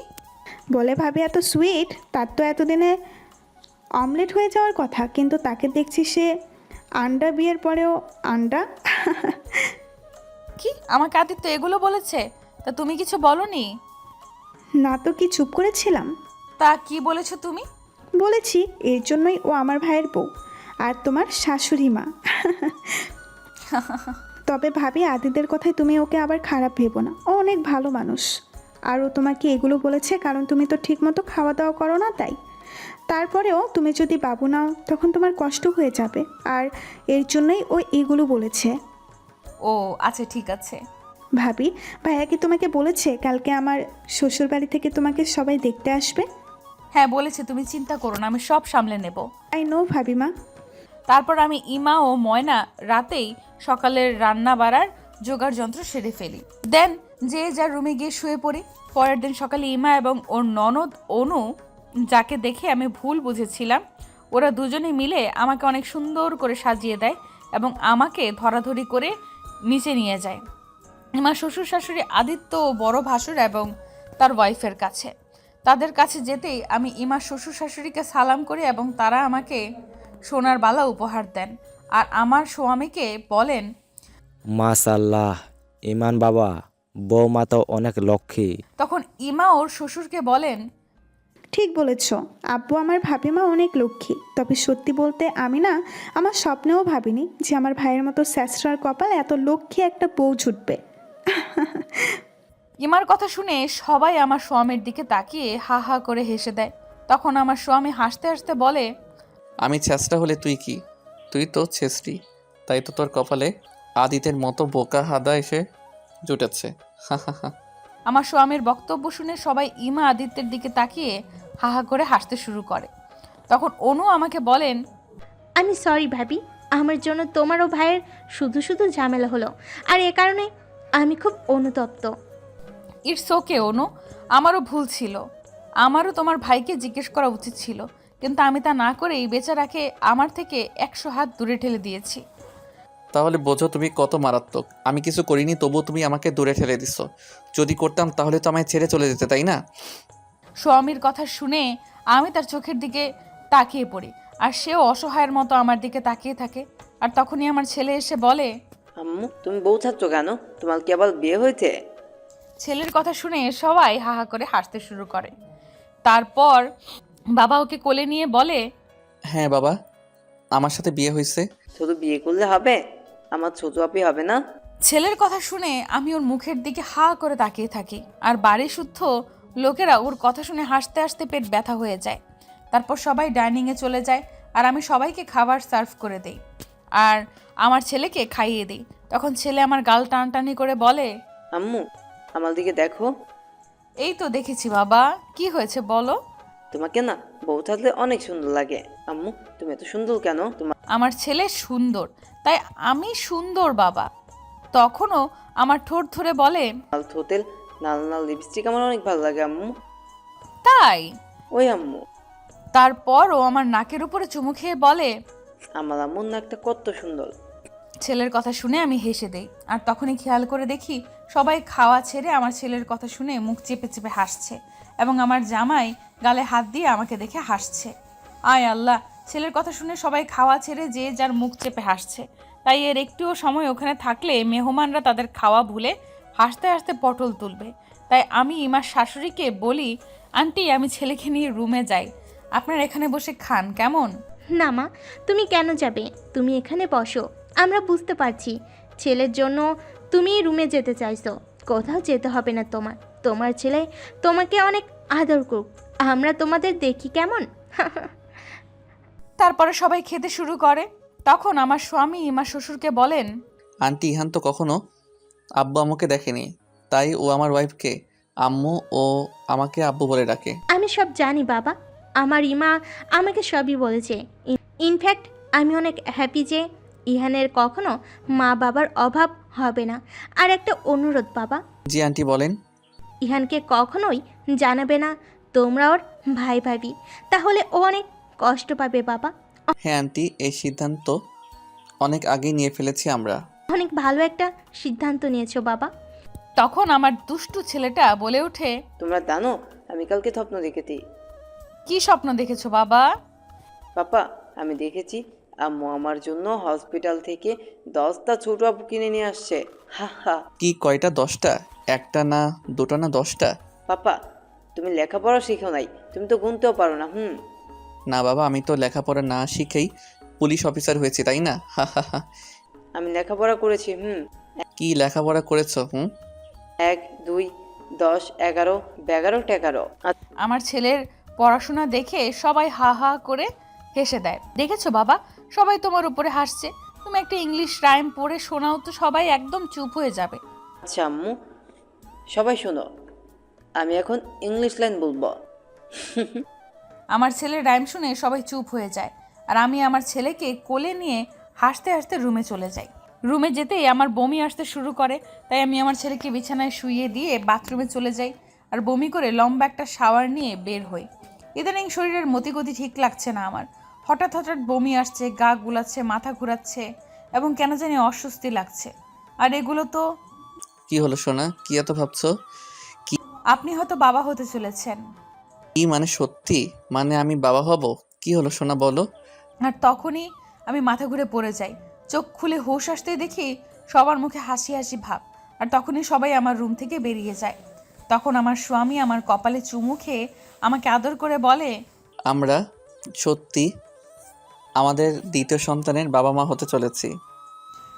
বলে ভাবি এত সুইট, তার তো এতদিনে অমলেট হয়ে যাওয়ার কথা, কিন্তু তাকে দেখছি সে আন্ডা বিয়ের পরেও আন্ডা। কি আমাকে আদিত্য এগুলো বলেছে? তা তুমি কিছু বলনি? না তো, কি চুপ করেছিলাম? তা কি বলেছো তুমি? বলেছি এর জন্যই ও আমার ভাইয়ের বউ আর তোমার শাশুড়ি মা। তবে ভাবি, আদিদের কথায় তুমি ওকে আবার খারাপ ভেবো না, ও অনেক ভালো মানুষ। আর ও তোমাকে এগুলো বলেছে কারণ তুমি তো ঠিকমতো খাওয়া দাওয়া করো না, তাই। তারপরেও তুমি যদি বাবু নাও তখন তোমার কষ্ট হয়ে যাবে, আর এর জন্যই ও এগুলো বলেছে। ও আচ্ছা, ঠিক আছে। ভাবি, ভাইয়া কি তোমাকে বলেছে কালকে আমার শ্বশুরবাড়ি থেকে তোমাকে সবাই দেখতে আসবে? হ্যাঁ বলেছে, তুমি চিন্তা করো না, আমি সব সামলে নেব। আই নো ভাবিমা। তারপর আমি ইমা ও ময়না রাতেই সকালের রান্না বাড়ার জোগাড় যন্ত্র সেরে ফেলি। দেন যে যার রুমে গিয়ে শুয়ে পড়ি। পরের দিন সকালে ইমা এবং ওর ননদ অনু, যাকে দেখে আমি ভুল বুঝেছিলাম, ওরা দুজনে মিলে আমাকে অনেক সুন্দর করে সাজিয়ে দেয় এবং আমাকে ধরাধরি করে নিচে নিয়ে যায় ইমা শ্বশুর শাশুড়ি আদিত্য ও বড় ভাসুর এবং তার ওয়াইফের কাছে। তাদের কাছে যেতেই আমি ইমা শ্বশুর শাশুড়িকে সালাম করি এবং তারা আমাকে সোনার বালা উপহার দেন আর আমার স্বামীকে বলেন, মাশাল্লাহ, ইমান বাবা, বৌমা তো অনেক লক্ষ্মী। তখন ইমা ওর শ্বশুরকে বলেন, ঠিক বলেছ, আব্বু আমার ভাবিমা অনেক লক্ষ্মী। তবে সত্যি বলতে আমি না আমার স্বপ্নেও ভাবিনি যে আমার ভাইয়ের মতো স্যাসরার কপাল এত লক্ষ্মী একটা বউ ছুটবে। ইমার কথা শুনে সবাই আমার স্বামীর দিকে তাকিয়ে হা হা করে হেসে দেয়। তখন আমার স্বামী হাসতে হাসতে বলে, আমি ছেঁচড়া হলে তুই কি? তুই তো ছেঁচড়ি, তাই তো তোর কপালে আদিতের মতো বোকা হাদা এসে জুটেছে। হা হা হা। আমার স্বামীর বক্তব্য শুনে সবাই ইমা আদিত্যের দিকে তাকিয়ে হা হা করে হাসতে শুরু করে। তখন অনু আমাকে বলেন, আমি সরি ভাবি, আমার জন্য তোমার ও ভাইয়ের শুধু শুধু ঝামেলা হলো, আর এ কারণে আমি খুব অনুতপ্ত। ইটস ওকে অনু, আমারও ভুল ছিল। আমারও তোমার ভাইকে জিজ্ঞেস করা উচিত ছিল, কিন্তু আমি তা না করেই বেচারাকে আমার থেকে 100 হাত দূরে ঠেলে দিয়েছি। তাহলে বোঝো তুমি কত মারাত্মক। আমি কিছু করিনি, তবুও তুমি আমাকে দূরে ঠেলে দিছো। যদি করতাম তাহলে তো আমায় ছেড়ে চলে যেতে, তাই না? স্বামীর কথা শুনে আমি তার চোখের দিকে তাকিয়ে পড়ি আর সেও অসহায়ের মতো আমার দিকে তাকিয়ে থাকে। আর তখনই আমার ছেলে এসে বলে, আম্মু, তুমি বউ ছাড়ছো কেন? তোমার কি আবার বিয়ে হয়েছে? ছেলের কথা শুনে সবাই হা হা করে হাসতে শুরু করে। তারপর বাবা ওকে কোলে নিয়ে বলে, হ্যাঁ বাবা, আমার সাথে বিয়ে হয়েছে। শুধু বিয়ে করলে হবে? আমার ছোট আপি হবে না? ছেলের কথা শুনে আমি ওর মুখের দিকে হা করে তাকিয়ে থাকি আর বাড়ি শুদ্ধ লোকেরা ওর কথা শুনে হাসতে হাসতে পেট ব্যথা হয়ে যায়। তারপর সবাই ডাইনিংয়ে চলে যায় আর আমি সবাইকে খাবার সার্ভ করে দেই আর আমার ছেলেকে খাইয়ে দিই। তখন ছেলে আমার গাল টানটানি করে বলে, আম্মু, আমার দিকে দেখো। এই তো দেখেছি বাবা, কি হয়েছে বলো? তোমাকে না বউ থাকলে অনেক সুন্দর লাগে। আম্মু, তুমি এত সুন্দর কেন? তোমার আমার ছেলে সুন্দর, তাই আমি সুন্দর বাবা। তখনও আমার ঠোঁট ধরে বলে, লাল ঠোঁটের লাল লাল লিপস্টিক আমার অনেক ভালো লাগে আম্মু। তাই? ওই আম্মু, তারপরও আমার নাকের উপরে চুমু খেয়ে বলে, আমার আম্মুর নাকটা কত সুন্দর। ছেলের কথা শুনে আমি হেসে দেই আর তখনই খেয়াল করে দেখি সবাই খাওয়া ছেড়ে আমার ছেলের কথা শুনে মুখ চেপে চেপে হাসছে এবং আমার জামাই গালে হাত দিয়ে আমাকে দেখে হাসছে। আয় আল্লাহ, ছেলের কথা শুনে সবাই খাওয়া ছেড়ে যে যার মুখ চেপে হাসছে। তাই এর একটুও সময় ওখানে থাকলে মেহমানরা তাদের খাওয়া ভুলে হাসতে হাসতে পটল তুলবে। তাই আমি ইমার শাশুড়িকে বলি, আন্টি আমি ছেলেকে নিয়ে রুমে যাই, আপনার এখানে বসে খান কেমন? না মা, তুমি কেন যাবে? তুমি এখানে বসো। আমরা বুঝতে পারছি ছেলের জন্য তুমি রুমে যেতে চাইছো। কোথাও যেতে হবে না তোমার। তোমার ছেলে তোমাকে অনেক আদর করুক। আমরা তোমাদের দেখি কেমন। তারপরে সবাই খেতে শুরু করে। তখন আমার স্বামী ইমার শ্বশুরকে বলেন, আন্টি ইহান তো কখনো আব্বু আম্মুকে দেখেনি, তাই ও আমার ওয়াইফকে আম্মু ও আমাকে আব্বু বলে ডাকে। আমি সব জানি বাবা, আমার ইমা আমাকে সবই বলেছে। ইনফ্যাক্ট আমি অনেক হ্যাপি যে ইহানের কখনো মা বাবার অভাব হবে না। আর একটা অনুরোধ বাবা, জি আন্টি বলেন। ইহানকে কখনোই জানাবে না তোমরা ওর ভাই ভাবি, তাহলে ও অনেক কষ্ট পাবে বাবা। হ্যাঁ আন্টি, এই সিদ্ধান্ত অনেক আগেই নিয়ে ফেলেছি আমরা। অনেক ভালো একটা সিদ্ধান্ত নিয়েছো বাবা। তখন আমার দুষ্টু ছেলেটা বলে ওঠে, তোমরা জানো আমি কালকে স্বপ্ন দেখেছি। কি স্বপ্ন দেখেছো বাবা? পাপা আমি দেখেছি আম্মু আমার জন্য হসপিটাল থেকে 10টা ছোট আপু কিনে নিয়ে আসছে। হা হা। কি কয়টা? 10টা? একটা না দুটো না 10টা? পাপা তুমি লেখাপড়া শিখো নাই, তুমি তো গুনতেও পারো না। না বাবা, আমি তো লেখাপড়া না শিখেই পুলিশ অফিসার হয়েছি, তাই না? হা হা হা। আমি লেখাপড়া করেছি। কি লেখাপড়া করেছো? 1 2 10 11 12 11। আমার ছেলের পড়াশোনা দেখে সবাই হা হা করে হেসে দেয়। দেখেছো বাবা, সবাই তোমার উপরে হাসছে। তুমি একটা ইংলিশ রাইম পড়ে শোনাও তো, সবাই একদম চুপ হয়ে যাবে। আচ্ছা আম্মু, সবাই শোনো, আমি এখন ইংলিশ লাইন বলবো। আমার ছেলের রাইম শুনে সবাই চুপ হয়ে যায়, আর আমি আমার ছেলেকে কোলে নিয়ে হাসতে হাসতে রুমে চলে যাই। রুমে যেতেই আমার বমি আসতে শুরু করে, তাই আমি আমার ছেলেকে বিছানায় শুইয়ে দিয়ে বাথরুমে চলে যাই আর বমি করে লম্বা একটা শাওয়ার নিয়ে বের হই। ইদানিং শরীরের মতিগতি ঠিক লাগছে না আমার। হঠাৎ হঠাৎ বমি আসছে, গা গুলাচ্ছে, মাথা ঘুরাচ্ছে এবং কেন জানি অস্বস্তি লাগছে। আর এগুলো তো... কি হলো সোনা, কি এত ভাবছো? আপনি হয়তো বাবা হতে চলেছেন। কি মানে সত্যি? মানে আমি বাবা হব? কি হলো সোনা বলো। আর তখনই আমি মাথা ঘুরে পড়ে যাই। চোখ খুলে হুঁশ আসতেই দেখি সবার মুখে হাসি হাসি ভাব, আর তখনই সবাই আমার রুম থেকে বেরিয়ে যায়। তখন আমার স্বামী আমার কপালে চুমু খেয়ে আমাকে আদর করে বলে, আমরা সত্যি আমাদের দ্বিতীয় সন্তানের বাবা মা হতে চলেছি।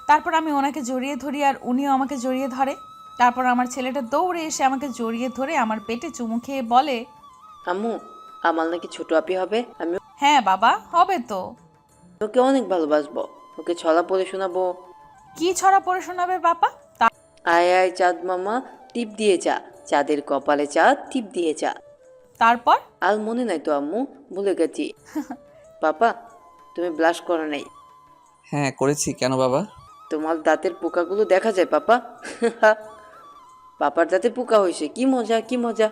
তারপর আমি ওনাকে জড়িয়ে ধরি আর উনিও আমাকে জড়িয়ে ধরে। তারপর আমার ছেলেটা দৌড়ে এসে আমাকে জড়িয়ে ধরে আমার পেটে চুমু খেয়ে বলে, আম্মু আমার নাকি ছোট আপি হবে। আমি হ্যাঁ বাবা, হবে তো। ওকে অনেক ভালোবাসবো, ওকে ছড়া পড়ে শোনাবো। কি ছড়া পড়ে শোনাবে বাবা? আয় আয় চাঁদ মামা টিপ দিয়ে যা, চাঁদের কপালে চাঁদ টিপ দিয়ে যা। তারপর আর মনে নাই তো আম্মু, ভুলে গেছি। পাপা তুমি ব্লাশ করো নাই? হ্যাঁ করেছি। কেন বাবা? তোমার দাঁতের পোকাগুলো দেখা যায় পাপা। পাপার দাঁতে পোকা হয়েছে, কি মজা কি মজা।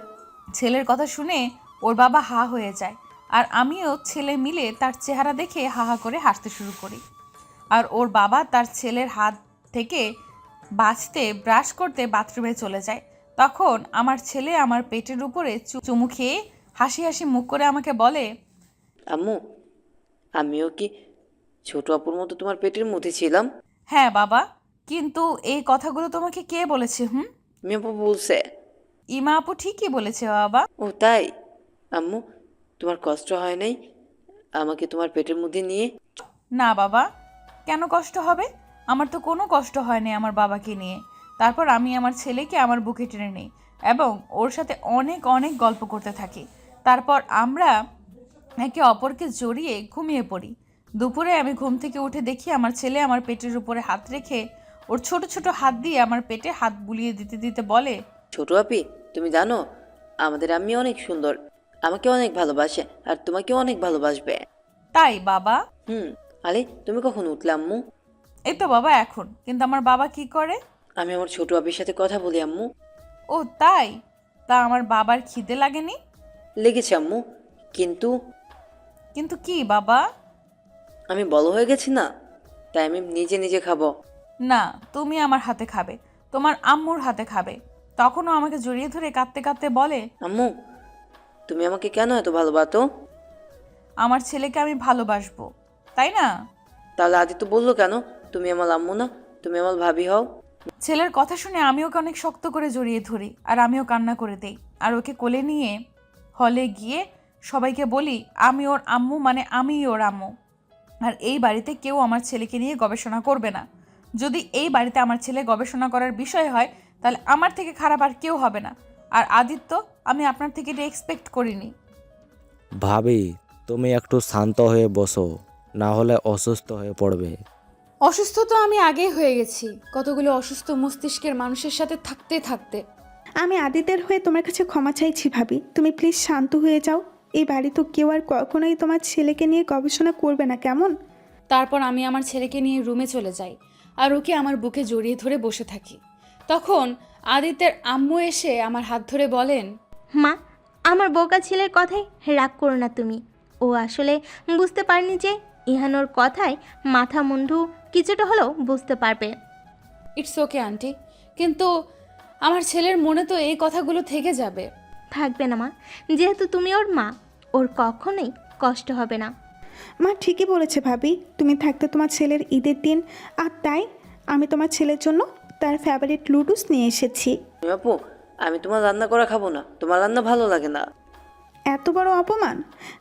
ছেলের কথা শুনে ওর বাবা হা হয়ে যায়, আর আমিও ছেলে মিলে তার চেহারা দেখে হা হা করে হাসতে শুরু করি। আর ওর বাবা তার ছেলের হাত থেকে বাঁচতে ব্রাশ করতে বাথরুমে চলে যায়। তখন আমার ছেলে আমার পেটের উপরে চুমু খেয়ে হাসি হাসি মুখ করে আমাকে বলে, আম্মু আমিও কি ছোট আপুর মতো তোমার পেটের মধ্যে ছিলাম? হ্যাঁ বাবা, কিন্তু এই কথাগুলো তোমাকে কে বলেছে? মেয়ে আপু বলছে। ইমা আপু ঠিকই বলেছে বাবা। ও তাই? আম্মু তোমার কষ্ট হয় নাই আমাকে তোমার পেটের মধ্যে নিয়ে? না বাবা, কেন কষ্ট হবে? আমার তো কোনো কষ্ট হয়নি আমার বাবাকে নিয়ে। তারপর আমি আমার ছেলেকে আমার বুকে টেনে নিই এবং ওর সাথে অনেক অনেক গল্প করতে থাকি। তারপর আমরা একে অপরকে জড়িয়ে ঘুমিয়ে পড়ি। দুপুরে আমি ঘুম থেকে উঠে দেখি আমার ছেলে আমার পেটের উপরে হাত রেখে ওর ছোট ছোট হাত দিয়ে আমার পেটে হাত বুলিয়ে দিতে দিতে বলে, ছোট আপি তুমি জানো আমাদের আম্মি অনেক সুন্দর, আমাকে অনেক ভালোবাসে আর তোমাকে অনেক ভালোবাসবে। তাই বাবা? আরে তুমি কখন উঠলে আম্মু? এই তো বাবা এখন। কিন্তু আমার বাবা কি করে? আমি আমার ছোট আপির সাথে কথা বলি আম্মু। ও তাই? তা আমার বাবার খিদে লাগেনি? লেগেছে আম্মু, কিন্তু কিন্তু কি বাবা? আমি বড় হয়ে গেছি না, তাই আমি নিজে নিজে খাবো। না, তুমি আমার হাতে খাবে, তোমার আম্মুর হাতে খাবে। তখনও আমাকে জড়িয়ে ধরে কাঁদতে কাঁদতে বলে, আম্মু তুমি আমাকে কেন এত ভালোবাসো? আমার ছেলেকে আমি ভালোবাসবো, তাই না? তাহলে আদিত্য বললো কেন তুমি আমার আম্মু না, তুমি আমার ভাবি হও। ছেলের কথা শুনে আমি ওকে অনেক শক্ত করে জড়িয়ে ধরি আর আমিও কান্না করে দেই আর ওকে কোলে নিয়ে হলে গিয়ে সবাইকে বলি আমি ওর আম্মু, মানে আমিই ওর আম্মু। আর এই বাড়িতে কেউ আমার ছেলেকে নিয়ে গবেষণা করবে না। যদি এই বাড়িতে আমার ছেলে গবেষণা করার বিষয় হয় তাহলে আমার থেকে খারাপ আর কেউ হবে না। আর আদিত্য, আমি আপনার থেকে এটা এক্সপেক্ট করিনি। ভাবি, তুমি একটু শান্ত হয়ে বসো, না হলে অসুস্থ হয়ে পড়বে। অসুস্থ তো আমি আগেই হয়ে গেছি, কতগুলো অসুস্থ মস্তিষ্কের মানুষের সাথে থাকতে থাকতে। আমি আদিতের হয়ে তোমার কাছে ক্ষমা চাইছি ভাবি, তুমি প্লিজ শান্ত হয়ে যাও। এই বাড়ি তো কেউ আর কখনোই তোমার ছেলেকে নিয়ে গবেষণা করবে না, কেমন? তারপর আমি আমার ছেলেকে নিয়ে রুমে চলে যাই আর ওকে আমার বুকে জড়িয়ে ধরে বসে থাকি। তখন আদিত্যের আম্মু এসে আমার হাত ধরে বলেন, মা, আমার বোকা ছেলের কথায় রাগ করো না তুমি। ও আসলে বুঝতে পারেনি যে ইহানোর কথায় মাথা মুন্ডু কিছুটা হলেও বুঝতে পারবে। ইটস ওকে আন্টি, কিন্তু আমার ছেলের মনে তো এই কথাগুলো থেকে যাবে। থাকবে না মা, যেহেতু তুমি ওর মা, ওর কখনোই কষ্ট হবে না। মা ঠিকই বলেছে ভাবি, তুমি থাকতে তোমার ছেলের ঈদের দিন, আর তাই আমি তোমার ছেলের জন্য তার ফেভারিট লুডুস নিয়ে এসেছি। আপু, আমি তোমার রান্না করা খাবো না, তোমার রান্না ভালো লাগে না। এত বড় অপমান!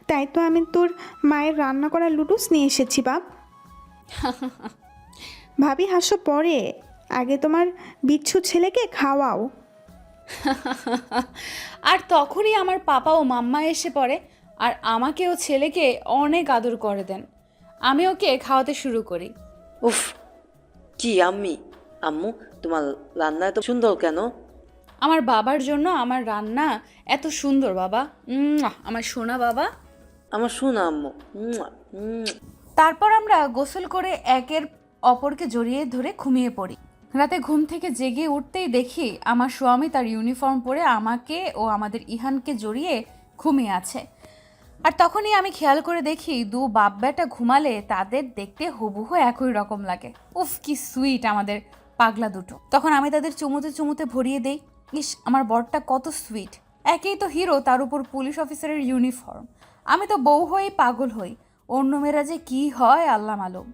তাই তো আমি তোর মায়ের রান্না করা লুডুস নিয়ে এসেছি বাপ। ভাবি হাসো পরে, আগে তোমার বিচ্ছু ছেলেকে খাওয়াও। আর তখনই আমার পাপা ও মাম্মা এসে পড়ে আর আমাকে ও ছেলেকে অনেক আদর করে দেন। আমি ওকে খাওয়াতে শুরু করি। উফ, কি আম্মু, তোমার রান্না এত সুন্দর কেন? আমার বাবার জন্য আমার রান্না এত সুন্দর বাবা। আমার সোনা বাবা। আমার শোনা আম্মু। মুয়া, মুয়া। তারপর আমরা গোসল করে একের অপরকে জড়িয়ে ধরে ঘুমিয়ে পড়ি। রাতে ঘুম থেকে জেগে উঠতেই দেখি আমার স্বামী তার ইউনিফর্ম পরে আমাকে ও আমাদের ইহানকে জড়িয়ে ঘুমিয়ে আছে। আর তখনই আমি খেয়াল করে দেখি দু বাপ বেটা ঘুমালে তাদের দেখতে হুবহু একই রকম লাগে। উফ, কি সুইট আমাদের পাগলা দুটো। তখন আমি তাদের চুমুতে চুমুতে ভরিয়ে দেই। ইস, আমার বরটা কত সুইট, একেই তো হিরো, তার উপর পুলিশ অফিসারের ইউনিফর্ম। আমি তো বউ হয়েই পাগল হই, অন্য মেয়েরা যে কি হয় আল্লাহ মালুম।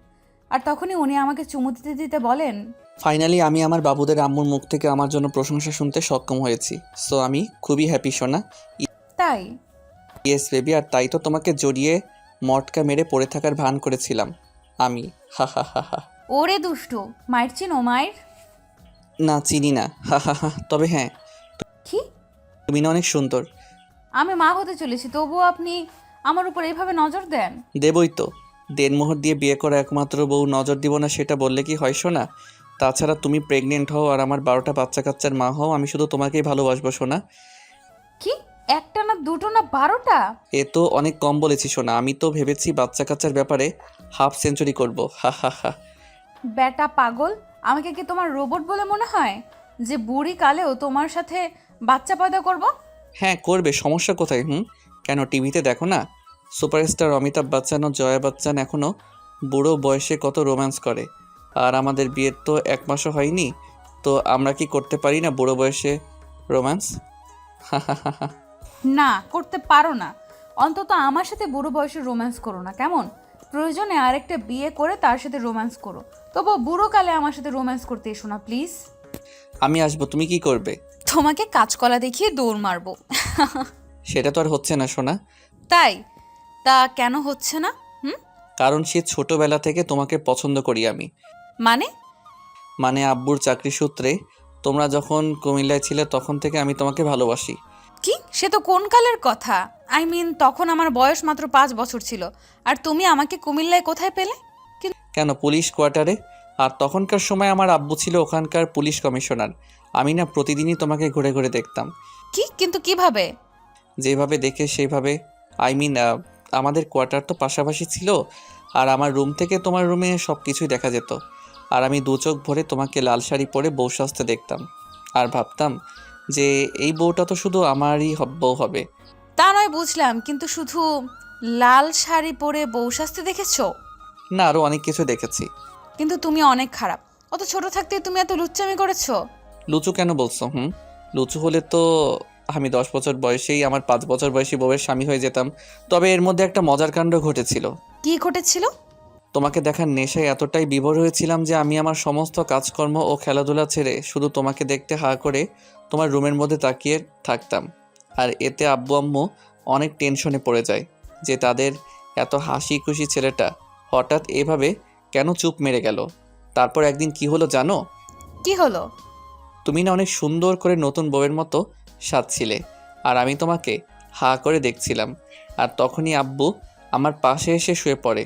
আর তখনই উনি আমাকে চুমু দিতে দিতে বলেন, ফাইনালি আমি আমার বাবুদের আম্মুর মুখ থেকে আমার জন্য প্রশংসা শুনতে সক্ষম হয়েছি। সো আমি খুবই হ্যাপি সোনা। তাই? ইয়েস বেবি, আর তাই তো তোমাকে জড়িয়ে মটকা মেরে পড়ে থাকার ভান করেছিলাম আমি। হা হা হা হা। ওরে দুষ্টু, মায়ের চিনো মায়ের? না, চিনি না। হা হা হা। তবে হ্যাঁ, কি? তুমি না অনেক সুন্দর। আমি মা হতে চলেছি, তবুও আপনি আমার উপর এইভাবে নজর দেন? দেবই তো, দেড়মোহর দিয়ে বিয়ে করা একমাত্র বউ নজর দিব না সেটা বললে কি হয় শোনা? তাছাড়া তুমি প্রেগনেন্ট হও আর আমার 12টা বাচ্চা কাচ্চার মা হও, আমি শুধু তোমাকেই ভালোবাসবো শোনা। কি, একটা না দুটো না 12টা? এ তো অনেক কম বলেছি শোনা, আমি তো ভেবেছি বাচ্চা কাচ্চার ব্যাপারে হাফ সেঞ্চুরি করবো। হা হা হা। বেটা পাগল, আমাকে কি তোমার রোবট বলে মনে হয় যে বুড়ি কালেও তোমার সাথে বাচ্চা পয়দা করব? হ্যাঁ করবে, সমস্যা কোথায়? কেন টিভিতে দেখো না সুপারস্টার অমিতাভ বচ্চন ও জয়া বচ্চন এখনও বুড়ো বয়সে কত রোম্যান্স করে, আর আমাদের বিয়ের তো 1 মাসও হয়নি, তো আমরা কি করতে পারি না বুড়ো বয়সে রোম্যান্স? হা হা হা হা। না, করতে পারো না। অন্তত আমার সাথে বুড়ো বয়সে রোম্যান্স করো না, কেমন? প্রয়োজনে আরেকটা বিয়ে করে তার সাথে রোম্যান্স করো, তবু বুড়ো কালে আমার সাথে রোম্যান্স করতে এসো না প্লিজ। আমি আসবো, তুমি কি করবে? তোমাকে কাঁচকলা দেখিয়ে দৌড় মারবো। সেটা তো আর হচ্ছে না সোনা। তাই? তা কেন হচ্ছে না? কারণ সে ছোটবেলা থেকে তোমাকে পছন্দ করি আমি। মানে আব্বুর চাকরি সূত্রে তোমরা যখন কুমিল্লায় ছিলে তখন থেকে আমি তোমাকে ভালোবাসি। কি, সে তো কোন কালের কথা? তখন আমার বয়স মাত্র 5 বছর ছিল, আর তুমি আমাকে কুমিল্লায় কোথায় পেলে? কেন, পুলিশ কোয়ার্টারে। আর তখনকার সময় আমার আব্বু ছিল ওখানকার পুলিশ কমিশনার। আমি না প্রতিদিনই তোমাকে ঘুরে ঘুরে দেখতাম। কিন্তু কিভাবে? যেভাবে দেখে সেইভাবে। আমাদের কোয়ার্টার তো পাশাপাশি ছিল, আর আমার রুম থেকে তোমার রুমে সব কিছুই দেখা যেত। আর আমি 2 চোখ ভরে তোমাকে লাল শাড়ি পরে বউ সাজতে দেখতাম, আর ভাবতাম যে এই বউটা তো শুধু আমারই বউ হবে। তা নয় বুঝলাম, কিন্তু শুধু লাল শাড়ি পরে বউ সাজতে দেখেছো? না, আরও অনেক কিছু দেখেছি। কিন্তু তুমি অনেক খারাপ। অত ছোট থাকতে তুমি এত লুচ্চামি করেছো। লুচু কেন বলছো? লুচু হলে তো আমি 10 বছর বয়সেই আমার 5 বছর বয়সী বউয়ের স্বামী হয়ে যেতাম। তবে এর মধ্যে একটা মজার কাণ্ড ঘটেছিল। কি ঘটেছিল? তোমাকে দেখার নেশায় এতটাই বিভোর হয়েছিলাম যে আমি আমার সমস্ত কাজকর্ম ও খেলাধুলা ছেড়ে শুধু তোমাকে দেখতে হা করে তোমার রুমের মধ্যে তাকিয়ে থাকতাম। আর এতে আব্বু আম্মু অনেক টেনশনে পড়ে যায় যে তাদের এত হাসি খুশি ছেলেটা হঠাৎ এভাবে কেন চুপ মেরে গেল। তারপর একদিন কি হলো জানো? কি হলো? তুমি না অনেক সুন্দর করে নতুন বউয়ের মতো সাজছিলে, আর আমি তোমাকে হা করে দেখছিলাম। আর তখনই আব্বু আমার পাশে এসে শুয়ে পড়ে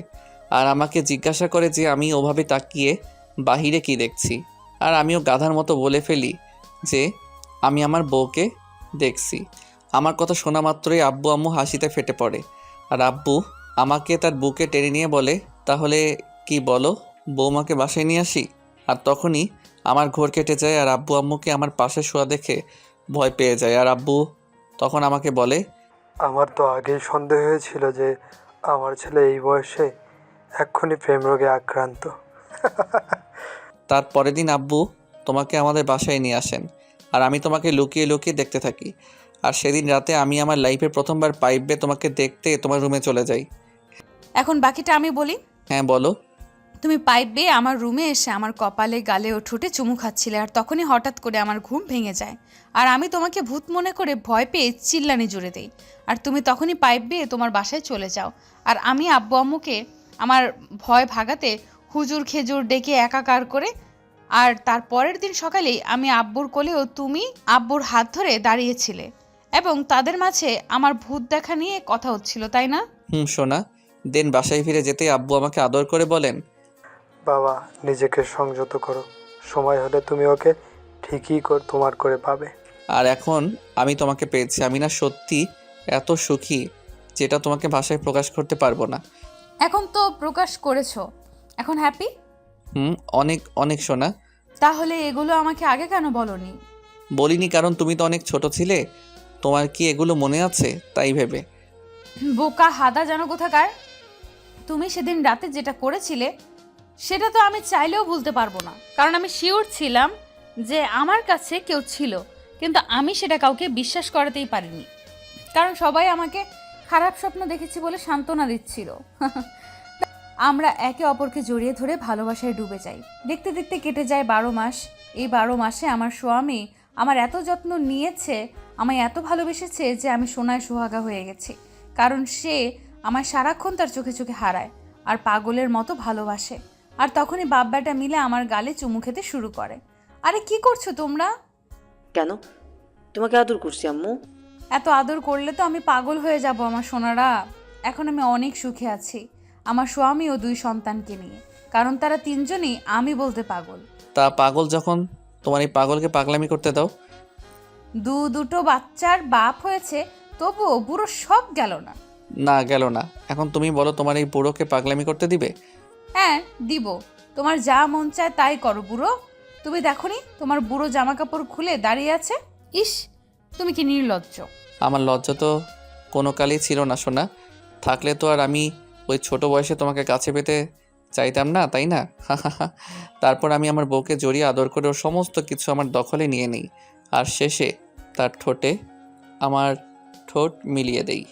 আর আমাকে জিজ্ঞাসা করে যে আমি ওভাবে তাকিয়ে বাহিরে কি দেখছি। আর আমিও গাধার মতো বলে ফেলি যে আমি আমার বউকে দেখছি। আমার কথা শোনা মাত্রই আব্বু আম্মু হাসিতে ফেটে পড়ে। আর আব্বু আমাকে তার বুকে টেনে নিয়ে বলে, তাহলে কি বলো, বৌমাকে বাসায় নিয়ে আসি? আর তখনই আমার ঘোর কেটে যায় আর আব্বু আম্মুকে আমার পাশে শোয়া দেখে ভয় পেয়ে যায়। আর আব্বু তখন আমাকে বলে, আমার তো আগেই সন্দেহ হয়েছিল যে আমার ছেলে এই বয়সে এক্ষুনি প্রেম রোগে আক্রান্ত। তার পরের দিন আব্বু তোমাকে আমাদের বাসায় নিয়ে আসেন আর আমি তোমাকে লুকিয়ে লুকিয়ে দেখতে থাকি। আর সেদিন রাতে আমি আমার লাইফে প্রথমবার পাইপ বেয়ে তোমাকে দেখতে তোমার রুমে চলে যাই। এখন বাকিটা আমি বলি। হ্যাঁ বলো। তুমি পাইপ বেয়ে আমার রুমে এসে আমার কপালে গালে ও ঠোঁটে চুমু খাচ্ছিলে, আর তখনই হঠাৎ করে আমার ঘুম ভেঙে যায় আর আমি তোমাকে ভূত মনে করে ভয় পেয়ে চিল্লানি জুড়ে দেই। আর তুমি তখনই পাইপ বেয়ে তোমার বাসায় চলে যাও। আর আমি আব্বু আম্মুকে আমার ভয় ভাগাতে হুজুর খেজুর ডেকে একাকার করে। আর তার পরের দিন সকালেই আমি আব্বুর কোলেও তুমি আব্বুর হাত ধরে দাঁড়িয়েছিলে এবং তাদের মাঝে আমার ভূত দেখা নিয়ে কথা হচ্ছিল, তাই না? সোনা। দেন বাসায় ফিরে যেতে আব্বু আমাকে আদর করে বলেন, বাবা, নিজেকে সংযত করো, সময় হলে তুমি ওকে ঠিকই তোমার করে পাবে। আর এখন আমি তোমাকে পেয়েছি, আমি না সত্যি এত সুখী যেটা তোমাকে ভাষায় প্রকাশ করতে পারবো না। এখন তো প্রকাশ করেছো, এখন হ্যাপি? অনেক অনেক সোনা। তাহলে এগুলো আমাকে আগে কেন বলনি? বলিনি কারণ তুমি তো অনেক ছোট ছিলে, তোমার কি এগুলো মনে আছে তাই ভেবে। বোকা হাদা যেন কোথাকার। তুমি সেদিন রাতে যেটা করেছিলে সেটা তো আমি চাইলেও ভুলতে পারবো না, কারণ আমি শিওর ছিলাম যে আমার কাছে কেউ ছিল, কিন্তু আমি সেটা কাউকে বিশ্বাস করাতেই পারিনি, কারণ সবাই আমাকে খারাপ স্বপ্ন দেখেছি বলে সান্ত্বনা দিচ্ছিল। আমরা একে অপরকে জড়িয়ে ধরে ভালোবাসায় ডুবে যাই। দেখতে দেখতে কেটে যায় 12 মাস। এই 12 মাসে আমার স্বামী আমার এত যত্ন নিয়েছে, আমায় এত ভালোবেসেছে যে আমি সোনায় সোহাগা হয়ে গেছি, কারণ সে আমার সারাক্ষণ তার চোখে চোখে হারায় আর পাগলের মতো ভালোবাসে। আর তখনই বাপ বেটা মিলে আমার গালে চুমু খেতে শুরু করে। আরে কি করছো তোমরা? কেন? তোমাকে আদর করছি আম্মু। এত আদর করলে তো আমি পাগল হয়ে যাব আমার সোনারা। এখন আমি অনেক সুখে আছি আমার স্বামী ও 2 সন্তানকে নিয়ে, কারণ তারা 3 জনই আমি বলতে পাগল। তা পাগল যখন, তোমার এই পাগলকে পাগলামি করতে দাও। দুটো বাচ্চার বাপ হয়েছে, তবুও বুড়ো সব গেল না। না গেল না। এখন তুমি বলো, তোমার এই বুড়োকে পাগলামি করতে দিবে? হ্যাঁ দিব, তোমার যা মন চায় তাই করো বুড়ো। তুমি দেখোনি তোমার বুড়ো জামা কাপড় খুলে দাঁড়িয়ে আছে? ইস, তুমি কি নির্লজ্জ। আমার লজ্জা তো কোনো কালেই ছিল না সোনা, থাকলে তো আর আমি ওই ছোট বয়সে তোমাকে কাছে পেতে চাইতাম না, তাই না? তারপর আমি আমার বউকে জড়িয়ে আদর করে ওর সমস্ত কিছু আমার দখলে নিয়ে নিই আর শেষে তার ঠোঁটে আমার ঠোঁট মিলিয়ে দেই।